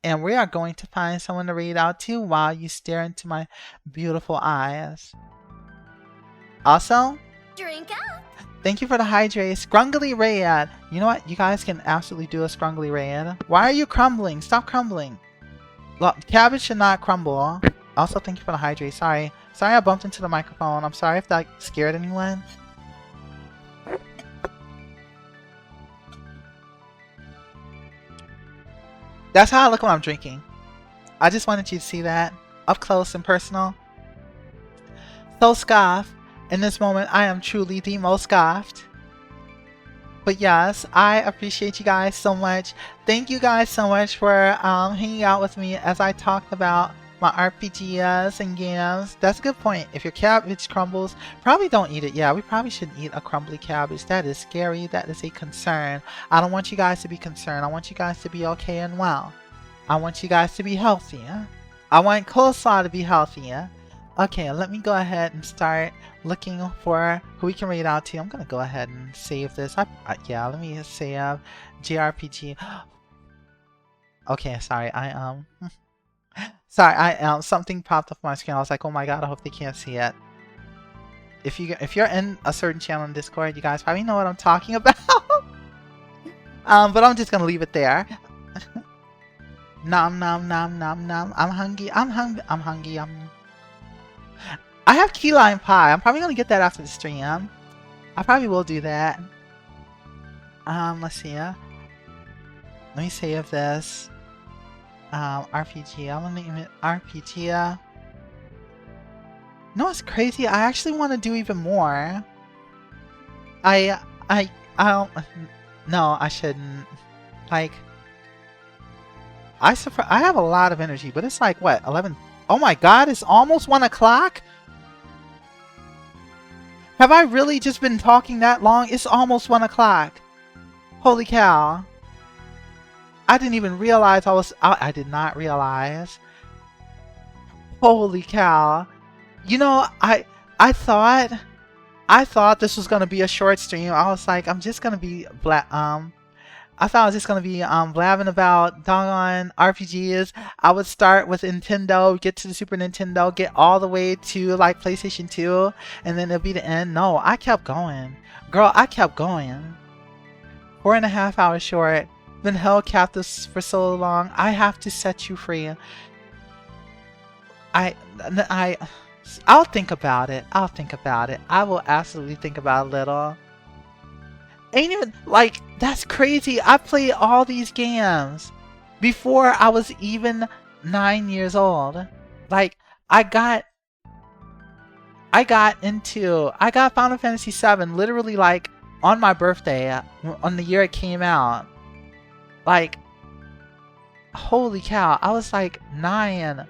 and we are going to find someone to read out to while you stare into my beautiful eyes. Also, Drink up! thank you for the hydrate. Scrungly Red. You know what? You guys can absolutely do a Scrungly Red. Why are you crumbling? Stop crumbling. Look, cabbage should not crumble. Also, thank you for the hydrate. Sorry I bumped into the microphone. I'm sorry if that scared anyone. That's how I look when I'm drinking. I just wanted you to see that up close and personal. So scoffed. In this moment, I am truly the most scoffed. But yes, I appreciate you guys so much. Thank you guys so much for hanging out with me as I talked about my RPGs and games. That's a good point. If your cabbage crumbles, probably don't eat it. Yeah, we probably shouldn't eat a crumbly cabbage. That is scary. That is a concern. I don't want you guys to be concerned. I want you guys to be okay and well. I want you guys to be healthy. I want coleslaw to be healthy. Okay, let me go ahead and start looking for who we can raid out to. I'm gonna go ahead and save this. Yeah, let me save JRPG. Okay, sorry, sorry, something popped up on my screen. I was like, oh my god, I hope they can't see it. If you're in a certain channel in Discord, you guys probably know what I'm talking about. But I'm just gonna leave it there. Nom nom nom nom nom. I'm hungry. I'm hungry. I'm hungry. I have key lime pie. I'm probably gonna get that after the stream. I probably will do that. Let's see. Let me save this. RPG. I'm gonna name it RPG. No, it's crazy. I actually want to do even more. I don't. No, I shouldn't. Like, I have a lot of energy, but it's like what 11. Oh my god! It's almost 1 o'clock. Have I really just been talking that long? It's almost 1 o'clock. Holy cow! I didn't even realize I did not realize. Holy cow! You know, I thought this was gonna be a short stream. I was like, I'm just gonna be I thought I was just gonna be blabbing about doggone RPGs. I would start with Nintendo, get to the Super Nintendo, get all the way to like PlayStation 2, and then it'll be the end. No, I kept going. Girl, I kept going. 4.5 hours short. Been held captive for so long. I have to set you free. I'll think about it. I'll think about it. I will absolutely think about it a little. Ain't even, like, that's crazy. I played all these games before I was even 9 years old. Like, I got Final Fantasy VII literally, like, on my birthday, on the year it came out. Like, holy cow. I was, like, 9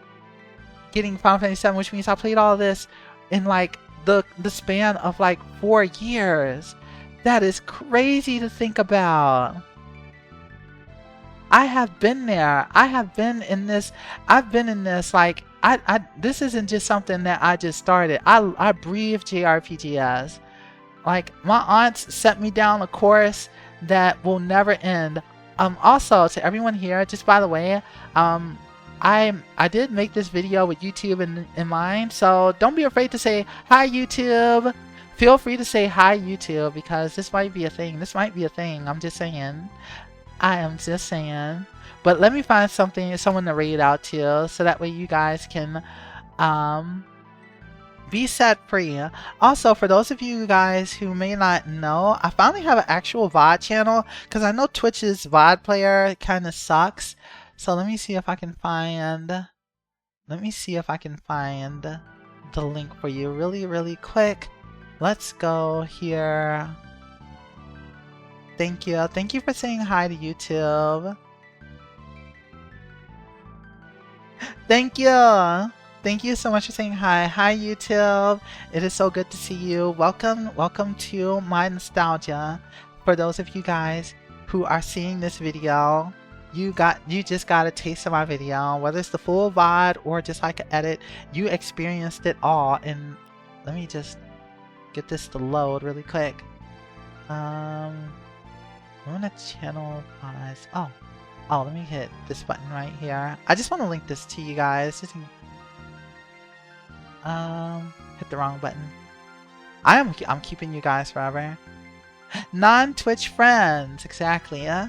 getting Final Fantasy VII, which means I played all this in like the span of like 4 years. That is crazy to think about. I have been there. I have been in this. I've been in this. Like this isn't just something that I just started. I breathe JRPGs. Like my aunts set me down a course that will never end. Also to everyone here, just by the way, I did make this video with YouTube in mind, so don't be afraid to say hi YouTube. Feel free to say hi YouTube, because this might be a thing. This might be a thing. I'm just saying. I am just saying. But let me find someone to raid out to, so that way you guys can be set free. Also, for those of you guys who may not know, I finally have an actual VOD channel, because I know Twitch's VOD player kind of sucks. So let me see if I can find the link for you really quick. Let's go here. Thank you for saying hi to YouTube. Thank you so much for saying hi YouTube. It is so good to see you. Welcome to my nostalgia. For those of you guys who are seeing this video, you just got a taste of my video, whether it's the full VOD or just like an edit. You experienced it all. And let me just get this to load really quick. I'm gonna channel pause. Oh, let me hit this button right here. I just want to link this to you guys. Just hit the wrong button. I'm keeping you guys forever. Non-Twitch friends, exactly. Yeah.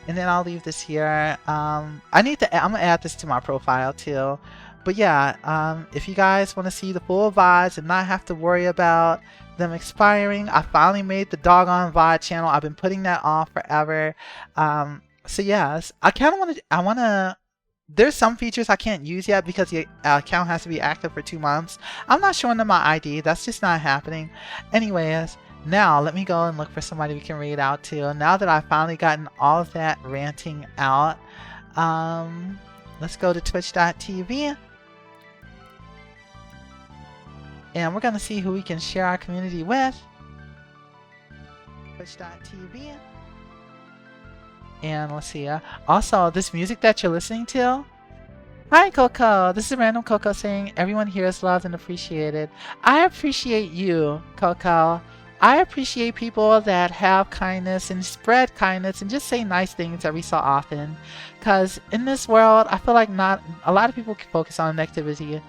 And then I'll leave this here. I'm gonna add this to my profile too. But yeah, if you guys want to see the full VODs and not have to worry about them expiring, I finally made the doggone VOD channel. I've been putting that off forever. So yes, there's some features I can't use yet because the account has to be active for 2 months. I'm not showing them my ID. That's just not happening. Anyways. Now, let me go and look for somebody we can raid out to. Now that I've finally gotten all of that ranting out, let's go to twitch.tv. And we're going to see who we can share our community with. Twitch.tv. And let's see. Also, this music that you're listening to, Hi, Coco. This is Random Coco saying everyone here is loved and appreciated. I appreciate you, Coco. I appreciate people that have kindness and spread kindness and just say nice things every so often. Because in this world, I feel like not a lot of people can focus on negativity,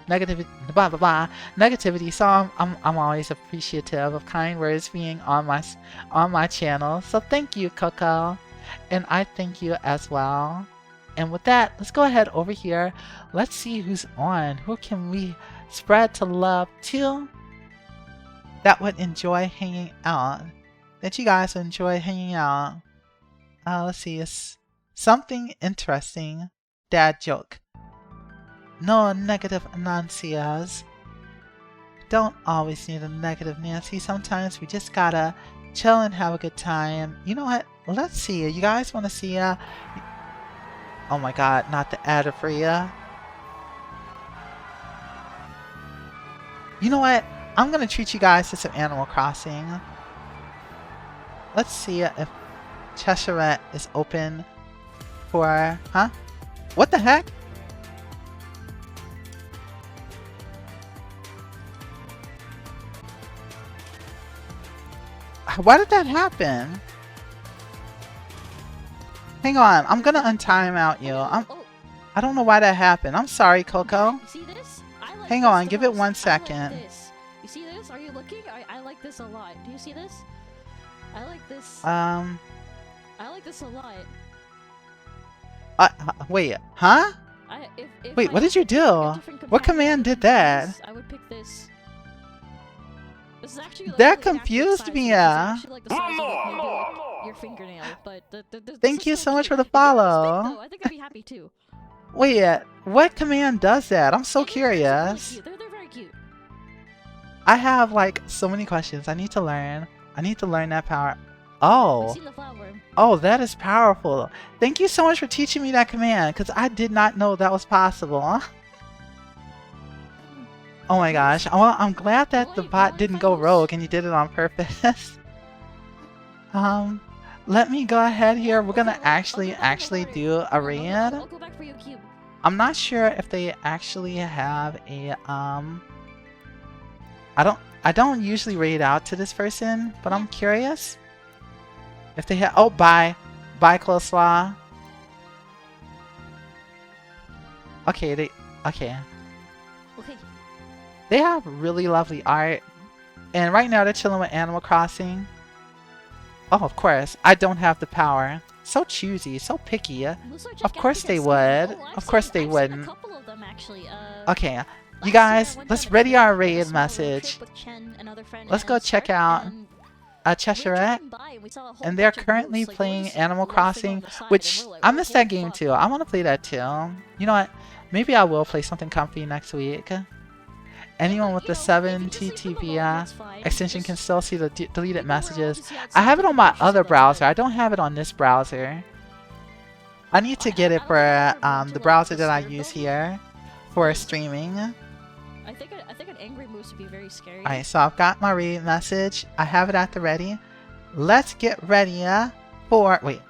blah blah blah, negativity. So I'm always appreciative of kind words being on my channel. So thank you, Coco, and I thank you as well. And with that, let's go ahead over here. Let's see who's on. Who can we spread to love to? That would enjoy hanging out. That you guys would enjoy hanging out. Let's see. It's something interesting. Dad joke. No negative Nancias. Don't always need a negative Nancy. Sometimes we just gotta chill and have a good time. You know what? Let's see. You guys want to see oh my god, not the Adafria. You know what? I'm gonna treat you guys to some Animal Crossing. Let's see if Cheshire is open for... Huh? What the heck? Why did that happen? Hang on, I'm gonna untime out you. I don't know why that happened. I'm sorry, Coco. You see this? I like Hang this on, the give it most. 1 second. I like this. You see this? Are you looking? I like this a lot. Do you see this? I like this. I like this a lot. Wait, huh? Wait, what did you do? What command did that? I would pick this. This is actually like That really confused accurate me, size. yeah. It's actually like the size of maybe your fingernail, but Thank you so much for the follow. I think I'd be happy too. Wait, what command does that? I'm so They're curious. really cute. They're very cute. I have like so many questions I need to learn. I need to learn that power. We've Oh. seen the flower. Oh, that is powerful. Thank you so much for teaching me that command, because I did not know that was possible. Oh my gosh. Well, I'm glad that the bot didn't go rogue and you did it on purpose. Let me go ahead here. We're gonna actually do a raid. I'll go back for your cube. I'm not sure if they actually have a I don't usually raid out to this person, but I'm curious if they have. Oh, bye Coleslaw. Okay, okay. They have really lovely art, and right now they're chilling with Animal Crossing. Oh, of course, I don't have the power. So choosy, so picky. Of course they would. Of course they wouldn't. Okay, you guys, let's ready our raid message. Let's go check out Cheshire, and they're currently playing Animal Crossing, which I missed that game too. I want to play that too. You know what? Maybe I will play something comfy next week. Anyone with the 7 TTV extension can still see the deleted messages. I have it on my other browser. I don't have it on this browser. I need to get it for the browser that I use here for streaming. I think an angry moose would be very scary. Alright, so I've got my raid message. I have it at the ready. Let's get ready for... Wait.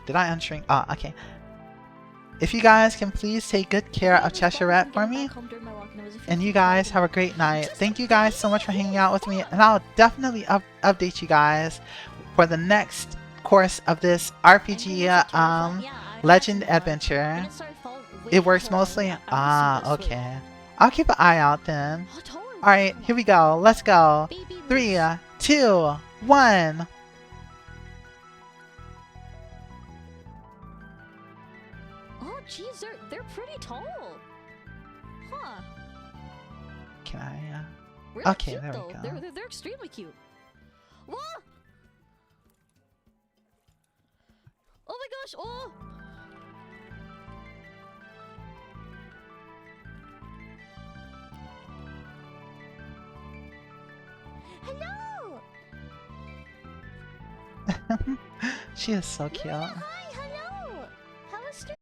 Did I unshrink? Oh, okay. If you guys can please take good care of Cheshire for me. And you guys have a great night. Thank you guys so much for hanging out with me. And I'll definitely update you guys for the next course of this RPG Legend Adventure. It works mostly? Ah, okay. I'll keep an eye out then. Alright, here we go. Let's go. 3, 2, 1. Oh, jeez, they're pretty tall. Huh. Can I? Really Okay, cute, there though. we go. They're extremely cute. Whoa! Oh my gosh! Oh! Hello! She is so cute. Hi!